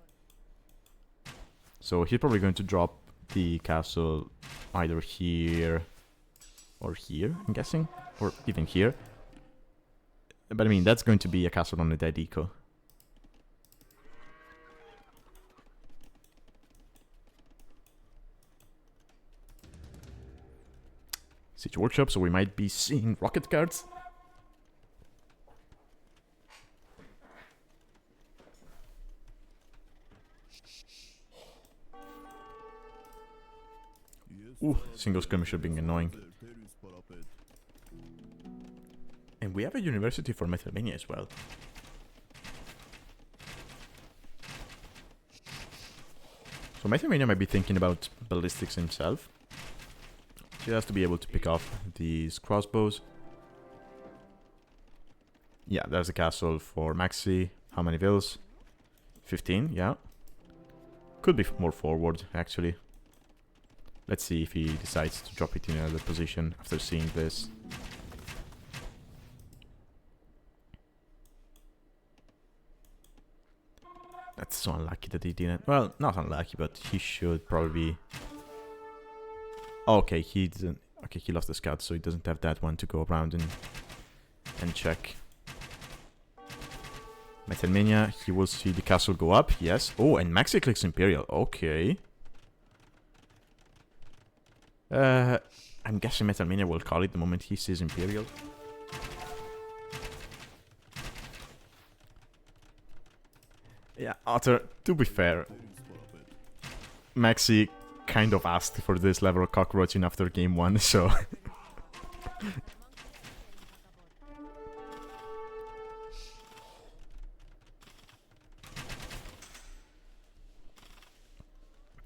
So he's probably going to drop the castle either here or here, I'm guessing, or even here. But I mean, that's going to be a castle on a dead eco. Siege Workshop, so we might be seeing rocket cards. Ooh, single skirmisher being annoying. And we have a university for Metalmania as well. So Metalmania might be thinking about ballistics himself. He has to be able to pick off these crossbows. Yeah, there's a castle for Maxi. How many vills? 15, yeah. Could be more forward, actually. Let's see if he decides to drop it in another position after seeing this. That's so unlucky that he didn't. Well, not unlucky, but he should probably... Okay, he didn't. Okay, he lost the scout, so he doesn't have that one to go around and check. Metalmania, he will see the castle go up, yes. Oh, and Maxi clicks Imperial, okay. I'm guessing Metalmania will call it the moment he sees Imperial. Yeah, Otter, to be fair, Maxi kind of asked for this level of cockroaching after game one, so...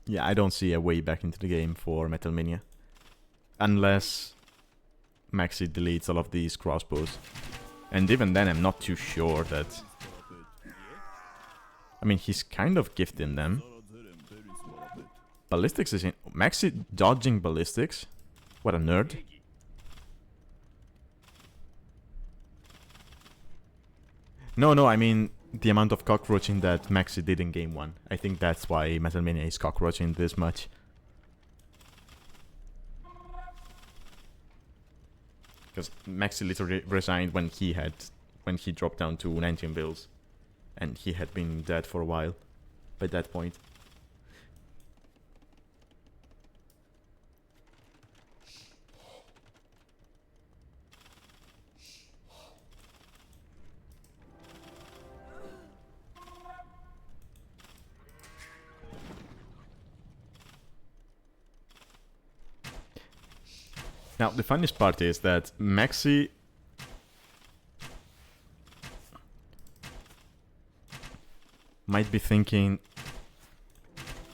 Yeah, I don't see a way back into the game for Metalmania. Unless Maxi deletes all of these crossbows. And even then, I'm not too sure that... I mean, he's kind of gifting them. Ballistics is in... Maxi dodging ballistics? What a nerd. No, I mean the amount of cockroaching that Maxi did in game 1. I think that's why Metalmania is cockroaching this much. Because Maxi literally resigned when he dropped down to 19 bills. And he had been dead for a while by that point. Now, the funniest part is that Maxi might be thinking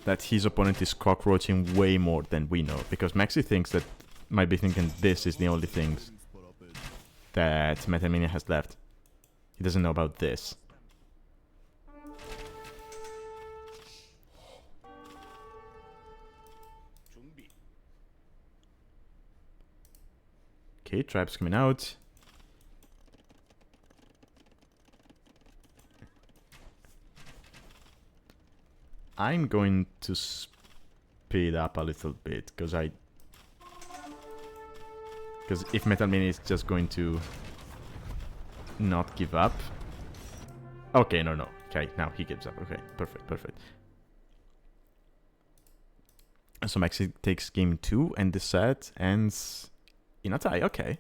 that his opponent is cockroaching way more than we know. Because Maxi might be thinking this is the only things that Metalmania has left. He doesn't know about this. Okay, tribes coming out. I'm going to speed up a little bit, because if Metalmania is just going to not give up. Okay, no. Okay, now he gives up. Okay, perfect. So Maxi takes game 2, and the set ends in a tie. Okay.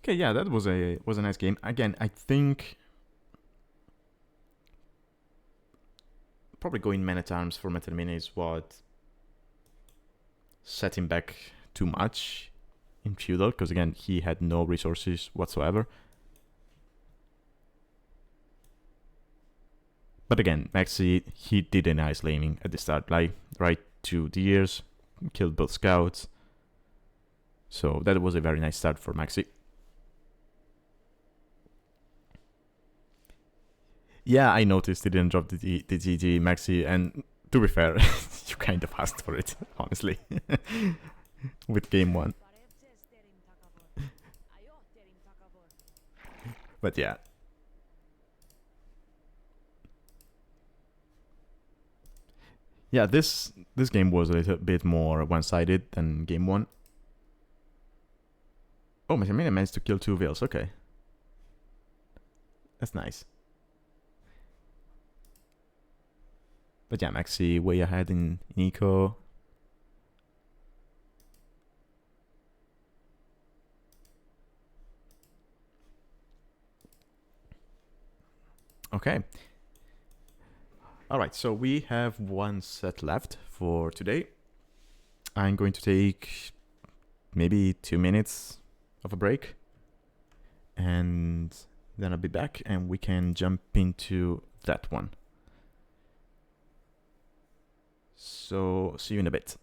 Okay, yeah, that was a nice game. Again, I think probably going man at arms for Metalmania is what set him back too much in feudal, because again he had no resources whatsoever. But again, Maxi, he did a nice laning at the start, like right 2 Deers, killed both scouts. So that was a very nice start for Maxi. Yeah, I noticed he didn't drop the GG Maxi, and to be fair, you kind of asked for it, honestly, with game 1. But yeah. Yeah, this game was a little bit more one-sided than game 1. Oh, Metalmania managed to kill 2 Veils, okay. That's nice. But yeah, Maxi way ahead in eco. Okay. Alright, so we have 1 set left for today. I'm going to take maybe 2 minutes of a break. And then I'll be back and we can jump into that one. So, see you in a bit.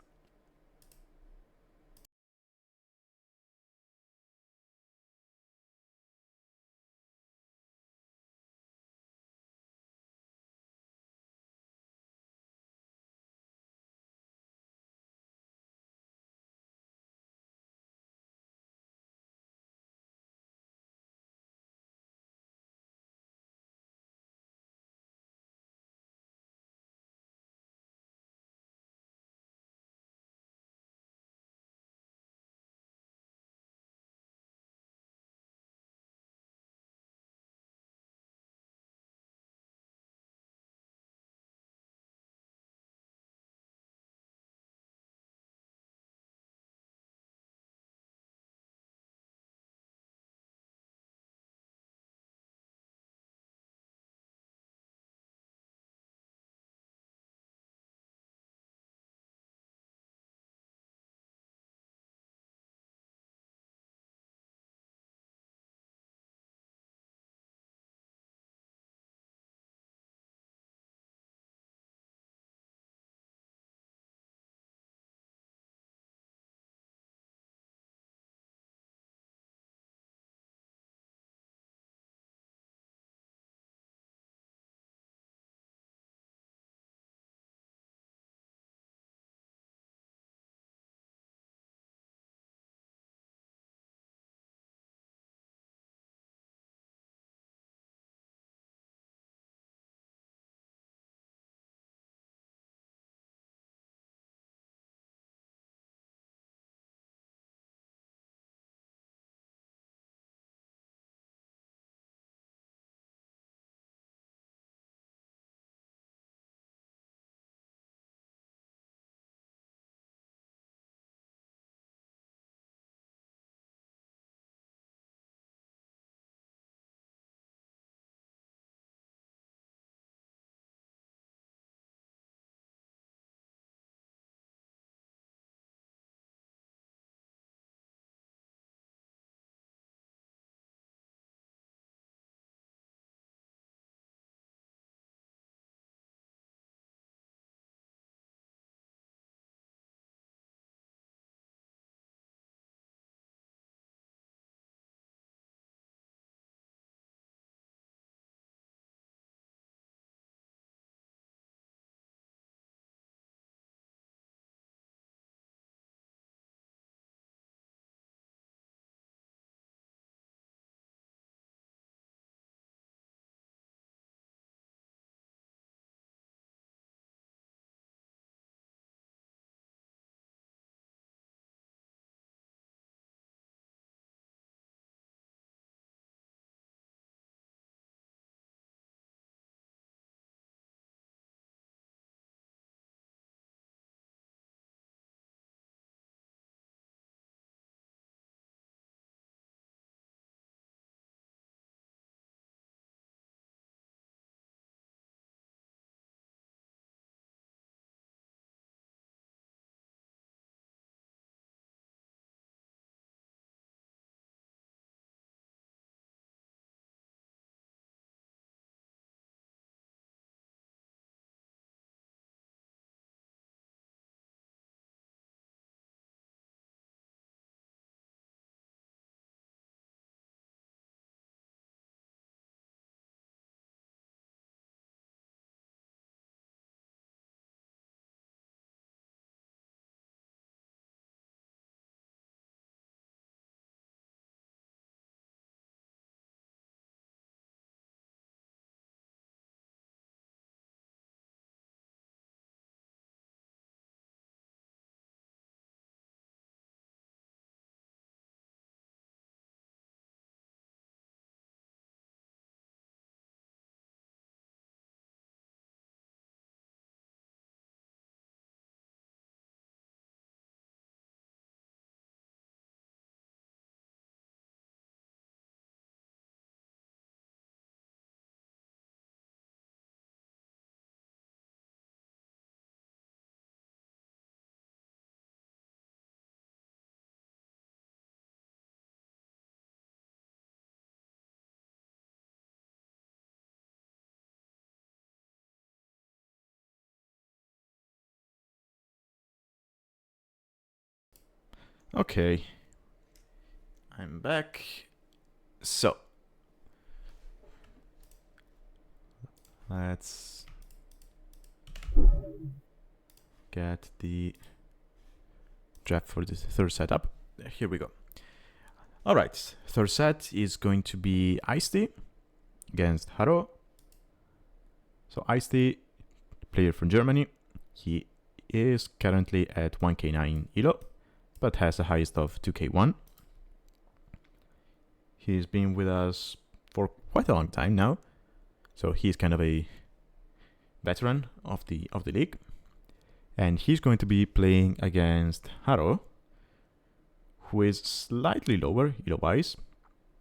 Okay, I'm back. So let's get the draft for the third setup. Here we go. All right, third set is going to be e1sTea against harooooo. So e1sTea, player from Germany, he is currently at 1k9 elo, but has the highest of 2k1. He's been with us for quite a long time now, so he's kind of a veteran of the league. And he's going to be playing against harooooo, who is slightly lower elo-wise.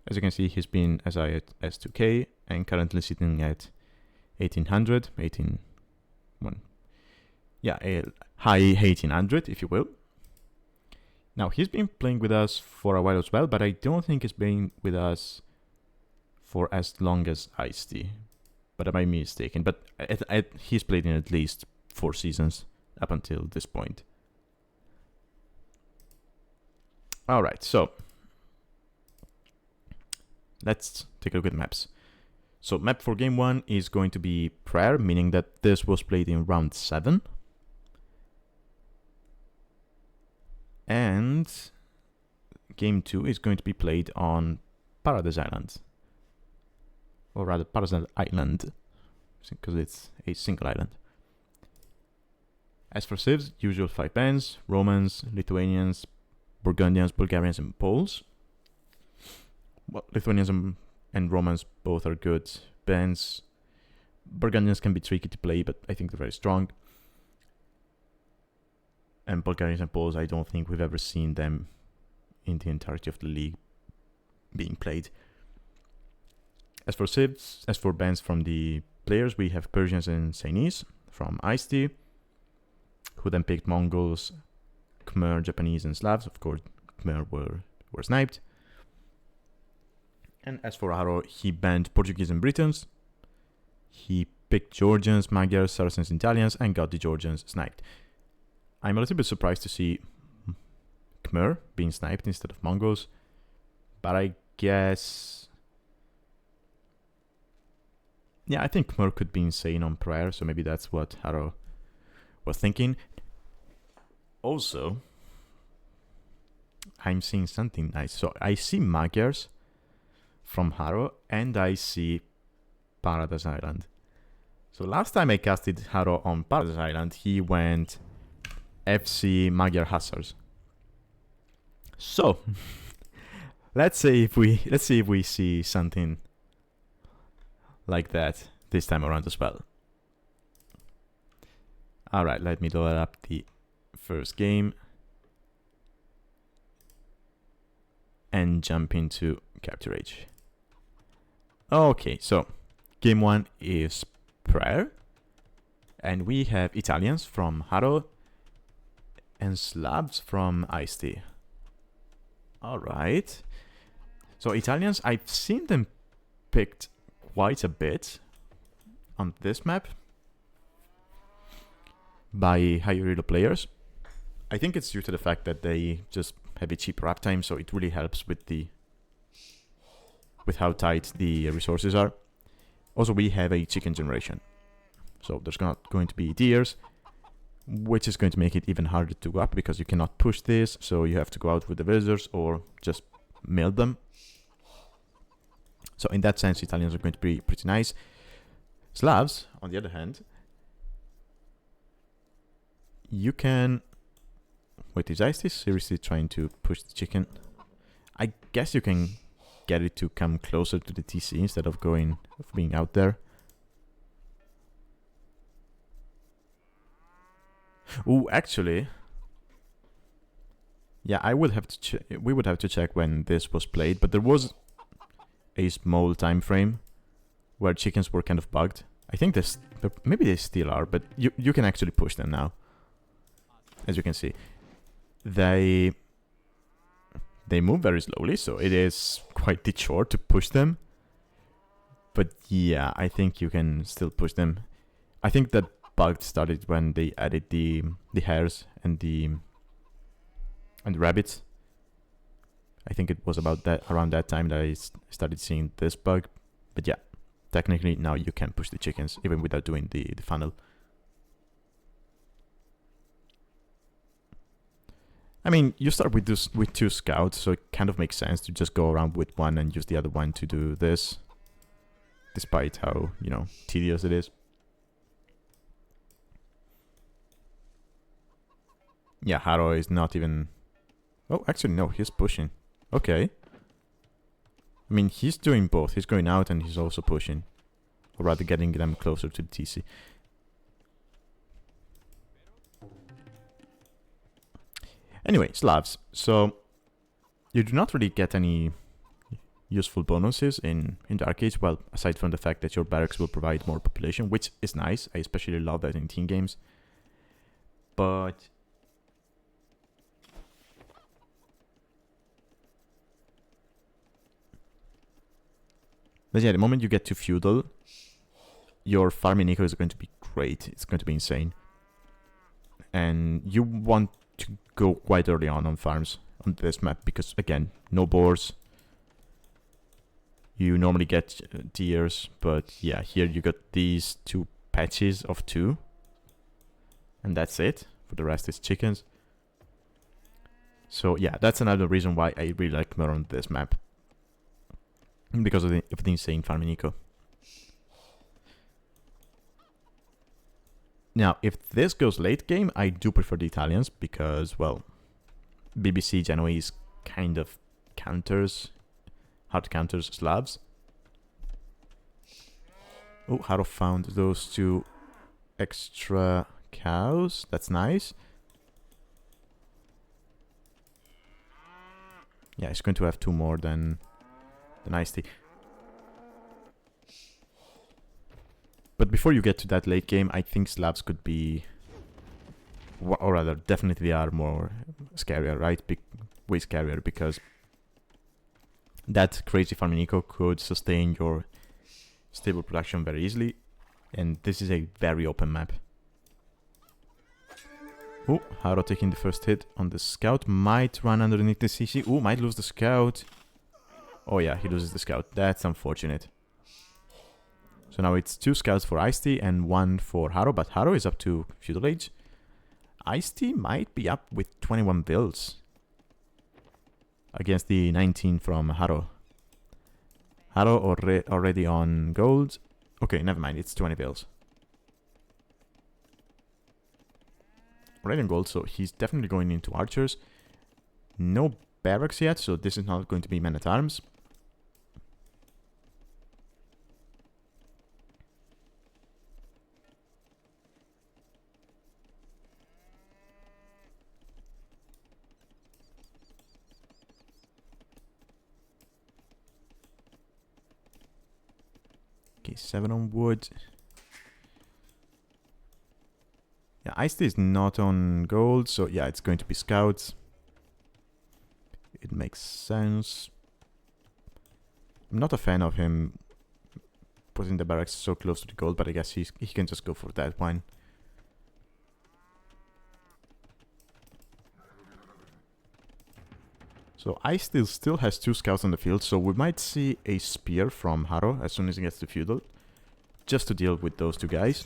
As you can see, he's been as high as 2k and currently sitting at 1800, yeah, a high 1800 if you will. Now he's been playing with us for a while as well, but I don't think he's been with us for as long as e1sTea, but I might be mistaken. But he's played in at least 4 seasons up until this point. All right, so let's take a look at maps. So map for game 1 is going to be Prayer, meaning that this was played in round 7. And game 2 is going to be played on Paradise Island. Or rather, Paradise Island, because it's a single island. As for civs, usual 5 bands: Romans, Lithuanians, Burgundians, Bulgarians, and Poles. Well, Lithuanians and Romans both are good bands. Burgundians can be tricky to play, but I think they're very strong. And Bulgarians and Poles, I don't think we've ever seen them in the entirety of the league being played. As for civs, as for bands from the players, we have Persians and Chinese from e1sTea, who then picked Mongols, Khmer, Japanese, and Slavs. Of course, Khmer were sniped. And as for harooooo, he banned Portuguese and Britons. He picked Georgians, Magyars, Saracens, Italians, and got the Georgians sniped. I'm a little bit surprised to see Khmer being sniped instead of Mongols, but I guess... yeah, I think Khmer could be insane on Prayer, so maybe that's what harooooo was thinking. Also, I'm seeing something nice. So I see Magyars from harooooo, and I see Paradise Island. So last time I casted harooooo on Paradise Island, he went FC Magyar Hussars. So let's see if we see something like that this time around as well. All right, let me load up the first game and jump into Capture Age. Okay, so game 1 is Prayer, and we have Italians from harooooo and Slavs from e1sTea. All right, so Italians, I've seen them picked quite a bit on this map by higher elo players. I think it's due to the fact that they just have a cheaper uptime, so it really helps with how tight the resources are. Also, we have a chicken generation, so there's not going to be deers, which is going to make it even harder to go up because you cannot push this, so you have to go out with the visitors or just mill them. So in that sense, Italians are going to be pretty nice. Slavs, on the other hand, you can... wait, is e1sTea seriously trying to push the chicken? I guess you can get it to come closer to the TC instead of being out there. Oh, actually, yeah, I would have to we would have to check when this was played, but there was a small time frame where chickens were kind of bugged. I think maybe they still are, but you can actually push them now. As you can see, they move very slowly, so it is quite the chore to push them. But yeah, I think you can still push them. I think that bug started when they added the hares and the rabbits I think it was about that around that time that I started seeing this bug. But yeah, technically now you can push the chickens even without doing the funnel. I mean, you start with two scouts, so it kind of makes sense to just go around with one and use the other one to do this, despite how, you know, tedious it is. Yeah, harooooo is not even... Oh, actually, no, he's pushing. Okay. I mean, he's doing both. He's going out and he's also pushing. Or rather, getting them closer to the TC. Anyway, slabs. So, you do not really get any useful bonuses in Dark Age, well, aside from the fact that your barracks will provide more population, which is nice. I especially love that in team games. But yeah, the moment you get to feudal, your farming eco is going to be great. It's going to be insane. And you want to go quite early on farms on this map because, again, no boars. You normally get tiers, but yeah, here you got these two patches of 2. And that's it. For the rest, it's chickens. So yeah, that's another reason why I really like more on this map. Because of the insane farming eco. Now, if this goes late game, I do prefer the Italians because, well, BBC Genoese kind of hard counters Slavs. Oh, harooooo found those 2 extra cows. That's nice. Yeah, it's going to have 2 more than the e1sTea. But before you get to that late game, I think Slavs could be, or rather, definitely are more scarier, right? Way scarier, because that crazy farming eco could sustain your stable production very easily, and this is a very open map. Oh, harooooo taking the first hit on the scout, might run underneath the CC. Oh, might lose the scout. Oh yeah, he loses the scout. That's unfortunate. So now it's 2 scouts for e1sTea and 1 for harooooo, but harooooo is up to feudal age. e1sTea might be up with 21 bills against the 19 from harooooo. harooooo already on gold. Okay, never mind, it's 20 bills. Already on gold, so he's definitely going into archers. No barracks yet, so this is not going to be men at arms. Okay, 7 on wood. Yeah, e1sTea is not on gold, so yeah, it's going to be scouts. It makes sense. I'm not a fan of him putting the barracks so close to the gold, but I guess he can just go for that one. So e1sTea still has 2 scouts on the field, so we might see a spear from harooooo as soon as he gets to feudal, just to deal with those 2 guys.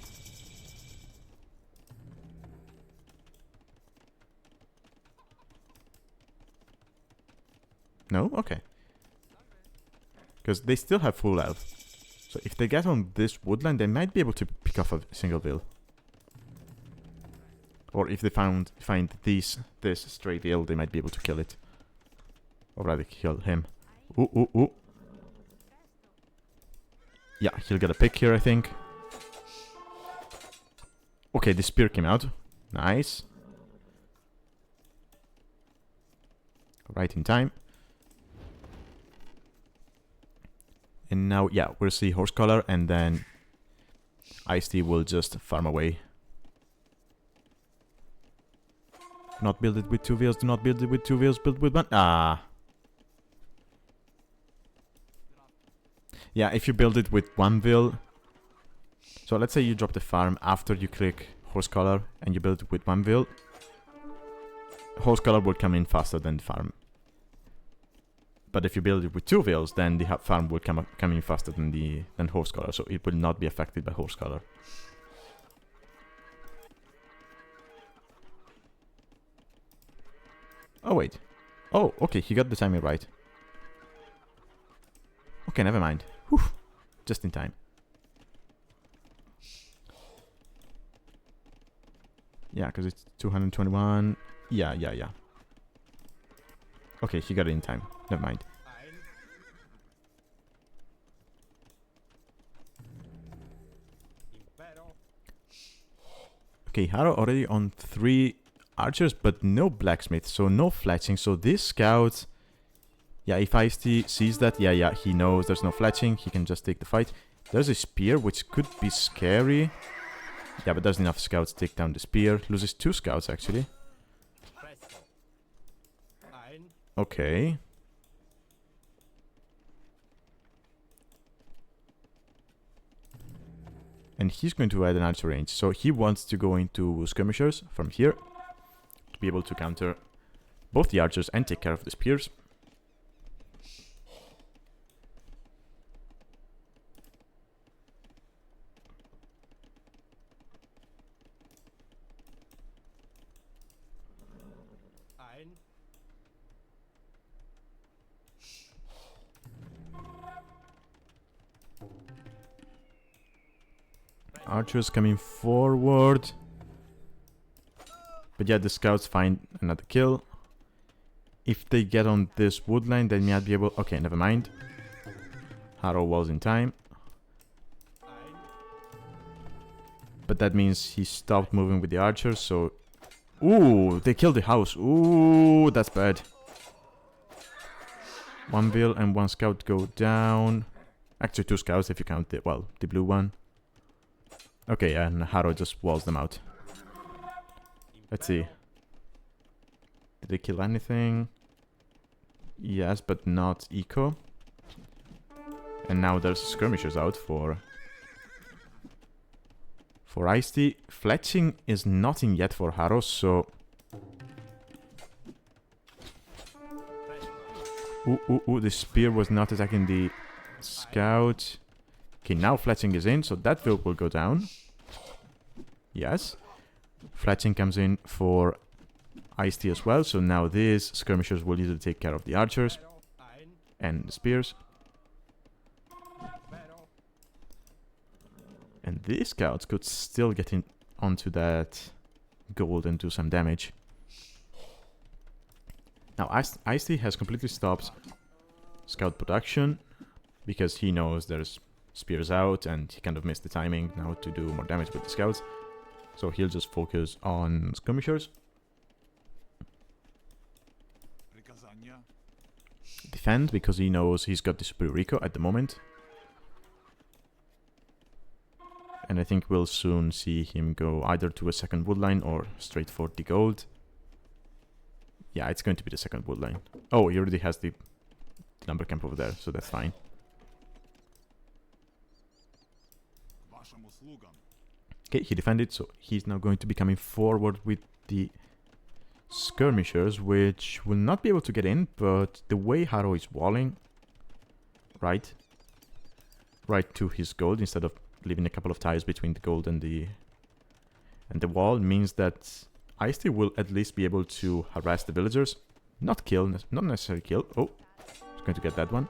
No? Okay. Because they still have full health. So if they get on this woodland, they might be able to pick off a single bill. Or if they find this stray bill, they might be able to kill it. Or rather, kill him. Ooh, ooh, ooh. Yeah, he'll get a pick here, I think. Okay, the spear came out. Nice. Right in time. And now, yeah, we'll see horse collar, and then e1sTea will just farm away. Not build it with 2 wheels, do not build it with 2 wheels, build with 1. Ah. Yeah, if you build it with 1 wheel. So let's say you drop the farm after you click horse collar and you build it with 1 wheel. Horse collar will come in faster than the farm. But if you build it with 2 wheels, then the farm will come in faster than horse color, so it will not be affected by horse color. Oh wait. Oh, okay, he got the timing right. Okay, never mind. Whew. Just in time. Yeah, because it's 221. Yeah. Okay, he got it in time. Never mind. Okay, Haro already on 3 archers, but no blacksmith, so no fletching. So this scout, yeah, if e1sTea sees that, yeah, he knows there's no fletching, he can just take the fight. There's a spear, which could be scary. Yeah, but there's enough scouts to take down the spear. Loses 2 scouts, actually. Okay. And he's going to add an archer range. So he wants to go into skirmishers from here to be able to counter both the archers and take care of the spears. Archers coming forward. But yeah, the scouts find another kill. If they get on this woodline, they might be able... Okay, never mind. Haro was in time. But that means he stopped moving with the archers, so... Ooh, they killed the house. Ooh, that's bad. 1 bill and 1 scout go down. Actually, 2 scouts if you count the... Well, the blue one. Okay, and Haro just walls them out. Let's see. Did they kill anything? Yes, but not eco. And now there's skirmishers out for e1sTea. Fletching is nothing yet for Haro, so... Ooh, the spear was not attacking the scout. Okay, now fletching is in, so that build will go down. Yes. Fletching comes in for e1sTea as well, so now these skirmishers will easily take care of the archers and the spears. And these scouts could still get in onto that gold and do some damage. Now e1sTea has completely stopped scout production because he knows there's spears out and he kind of missed the timing now to do more damage with the scouts. So he'll just focus on skirmishers. Defend because he knows he's got the superior eco at the moment. And I think we'll soon see him go either to a second woodline or straight for the gold. Yeah, it's going to be the second woodline. Oh, he already has the lumber camp over there, so that's fine. Okay, he defended, so he's now going to be coming forward with the skirmishers, which will not be able to get in, but the way Haro is walling, right to his gold, instead of leaving a couple of tires between the gold and the wall, means that e1sTea will at least be able to harass the villagers. Not kill, not necessarily kill. Oh, he's going to get that one.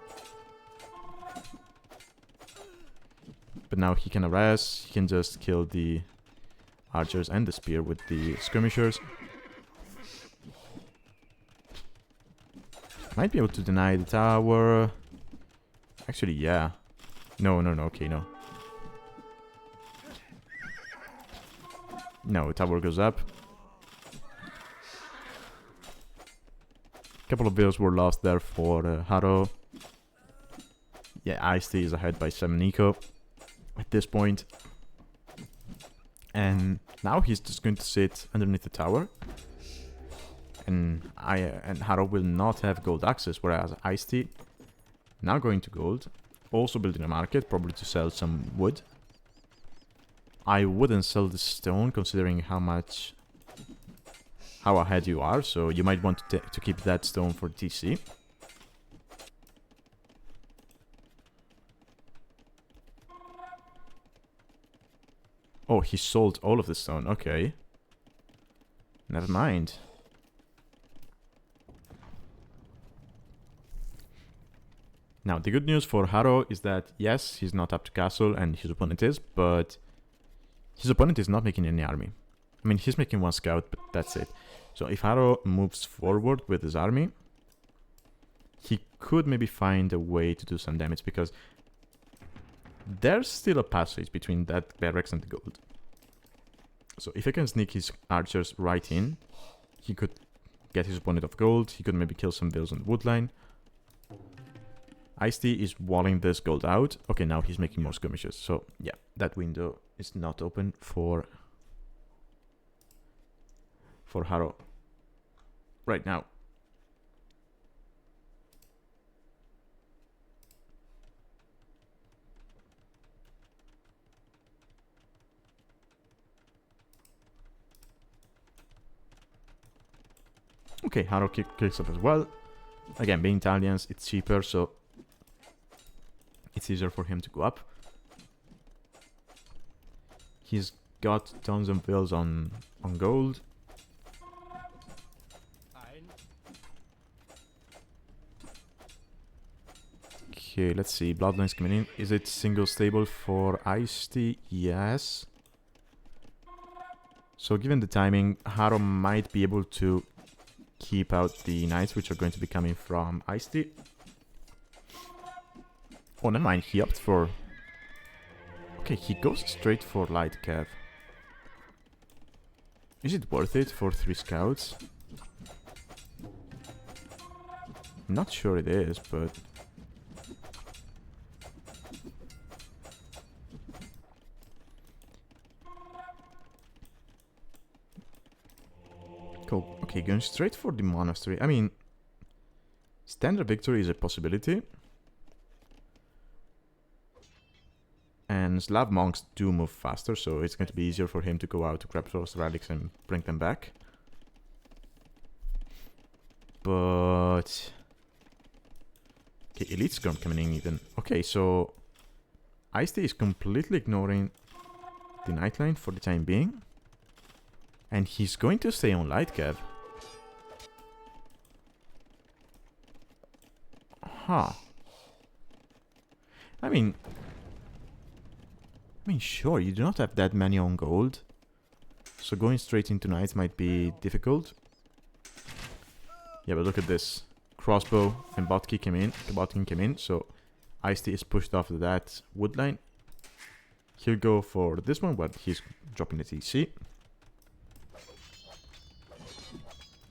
But now he can harass, he can just kill the archers and the spear with the skirmishers. Might be able to deny the tower. Actually, yeah. No, okay, no. No, tower goes up. Couple of bills were lost there for Haro. Yeah, e1sTea is ahead by 7 eco at this point. And now he's just going to sit underneath the tower. And Haro will not have gold access, whereas e1sTea now going to gold. Also building a market, probably to sell some wood. I wouldn't sell the stone, considering how ahead you are, so you might want to keep that stone for TC. Oh, he sold all of the stone. Okay. Never mind. Now, the good news for Haro is that, yes, he's not up to castle and his opponent is, but his opponent is not making any army. I mean, he's making one scout, but that's it. So if Haro moves forward with his army, he could maybe find a way to do some damage, because there's still a passage between that barracks and the gold. So if he can sneak his archers right in, he could get his opponent off gold. He could maybe kill some vills on the wood line. e1sTea is walling this gold out. Okay, now he's making more skirmishes. So yeah, that window is not open for Haro right now. Okay, Haro kicks up as well. Again, being Italians, it's cheaper, so it's easier for him to go up. He's got tons of bills on gold. Okay, let's see. Bloodlines coming in. Is it single stable for e1sTea? Yes. So given the timing, Haro might be able to keep out the knights which are going to be coming from e1sTea. Oh, never mind. He opts for... Okay, he goes straight for light cav. Is it worth it for 3 scouts? Not sure it is, but... Cool. Okay, going straight for the monastery. I mean, standard victory is a possibility. And Slav monks do move faster, so it's going to be easier for him to go out to grab those relics and bring them back. But... Okay, Elite Scrum coming in even. Okay, so... e1sTea is completely ignoring the Nightline for the time being. And he's going to stay on light cav. Huh. I mean, sure, you do not have that many on gold. So going straight into knights might be difficult. Yeah, but look at this. Crossbow and Botkin came in. So e1sTea is pushed off that wood line. He'll go for this one, but he's dropping the TC.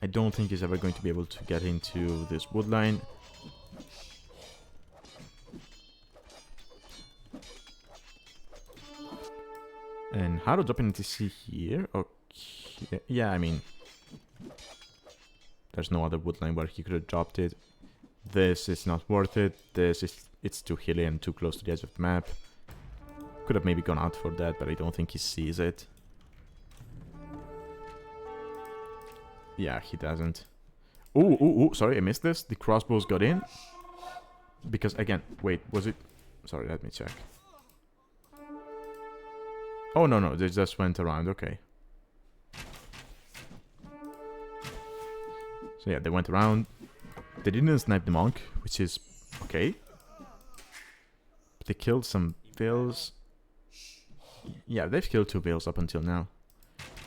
I don't think he's ever going to be able to get into this wood line. And Haro dropping TC here. Okay. Yeah, I mean, there's no other wood line where he could have dropped it. This is not worth it. It's too hilly and too close to the edge of the map. Could have maybe gone out for that, but I don't think he sees it. Yeah, he doesn't. Ooh, sorry, I missed this. The crossbows got in. Because, again, wait, was it... Sorry, let me check. Oh, no, they just went around, okay. So yeah, they went around. They didn't snipe the monk, which is okay. But they killed some vills. Yeah, they've killed 2 vills up until now.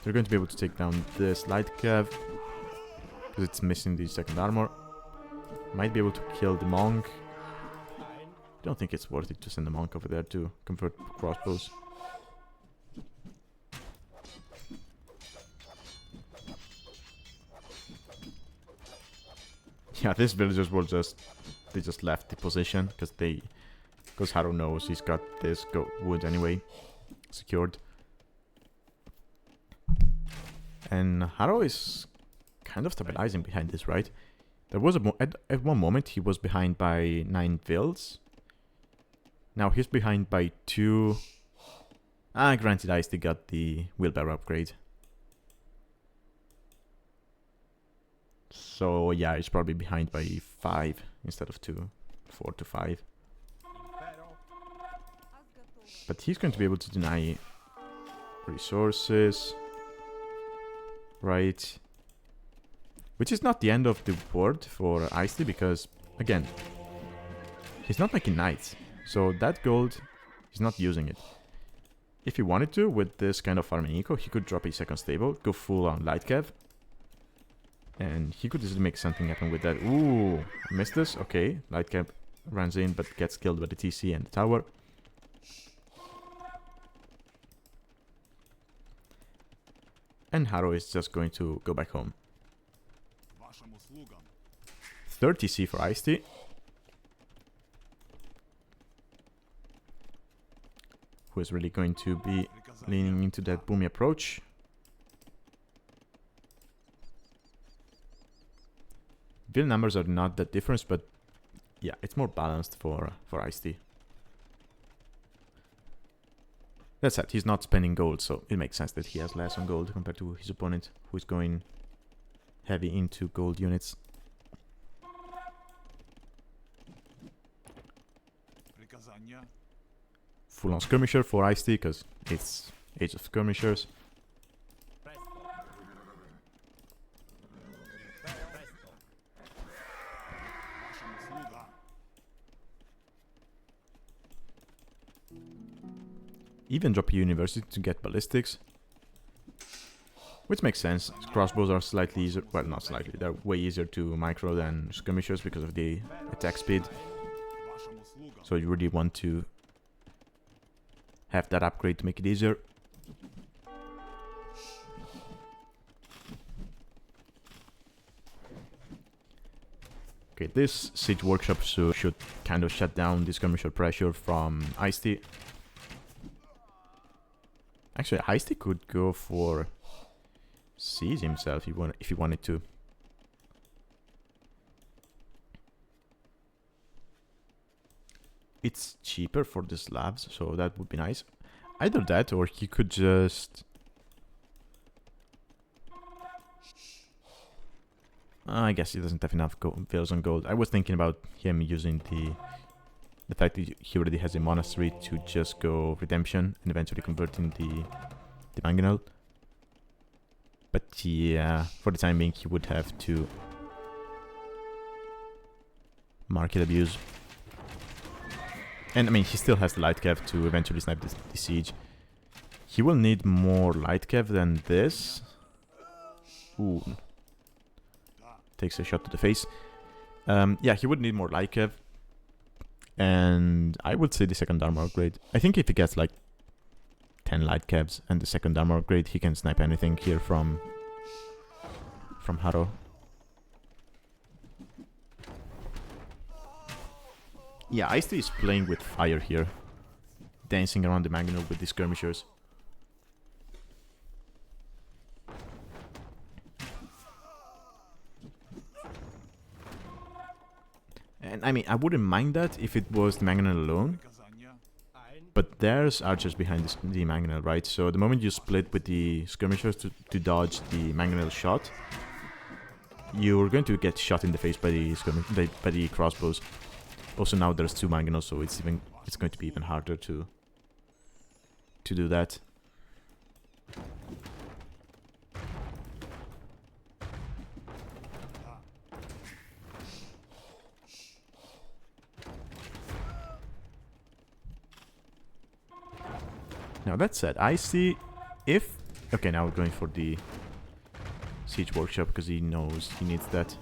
They're going to be able to take down this light cav. Because it's missing the second armor. Might be able to kill the monk. Don't think it's worth it to send the monk over there to convert crossbows. Yeah, these villagers will they just left the position because Haro knows he's got this wood anyway secured. And Haro is kind of stabilizing behind this, right? There was at one moment he was behind by 9 vills. Now he's behind by 2. Granted, e1sTea got the wheelbarrow upgrade. So yeah, he's probably behind by 5 instead of 2. 4 to 5. But he's going to be able to deny resources. Right. Which is not the end of the board for e1sTea because, again, he's not making knights. So that gold, he's not using it. If he wanted to, with this kind of farming eco, he could drop a second stable, go full on light cav. And he could easily make something happen with that. Ooh, missed this. Okay, light cav runs in but gets killed by the TC and the tower. And harooooo is just going to go back home. 30 C for e1sTea. Who is really going to be leaning into that boomy approach. Build numbers are not that different, but yeah, it's more balanced for e1sTea. That said, he's not spending gold, so it makes sense that he has less on gold compared to his opponent, who is going heavy into gold units. Full on skirmisher for e1sTea, because it's Age of Skirmishers. Even drop a university to get ballistics. Which makes sense. Crossbows are slightly easier, well, not slightly, they're way easier to micro than skirmishers because of the attack speed. So you really want to have that upgrade to make it easier. Okay, this siege workshop should kind of shut down the skirmisher pressure from e1sTea. Actually, e1sTea could go for siege himself if he wanted to. It's cheaper for the slabs, so that would be nice. Either that, or he could just... I guess he doesn't have enough vills on gold. I was thinking about him using the fact that he already has a monastery to just go redemption and eventually converting the mangonel. But yeah, for the time being, he would have to market abuse. And I mean, he still has the light cav to eventually snipe the siege. He will need more light cav than this. Ooh. Takes a shot to the face. Yeah, he would need more light cav. And I would say the second armor upgrade. I think if he gets like 10 light cavs and the second armor upgrade, he can snipe anything here from harooooo. Yeah, e1sTea is playing with fire here. Dancing around the mangonel with the skirmishers. And I mean, I wouldn't mind that if it was the mangonel alone. But there's archers behind the mangonel, right? So the moment you split with the skirmishers to dodge the mangonel shot, you're going to get shot in the face by the crossbows. Also now there's two mangonels, so it's going to be even harder to do that. Now that said, e1sTea, if... Okay, now we're going for the siege workshop because he knows he needs that.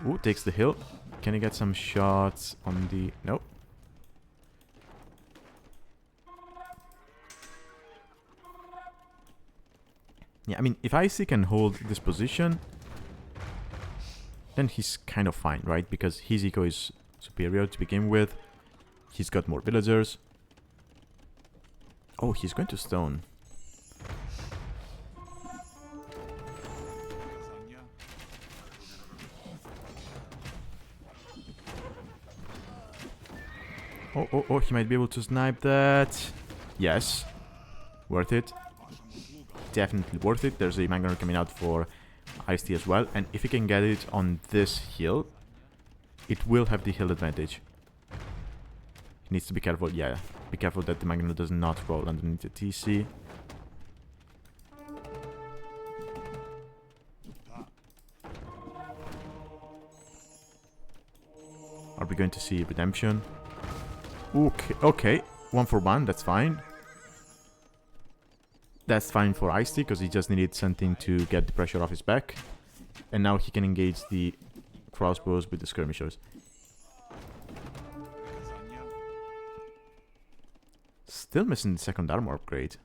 Ooh, takes the hill. Can he get some shots on the... Nope. Yeah, I mean, if e1sTea can hold this position, then he's kind of fine, right? Because his eco is superior to begin with. He's got more villagers. Oh, he's going to stone. Oh, he might be able to snipe that. Yes. Worth it. Definitely worth it. There's a mangonel coming out for e1sTea as well. And if he can get it on this hill, it will have the hill advantage. He needs to be careful. Yeah, be careful that the Magno does not roll underneath the TC. Are we going to see redemption? Okay, okay. 1 for 1, that's fine. That's fine for e1sTea, because he just needed something to get the pressure off his back. And now he can engage the crossbows with the skirmishers. Still missing the second armor upgrade.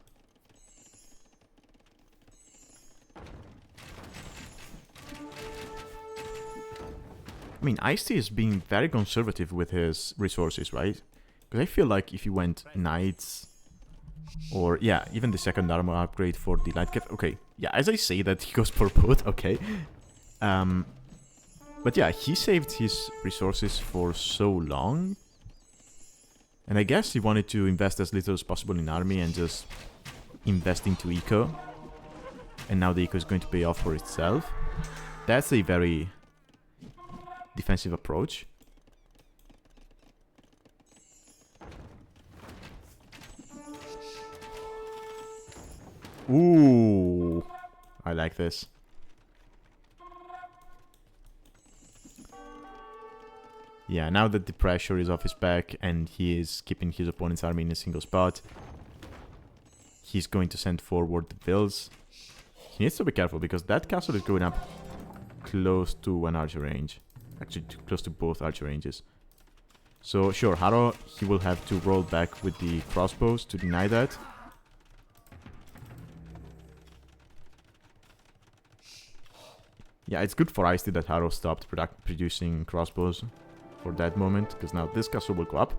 I mean, e1sTea is being very conservative with his resources, right? Because I feel like if you went knights, or yeah, even the second armor upgrade for the light cap. Okay, yeah, as I say that he goes for both, okay. But yeah, he saved his resources for so long. And I guess he wanted to invest as little as possible in army and just invest into eco. And now the eco is going to pay off for itself. That's a very defensive approach. Ooh, I like this. Yeah, now that the pressure is off his back and he is keeping his opponent's army in a single spot, he's going to send forward the builds. He needs to be careful because that castle is going up close to an archer range. Actually, close to both archer ranges. So, sure, harooooo, he will have to roll back with the crossbows to deny that. Yeah, it's good for e1sTea that harooooo stopped producing crossbows for that moment, because now this castle will go up.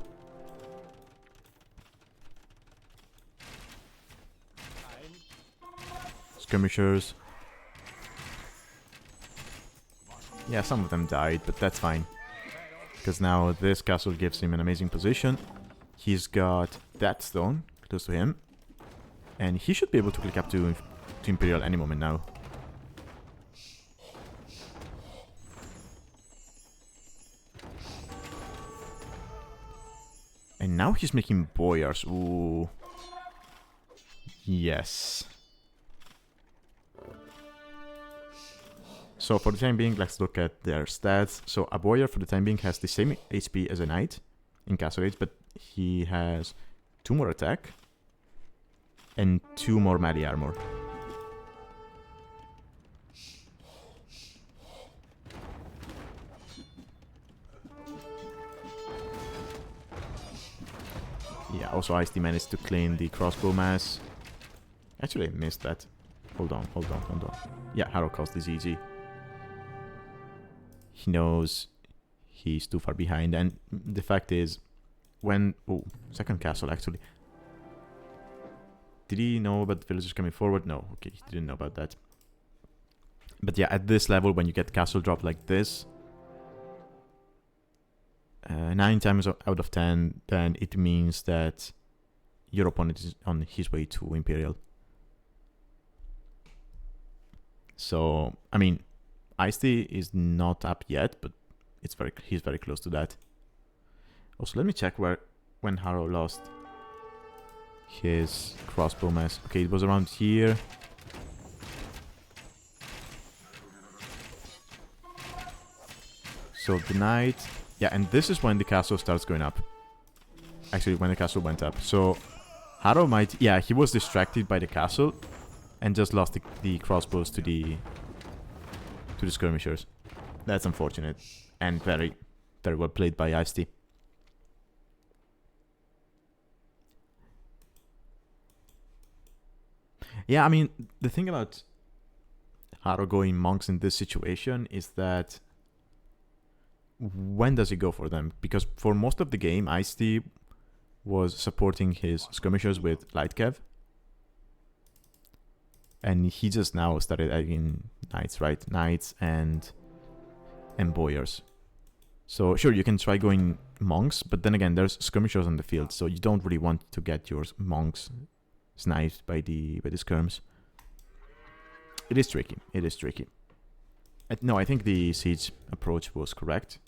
Skirmishers. Yeah, some of them died, but that's fine. Because now this castle gives him an amazing position. He's got that stone close to him. And he should be able to click up to Imperial any moment now. And now he's making boyars. Ooh. Yes. So for the time being, let's look at their stats. So a boyar for the time being has the same HP as a knight in castle age, but he has 2 more attack and 2 more melee armor. Yeah, also e1sTea managed to clean the crossbow mass. Actually, I missed that. Hold on. Yeah, harooooo cost is easy. He knows he's too far behind, and the fact is, when... Oh, second castle, actually. Did he know about the villagers coming forward? No, okay, he didn't know about that. But yeah, at this level, when you get castle drop like this, 9 times out of 10, then it means that your opponent is on his way to Imperial. So, I mean, e1sTea is not up yet, but he's very close to that. Also, let me check when harooooo lost his crossbow mass. Okay, it was around here. So the knight... Yeah, and this is when the castle starts going up. Actually, when the castle went up. So, harooooo might... Yeah, he was distracted by the castle and just lost the crossbows to the skirmishers. That's unfortunate. And very, very well played by e1sTea. Yeah, I mean, the thing about harooooo going monks in this situation is that when does he go for them? Because for most of the game, e1sTea was supporting his skirmishers with light cav. And he just now started adding knights, right? Knights and boyars. So sure, you can try going monks, but then again, there's skirmishers on the field, so you don't really want to get your monks sniped by the skirms. It is tricky. It is tricky. No, I think the siege approach was correct.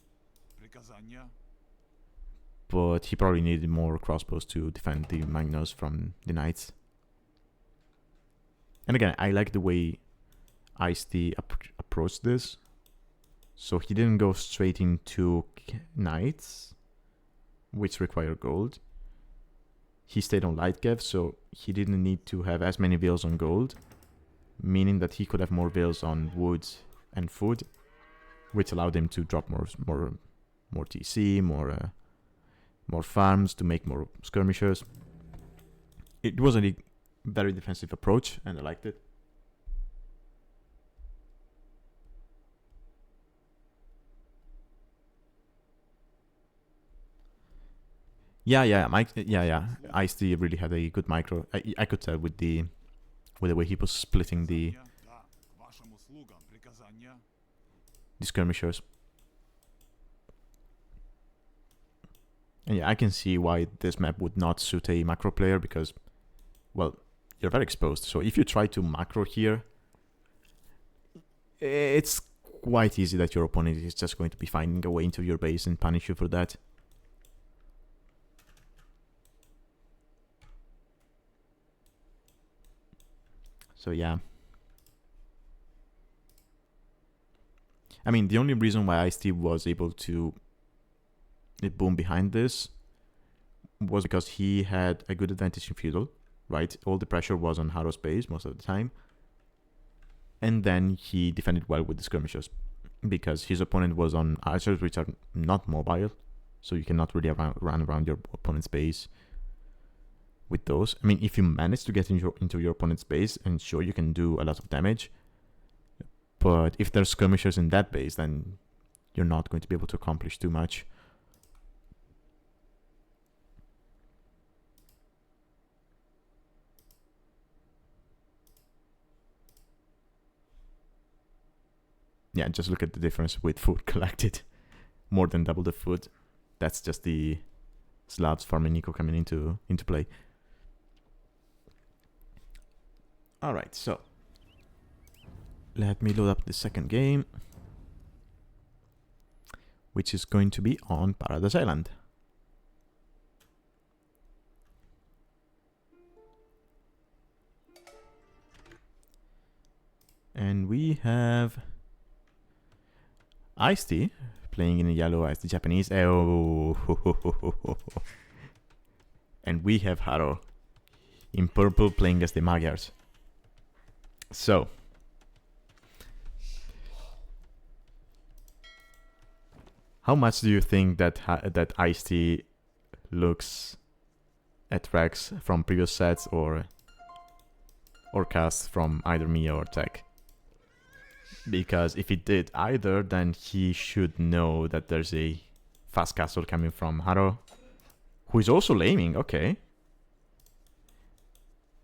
but he probably needed more crossbows to defend the Magnus from the knights. And again, I like the way e1sTea approached this. So he didn't go straight into knights, which require gold. He stayed on light gev, so he didn't need to have as many veils on gold, meaning that he could have more veils on wood and food, which allowed him to drop more TC, more farms, to make more skirmishers. It was a very defensive approach, and I liked it. Yeah, e1sTea really had a good micro. I could tell with the way he was splitting the skirmishers. And yeah, I can see why this map would not suit a macro player, because, well, you're very exposed. So if you try to macro here, it's quite easy that your opponent is just going to be finding a way into your base and punish you for that. So yeah. I mean, the only reason why e1sTea was able to boom behind this was because he had a good advantage in feudal, right? All the pressure was on harooooo's base most of the time. And then he defended well with the skirmishers, because his opponent was on archers, which are not mobile. So you cannot really run around your opponent's base with those. I mean, if you manage to get into your opponent's base, and sure, you can do a lot of damage, but if there's skirmishers in that base, then you're not going to be able to accomplish too much. Yeah, just look at the difference with food collected. More than double the food. That's just the Slavs farming Nico coming into play. Alright, so let me load up the second game, which is going to be on Paradise Island. And we have e1sTea playing in yellow as the Japanese. Oh. And we have harooooo in purple playing as the Magyars. So, how much do you think that that e1sTea looks at Rex from previous sets, or casts from either me or Tech? Because if he did either, then he should know that there's a fast castle coming from harooooo, who is also laming. Okay.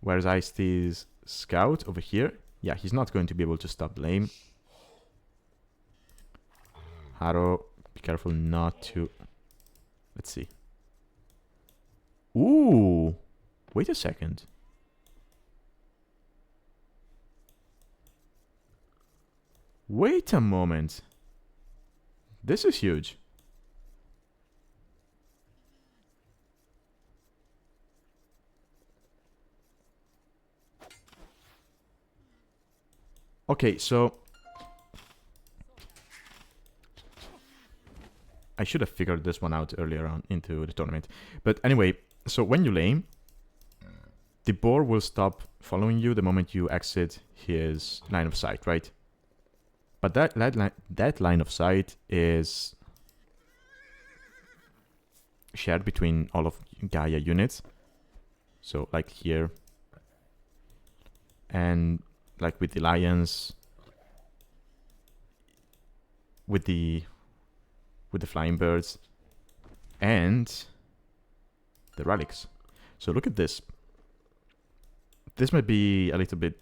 Where's e1sTea's scout over here? Yeah, he's not going to be able to stop lame. harooooo, be careful not to... Let's see. Ooh! Wait a second. Wait a moment. This is huge. Okay, so I should have figured this one out earlier on into the tournament. But anyway, so when you lane, the boar will stop following you the moment you exit his line of sight, right? But that line of sight is shared between all of Gaia units. So like here, and like with the lions, with the flying birds, and the relics. So look at this. This might be a little bit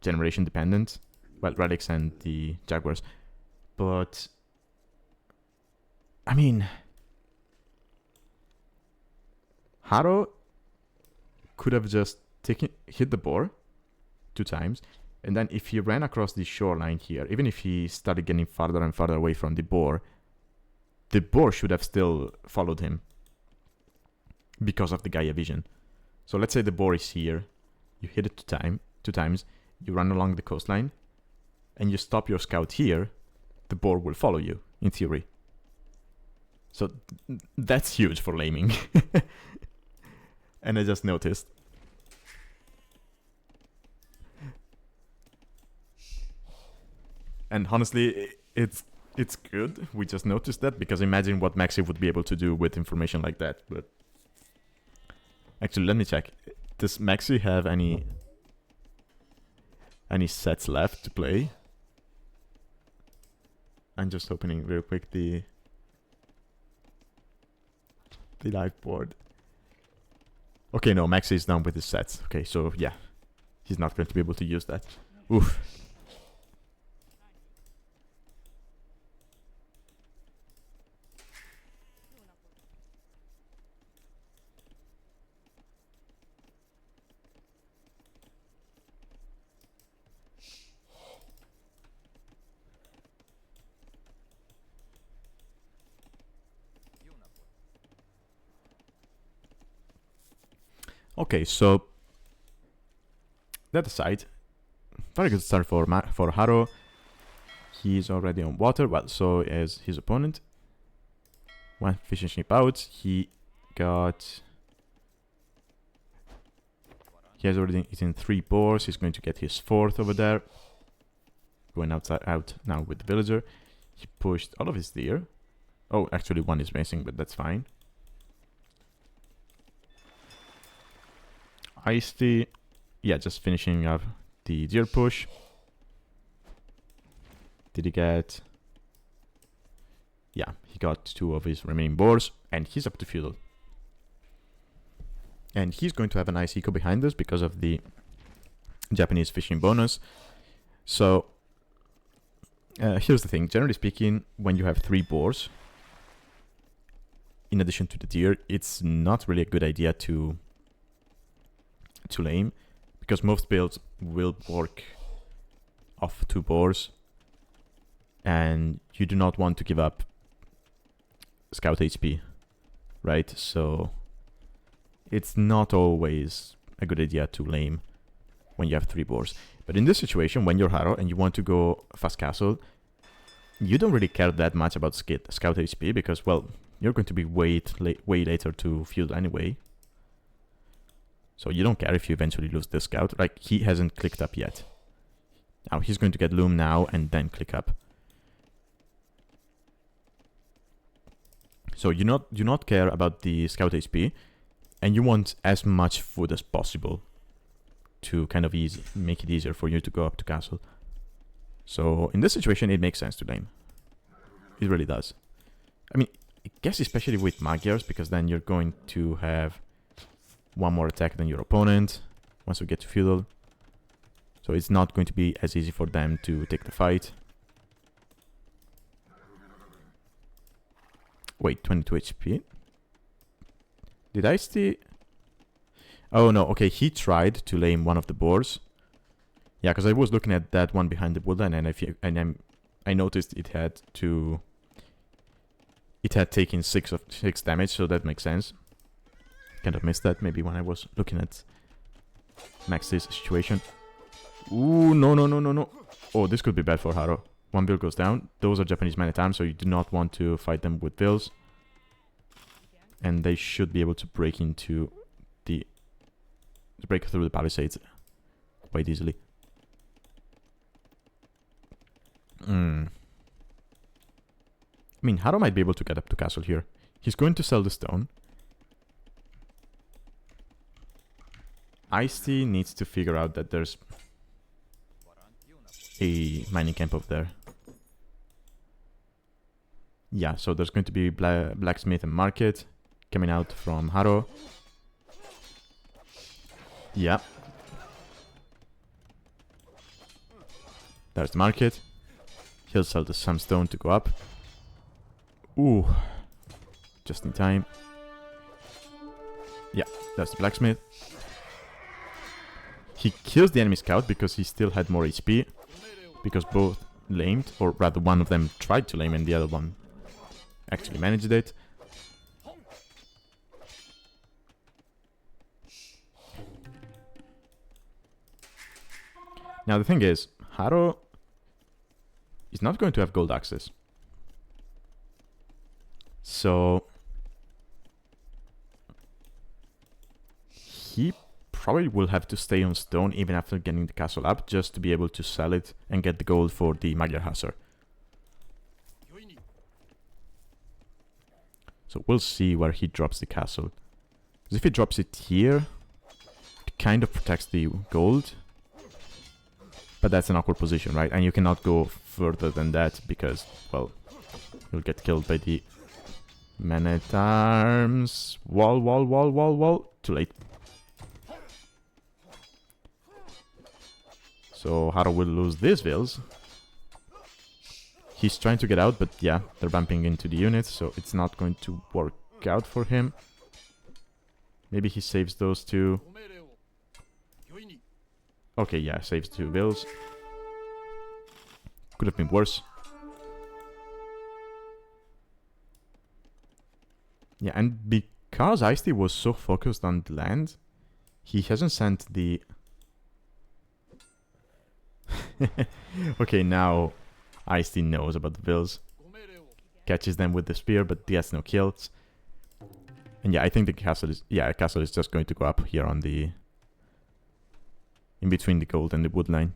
generation dependent. Well, relics and the jaguars. But I mean, harooooo could have just hit the boar 2 times, and then if he ran across the shoreline here, even if he started getting farther and farther away from the boar should have still followed him. because of the Gaia vision. So let's say the boar is here, you hit it two times, you run along the coastline, and you stop your scout here, the boar will follow you, in theory. So that's huge for laming. And I just noticed. And honestly, it's good. We just noticed that, because imagine what Maxi would be able to do with information like that. But actually, let me check. Does Maxi have any sets left to play? I'm just opening real quick the live board. Okay, no, Maxi is done with his sets. Okay, so yeah, he's not going to be able to use that. Oof. Okay, so that aside, very good start for harooooo. He's already on water, well, so is his opponent. One fishing ship out, he has already eaten 3 boars. He's going to get his 4th over there. Going out now with the villager. He pushed all of his deer. Oh, actually 1 is missing, but that's fine. e1sTea, yeah, just finishing up the deer push. Did he get... Yeah, he got 2 of his remaining boars, and he's up to feudal. And he's going to have a nice eco behind us because of the Japanese fishing bonus. So, here's the thing. Generally speaking, when you have 3 boars, in addition to the deer, it's not really a good idea to lame, because most builds will work off 2 boars, and you do not want to give up scout HP, right? So it's not always a good idea to lame when you have 3 boars. But in this situation, when you're harooooo and you want to go fast castle, you don't really care that much about scout HP, because, well, you're going to be way later to feud anyway. So you don't care if you eventually lose the scout. Like, he hasn't clicked up yet. Now he's going to get loom now and then click up. So you do not care about the scout HP, and you want as much food as possible to kind of make it easier for you to go up to castle. So in this situation, it makes sense to lame. It really does. I mean, I guess especially with Magyars, because then you're going to have 1 more attack than your opponent once we get to feudal. So it's not going to be as easy for them to take the fight. Wait, 22 HP? Did e1sTea... Oh no, okay, he tried to lame one of the boars. Yeah, because I was looking at that one behind the woodline, and I noticed it had taken 6 damage, so that makes sense. Kind of missed that maybe when I was looking at Max's situation. Ooh, no. Oh, this could be bad for harooooo. 1 bill goes down. Those are Japanese man-at-arms, so you do not want to fight them with bills. And they should be able to break through the palisades quite easily. I mean, harooooo might be able to get up to castle here. He's going to sell the stone. e1sTea needs to figure out that there's a mining camp over there. Yeah, so there's going to be blacksmith and market coming out from harooooo. Yeah. There's the market. He'll sell some stone to go up. Ooh. Just in time. Yeah, that's the blacksmith. He kills the enemy scout because he still had more HP. Because both lamed, or rather one of them tried to lame and the other one actually managed it. Now the thing is, Haro is not going to have gold access. So he probably will have to stay on stone even after getting the castle up, just to be able to sell it and get the gold for the Magyar Hussar. So we'll see where he drops the castle. Because if he drops it here, it kind of protects the gold. But that's an awkward position, right? And you cannot go further than that because, well, you'll get killed by the Man-at-Arms. Wall. Too late. So Haro will lose these vills. He's trying to get out, but yeah, they're bumping into the units, so it's not going to work out for him. Maybe he saves those two. Okay, yeah, saves 2 vills. Could have been worse. Yeah, and because e1sTea was so focused on the land, he hasn't sent the... Okay, now e1sTea knows about the vills. Catches them with the spear, but gets no kills. And yeah, I think the castle is... Yeah, castle is just going to go up here on the... in between the gold and the wood line.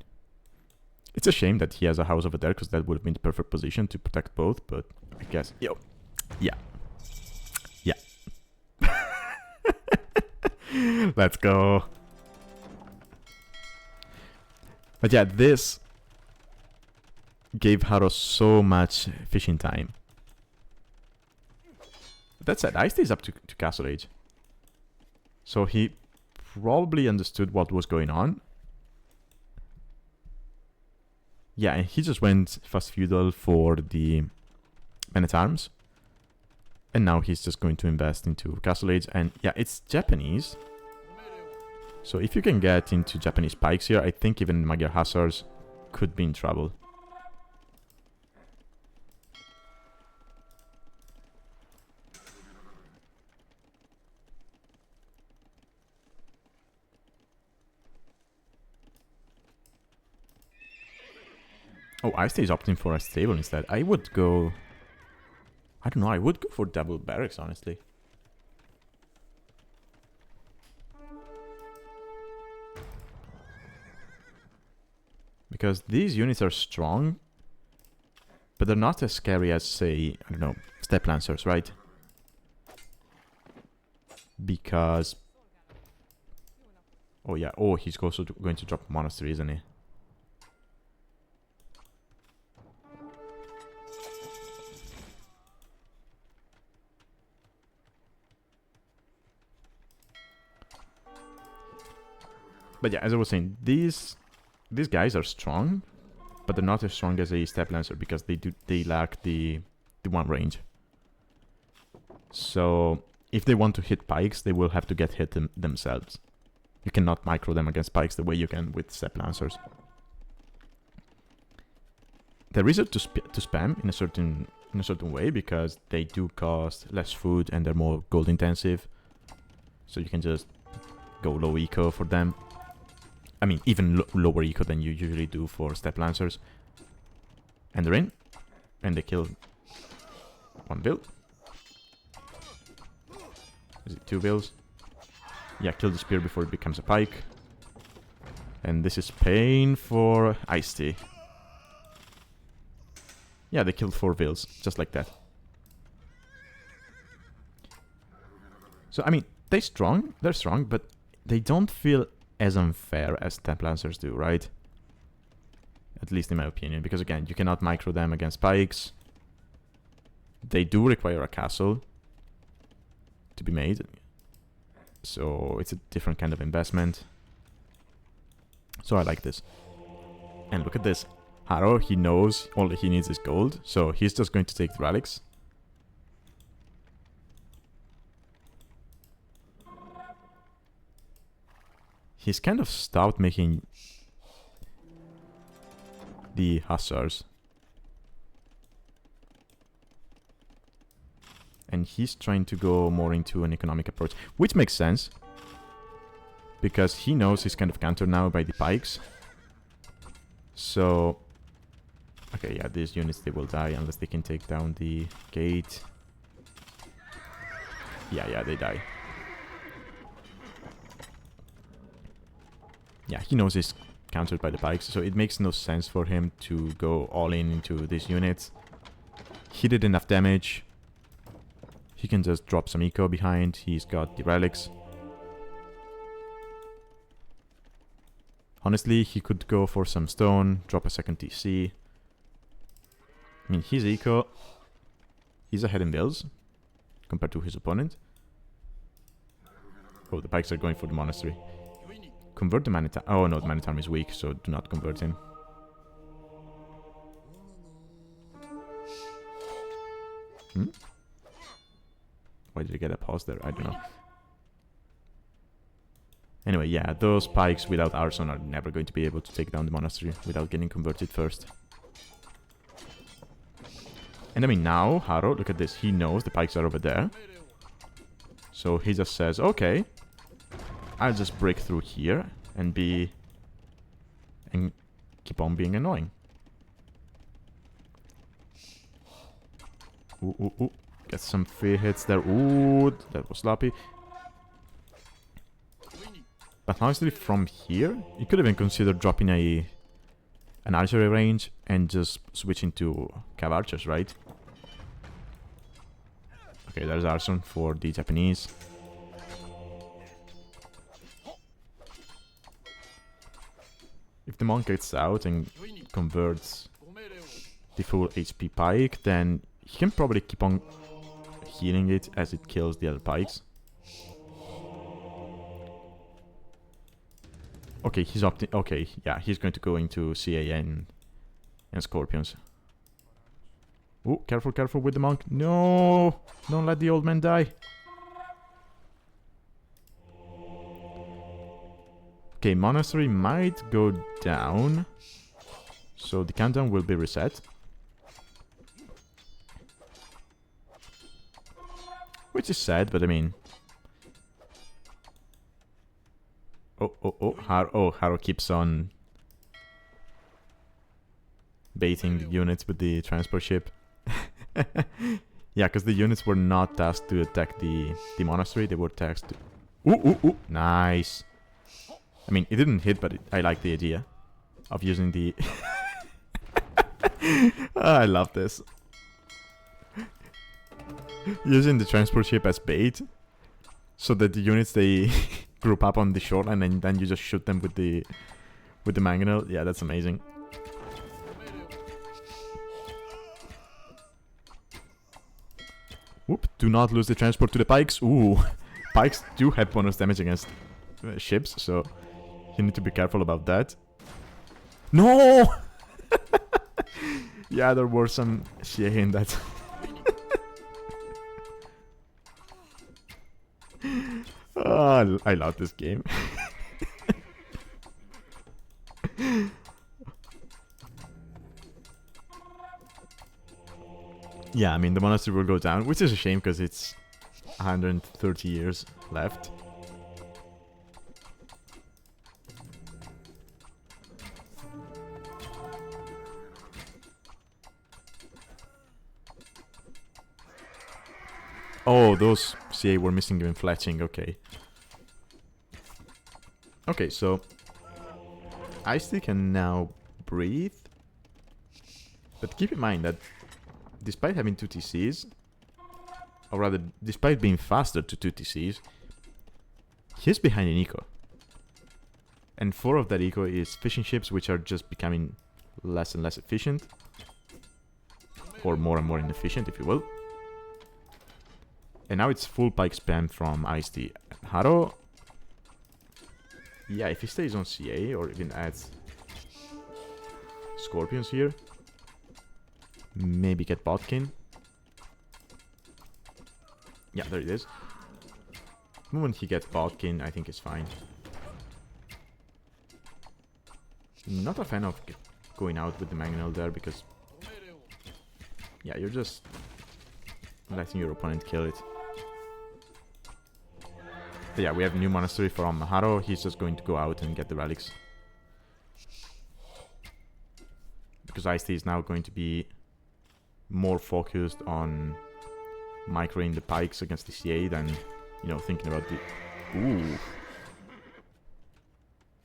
It's a shame that he has a house over there, because that would have been the perfect position to protect both, but I guess... Yo. Yeah. Yeah. Let's go. But yeah, this gave Haro so much fishing time. That said, e1sTea is up to Castle Age. So he probably understood what was going on. Yeah, and he just went fast feudal for the Man-at-Arms. And now he's just going to invest into Castle Age. And yeah, it's Japanese. So if you can get into Japanese pikes here, I think even Magyar Hussars could be in trouble. Oh, e1sTea is opting for a stable instead. I would go... I don't know, I would go for double barracks, honestly. Because these units are strong, but they're not as scary as, say, I don't know, Steppe Lancers, right? Because... Oh yeah, oh, he's also going to drop Monastery, isn't he? But yeah, as I was saying, these guys are strong, but they're not as strong as a Steppe Lancer because they lack the one range. So if they want to hit pikes, they will have to get hit themselves. You cannot micro them against pikes the way you can with Steppe Lancers. There is a to spam in a certain way because they do cost less food and they're more gold intensive. So you can just go low eco for them. I mean, even lower eco than you usually do for Steppe Lancers. And they're in. And they kill one build. Is it 2 builds? Yeah, kill the spear before it becomes a pike. And this is pain for e1sTea. Yeah, they killed 4 builds, just like that. So, I mean, they're strong, but they don't feel as unfair as Steppe Lancers do, right? At least in my opinion, because again, you cannot micro them against pikes. They do require a castle to be made, so it's a different kind of investment. So I like this. And look at this. Haro, he knows all he needs is gold, so he's just going to take the relics. He's kind of stopped making the Hussars. And he's trying to go more into an economic approach, which makes sense. Because he knows he's kind of countered now by the pikes. So, okay, yeah, these units, they will die unless they can take down the gate. Yeah, they die. Yeah, he knows he's countered by the pikes, so it makes no sense for him to go all in into these units. He did enough damage. He can just drop some eco behind. He's got the relics. Honestly, he could go for some stone, drop a second TC. I mean, his eco, he's ahead in builds compared to his opponent. Oh, the pikes are going for the monastery. Convert the Manitarm. Oh no, the Manitarm is weak, so do not convert him. Why did I get a pause there? I don't know. Anyway, yeah, those pikes without Arson are never going to be able to take down the monastery without getting converted first. And I mean, now, Haro, look at this. He knows the pikes are over there. So he just says, okay, I'll just break through here and keep on being annoying. Ooh. Get some free hits there. Ooh, that was sloppy. But honestly, from here, you could even consider dropping an archery range and just switching to cav archers, right? Okay, there's Arson for the Japanese. If the monk gets out and converts the full HP pike, then he can probably keep on healing it as it kills the other pikes. Okay, he's opting. Okay, yeah, he's going to go into CA and Scorpions. Oh, careful with the monk. No! Don't let the old man die. Okay, monastery might go down. So the countdown will be reset. Which is sad, but I mean... Haro keeps on baiting the units with the transport ship. Yeah, because the units were not tasked to attack the monastery, they were tasked to... Ooh, nice! I mean, it didn't hit, but I like the idea of using the... I love this. Using the transport ship as bait, so that the units, they group up on the shoreline and then you just shoot them with the mangonel. Yeah, that's amazing. Whoop, do not lose the transport to the pikes. Ooh, pikes do have bonus damage against ships, so you need to be careful about that. No! Yeah, there were some CA in that. Oh, I love this game. Yeah, I mean, the monastery will go down, which is a shame because it's 130 years left. Oh, those CA were missing even fletching, okay. Okay, so e1sTea can now breathe. But keep in mind that despite having 2 TCs, or rather, despite being faster to 2 TCs, he's behind in eco. And 4 of that eco is fishing ships, which are just becoming less and less efficient. Or more and more inefficient, if you will. And now it's full pike spam from e1sTea. Haro... Yeah, if he stays on CA, or even adds Scorpions here, maybe get botkin. Yeah, there it is. The moment he gets botkin, I think it's fine. Not a fan of going out with the mangonel there, because... yeah, you're just letting your opponent kill it. But yeah, we have a new monastery from Haro. He's just going to go out and get the relics. because ice-T is now going to be more focused on microing the pikes against the CA than, you know, thinking about the... Ooh.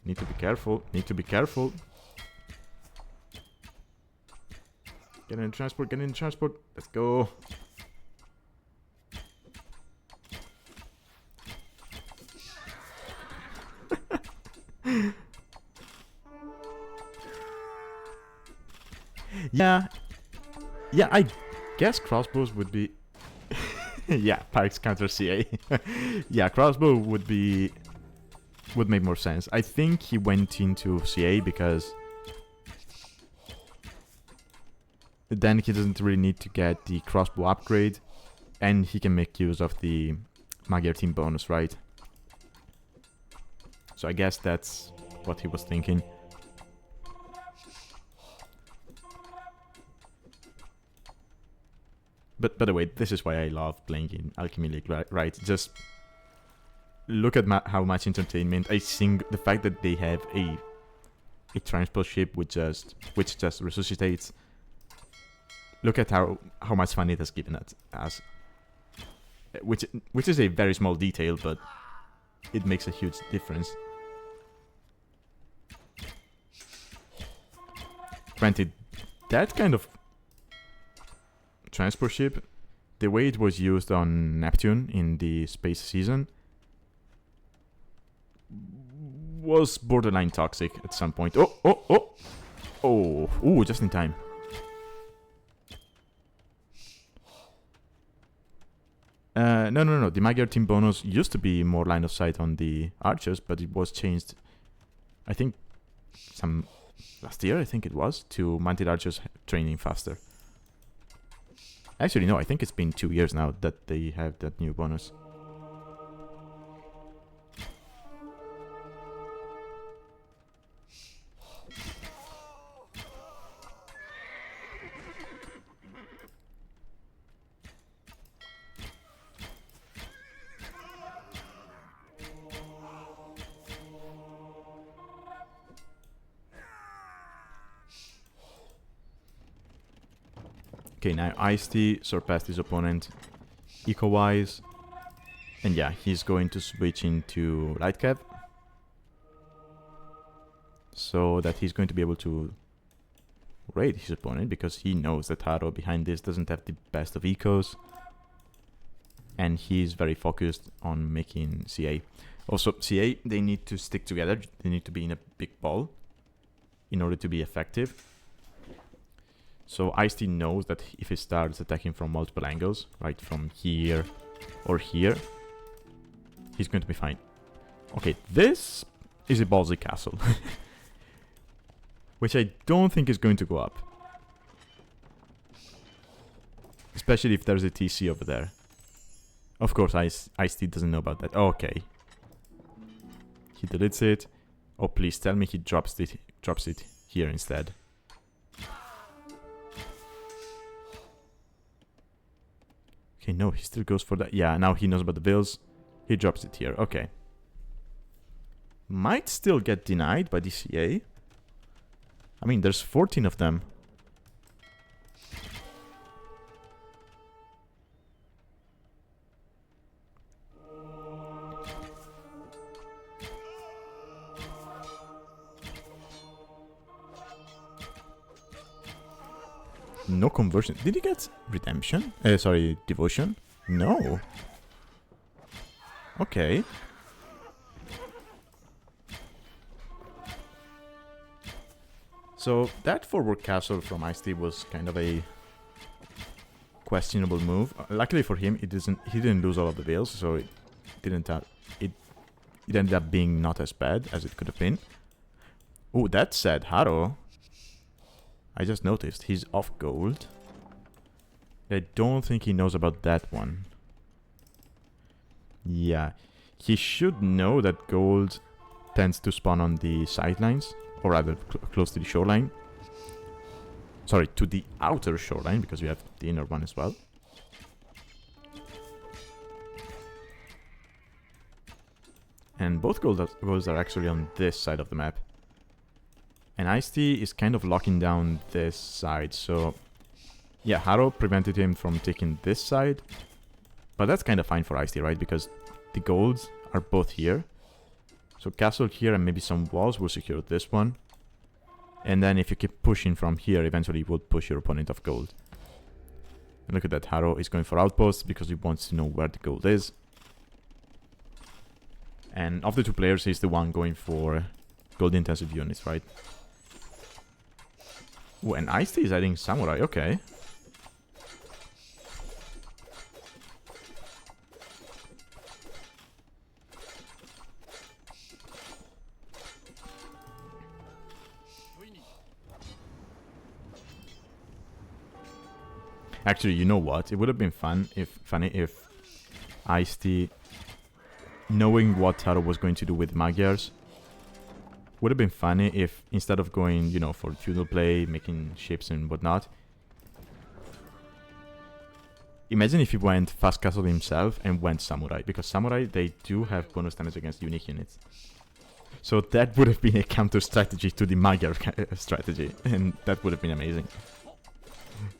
Need to be careful. Need to be careful. Get in the transport. Get in the transport. Let's go. Yeah. Yeah, I guess crossbows would be... yeah, pikes counter CA. Yeah, crossbow would be... would make more sense. I think he went into CA because then he doesn't really need to get the crossbow upgrade, and he can make use of the Magyar team bonus, right? So I guess that's what he was thinking. But by the way, this is why I love playing in Alchemy League, right? Just look at how much entertainment. I think the fact that they have a transport ship which just resuscitates. Look at how much fun it has given us. Which is a very small detail, but it makes a huge difference. Granted, that kind of transport ship, the way it was used on Neptune in the space season, was borderline toxic at some point. Ooh, just in time. No. The Magyar team bonus used to be more line of sight on the archers, but it was changed, I think, last year, I think it was, to mounted archers training faster. Actually, no, I think it's been 2 years now that they have that new bonus. Okay, now e1sTea surpassed his opponent eco-wise. And yeah, he's going to switch into light cav, so that he's going to be able to raid his opponent, because he knows that harooooo behind this doesn't have the best of ecos. And he's very focused on making CA. Also, CA, they need to stick together. They need to be in a big ball in order to be effective. So e1sTea knows that if he starts attacking from multiple angles, right, from here or here, he's going to be fine. Okay, this is a ballsy castle. Which I don't think is going to go up. Especially if there's a TC over there. Of course, e1sTea doesn't know about that. Okay. He deletes it. Oh, please tell me he drops it here instead. Okay, no, he still goes for that. Yeah, now he knows about the bills. He drops it here. Okay. Might still get denied by DCA. I mean, there's 14 of them. No conversion. Did he get redemption? Sorry, devotion? No. Okay. So that forward castle from e1sTea was kind of a questionable move. Luckily for him, he didn't lose all of the bills, so it ended up being not as bad as it could have been. Oh, that said, harooooo, I just noticed he's off gold. I don't think he knows about that one. Yeah, he should know that gold tends to spawn on the sidelines, or rather close to the shoreline. Sorry, to the outer shoreline, because we have the inner one as well. And both golds are actually on this side of the map. And e1sTea is kind of locking down this side, so... Yeah, harooooo prevented him from taking this side. But that's kind of fine for e1sTea, right? Because the golds are both here. So castle here and maybe some walls will secure this one. And then if you keep pushing from here, eventually you will push your opponent off gold. And look at that, harooooo is going for outposts because he wants to know where the gold is. And of the two players, he's the one going for gold intensive units, right? Oh, and e1sTea is adding samurai, okay. Actually, you know what? It would have been funny if e1sTea, knowing what harooooo was going to do with Magyars, would have been funny if instead of going, you know, for feudal play, making ships and whatnot, imagine if he went fast castle himself and went samurai, because samurai, they do have bonus damage against unique units. So that would have been a counter strategy to the Magyar strategy, and that would have been amazing.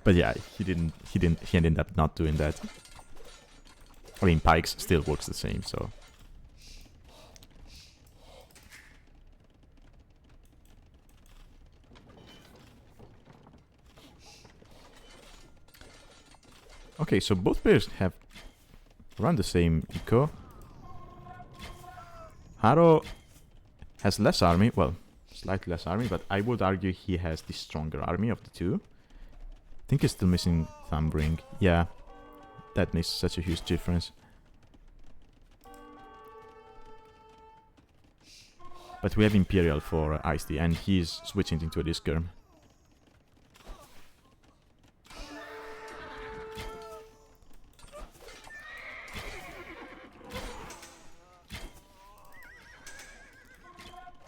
But yeah, he ended up not doing that. I mean, Pikes still works the same, so... Okay, so both players have around the same eco. harooooo has less army, well, slightly less army, but I would argue he has the stronger army of the two. I think he's still missing Thumb Ring. Yeah, that makes such a huge difference. But we have Imperial for e1sTea, and he's switching into a Discurm.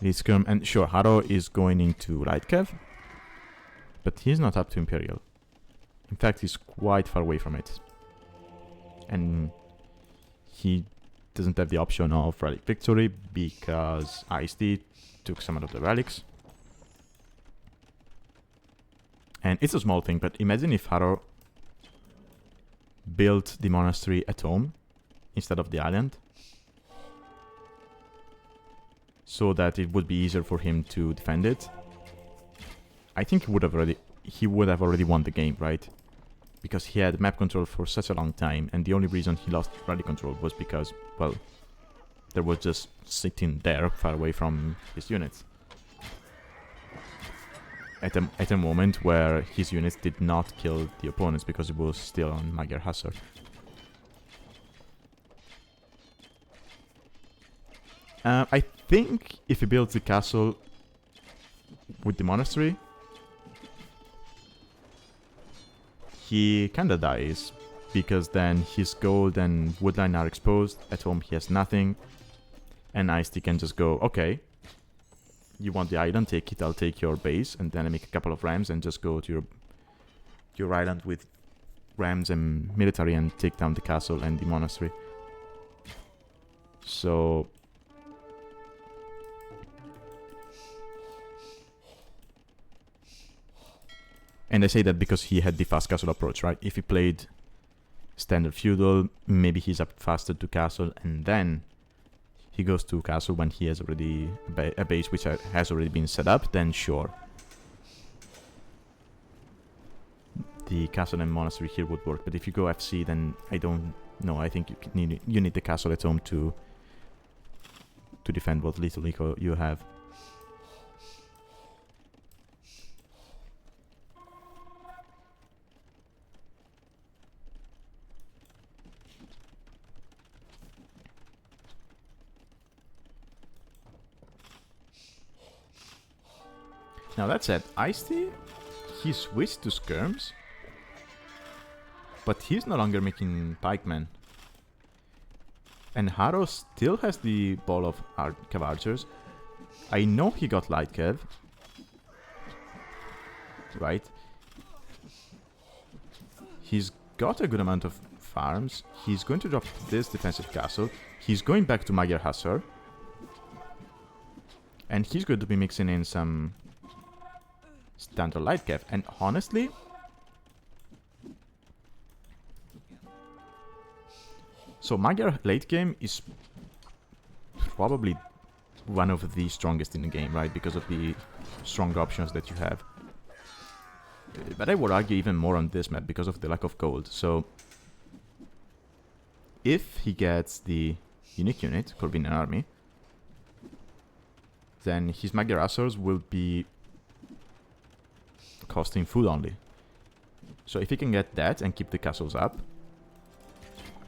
Discurm, and sure, harooooo is going into Lightcav, but he's not up to Imperial. In fact, he's quite far away from it. And he doesn't have the option of Relic Victory because e1sTea took some of the relics. And it's a small thing, but imagine if harooooo built the monastery at home instead of the island, so that it would be easier for him to defend it. I think he would have already won the game, right? Because he had map control for such a long time, and the only reason he lost rally control was because, well, there was just sitting there far away from his units. At a moment where his units did not kill the opponents because it was still on Magyar Hussar. I think if he builds the castle with the monastery, he kinda dies, because then his gold and woodline are exposed. At home he has nothing, and e1sTea can just go, okay, you want the island, take it, I'll take your base, and then I make a couple of rams and just go to your island with rams and military and take down the castle and the monastery. So... And I say that because he had the fast castle approach, right? If he played standard feudal, maybe he's up faster to castle, and then he goes to castle when he has already a base which has already been set up, then sure. The castle and monastery here would work, but if you go FC, then I don't know. I think you need the castle at home to defend what little eco you have. Now that said, e1sTea, he switched to skirms, but he's no longer making pikemen. And harooooo still has the ball of cav archers. I know he got light cav, right? He's got a good amount of farms. He's going to drop this defensive castle. He's going back to Magyar Hussar. And he's going to be mixing in some standard light cav. And honestly, so Magyar late game is probably one of the strongest in the game, right? Because of the strong options that you have. But I would argue even more on this map because of the lack of gold. So if he gets the unique unit, KorDimon army, then his Magyar Hussars will be costing food only. So if he can get that and keep the castles up,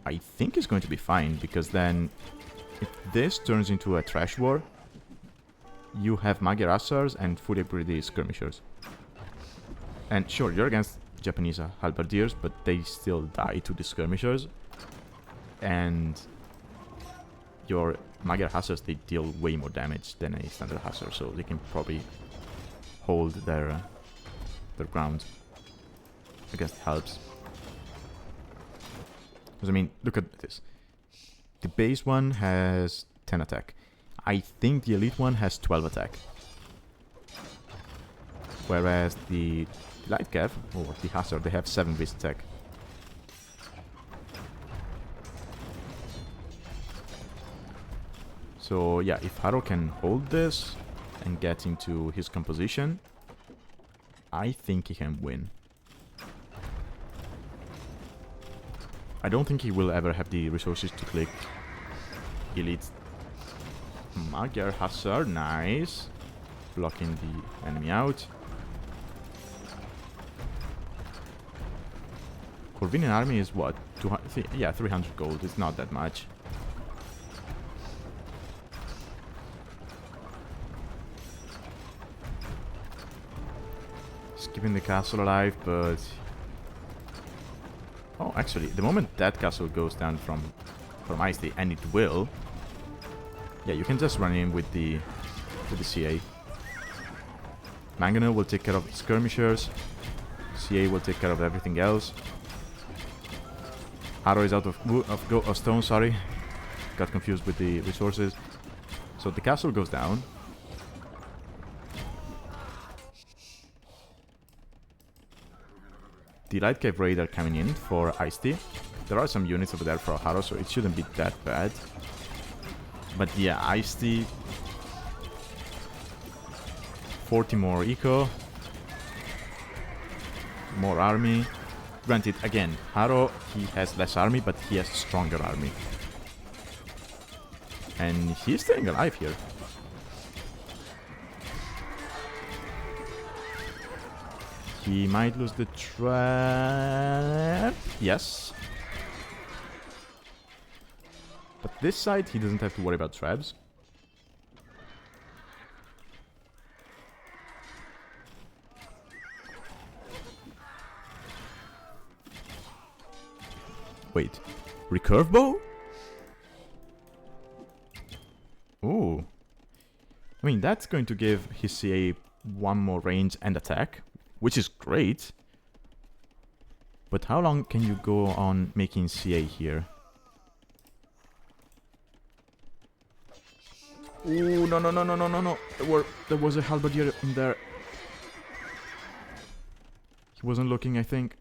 I think it's going to be fine, because then if this turns into a trash war, you have Magyar Hussars and fully upgraded skirmishers. And sure, you're against Japanese halberdiers, but they still die to the skirmishers. And your Magyar Hussars, they deal way more damage than a standard Hussar, so they can probably hold their ground against helps. Because I mean, look at this. The base one has 10 attack. I think the elite one has 12 attack. Whereas the light cav, or the Hussar, they have 7 base attack. So yeah, if Haro can hold this and get into his composition, I think he can win. I don't think he will ever have the resources to click elite. Magyar Hussar, nice. Blocking the enemy out. KorDimon army is what? 200, yeah, 300 gold. It's not that much. Just keeping the castle alive, but... Oh, actually, the moment that castle goes down from e1sTea, and it will... Yeah, you can just run in with the CA. Mangonel will take care of the skirmishers. CA will take care of everything else. Haro is out of stone, sorry. Got confused with the resources. So the castle goes down. The light cave raid are coming in for e1sTea. There are some units over there for Haro, so it shouldn't be that bad. But yeah, e1sTea, 40 more eco, more army. Granted, again, Haro, he has less army, but he has stronger army. And he's staying alive here. He might lose the trap. Yes. But this side, he doesn't have to worry about traps. Wait, recurve bow? Ooh. I mean, that's going to give his CA one more range and attack, which is great. But how long can you go on making CA here? Ooh, no, no, no, no, no, no, no. There was a halberdier in there. He wasn't looking, I think.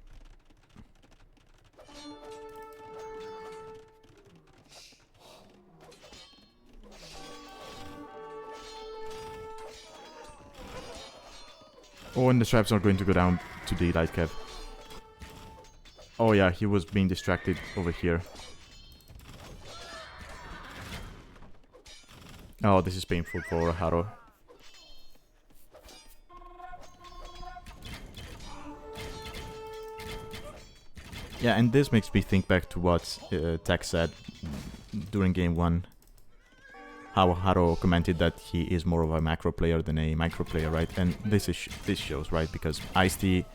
Oh, and the traps are going to go down to the light cav. Oh yeah, he was being distracted over here. Oh, this is painful for Haro. Yeah, and this makes me think back to what Tech said during game 1. How Haro commented that he is more of a macro player than a micro player, right? And this shows, right? Because e1sTea,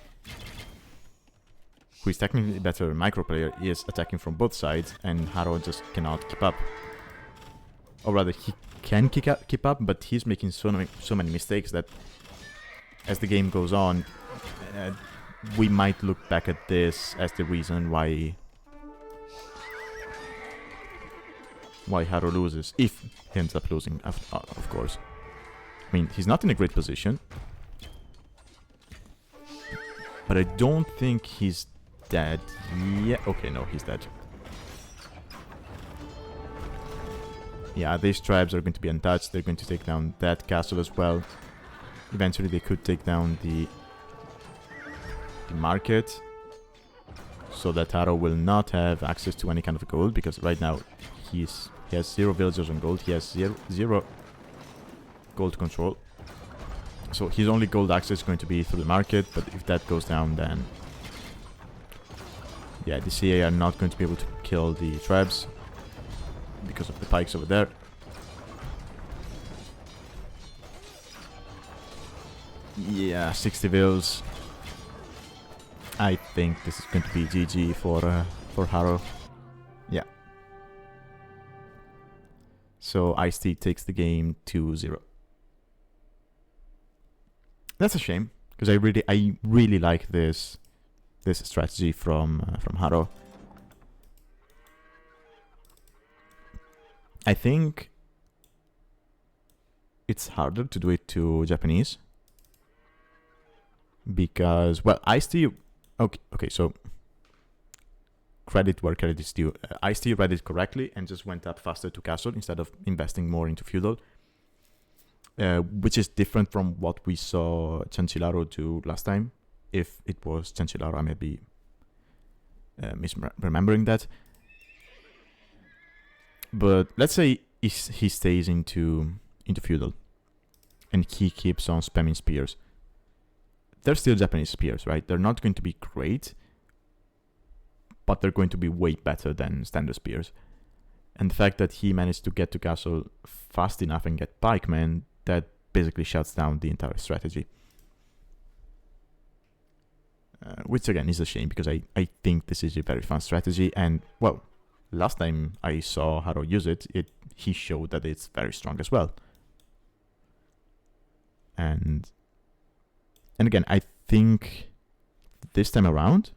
who is technically better micro player, is attacking from both sides, and Haro just cannot keep up. Or rather, he can keep up, but he's making so many mistakes that as the game goes on, we might look back at this as the reason why Haro loses, if he ends up losing, of course. I mean, he's not in a great position. but I don't think he's dead. Yeah, okay, no, he's dead. Yeah, these tribes are going to be untouched. They're going to take down that castle as well. Eventually they could take down the market, so that Haro will not have access to any kind of gold, because right now he has 0 villagers on gold. He has zero gold control. So his only gold access is going to be through the market, but if that goes down, then yeah, the CA are not going to be able to kill the tribes because of the pikes over there. Yeah, 60 vills. I think this is going to be GG for Haro. Yeah. So e1sTea takes the game 2-0. That's a shame, because I really like this strategy from Haro. I think it's harder to do it to Japanese, because, well, e1sTea. Okay, so credit where credit is due. e1sTea read it correctly and just went up faster to castle instead of investing more into feudal, which is different from what we saw Chancellaro do last time. If it was Chancellaro, I may be misremembering that. But let's say he stays into feudal and he keeps on spamming spears. They're still Japanese spears, right? They're not going to be great, but they're going to be way better than standard spears. And the fact that he managed to get to castle fast enough and get pikemen, that basically shuts down the entire strategy. Which again is a shame, because I think this is a very fun strategy, and well, last time I saw Haro use it, he showed that it's very strong as well. And again, I think this time around,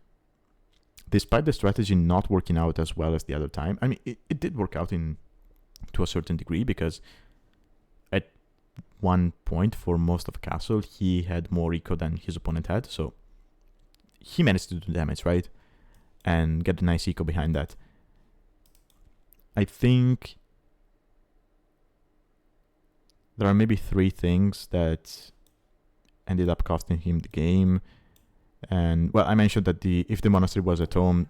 despite the strategy not working out as well as the other time, I mean, it did work out to a certain degree, because at one point for most of the castle, he had more eco than his opponent had, so he managed to do damage, right? And get a nice eco behind that. I think there are maybe 3 things that ended up costing him the game. And well, I mentioned that if the monastery was at home,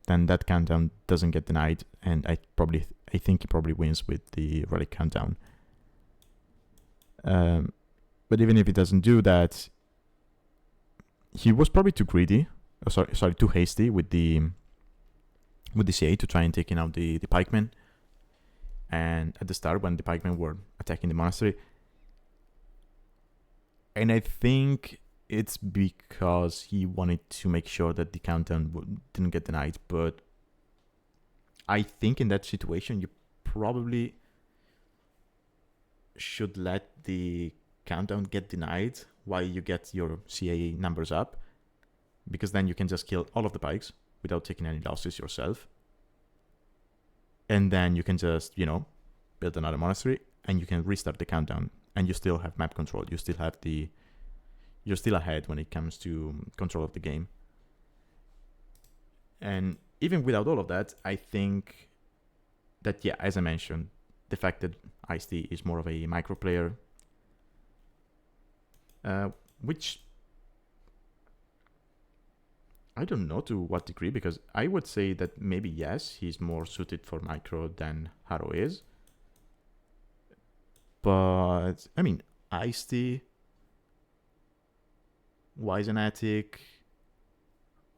then that countdown doesn't get denied, and I think he probably wins with the relic countdown. But even if he doesn't do that, he was probably too greedy. Too hasty with the CA to try and take out the pikemen. And at the start, when the pikemen were attacking the monastery, and I think it's because he wanted to make sure that the countdown didn't get denied. But I think in that situation, you probably should let the countdown get denied while you get your CA numbers up, because then you can just kill all of the pikes without taking any losses yourself. And then you can just, build another monastery, and you can restart the countdown, and you still have map control. You're still ahead when it comes to control of the game. And even without all of that, I think that, yeah, as I mentioned, the fact that e1sTea is more of a micro player, which I don't know to what degree, because I would say that maybe yes, he's more suited for micro than Haro is. But I mean, e1sTea, Weisenatic,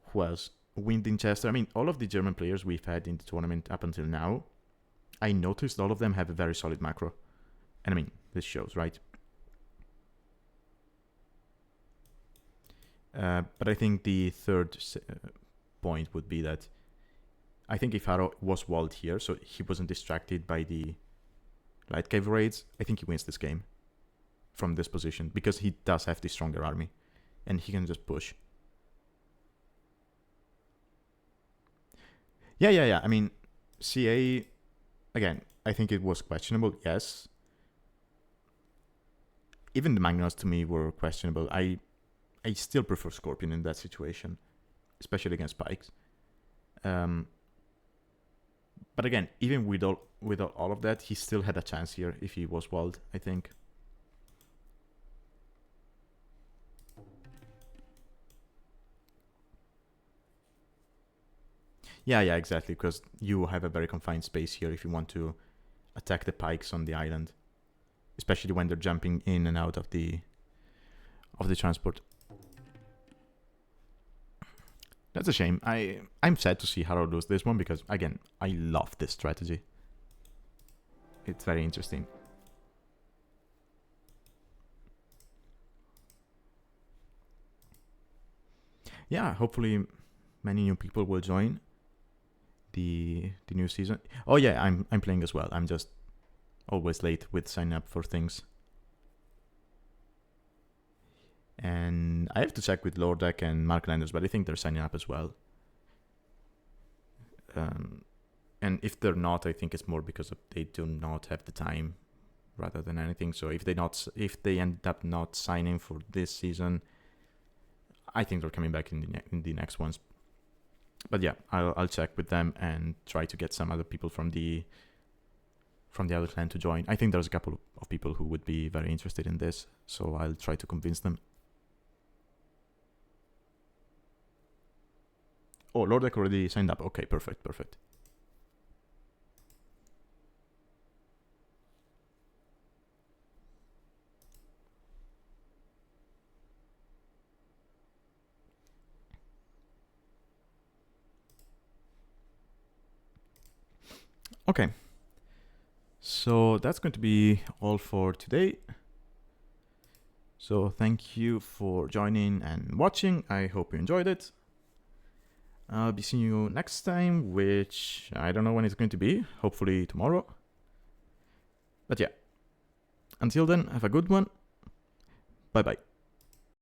who else? Winchester. I mean, all of the German players we've had in the tournament up until now, I noticed all of them have a very solid macro. And I mean, this shows, right? But I think the third point would be that I think if Haro was walled here, so he wasn't distracted by the light cave raids, I think he wins this game from this position, because he does have the stronger army and he can just push. Yeah. I mean, CA, again, I think it was questionable, yes. Even the Magnus to me were questionable. I I still prefer Scorpion in that situation, especially against Spikes. But again, even with all of that, he still had a chance here if he was walled, I think. Yeah, exactly, because you have a very confined space here if you want to attack the pikes on the island, especially when they're jumping in and out of the transport. That's a shame. I'm sad to see harooooo lose this one because, again, I love this strategy. It's very interesting. Yeah, hopefully many new people will join the new season. Oh yeah, I'm playing as well. I'm just always late with signing up for things. And I have to check with Lordek and Marklanders, but I think they're signing up as well. And if they're not, I think it's more because they do not have the time rather than anything. So if they end up not signing for this season, I think they're coming back in the next ones. But yeah, I'll check with them and try to get some other people from the other clan to join. I think there's a couple of people who would be very interested in this, so I'll try to convince them. Oh, Lordek already signed up. Okay, perfect. Okay, so that's going to be all for today. So thank you for joining and watching. I hope you enjoyed it. I'll be seeing you next time, which I don't know when it's going to be. Hopefully tomorrow. But yeah, until then, have a good one. Bye bye.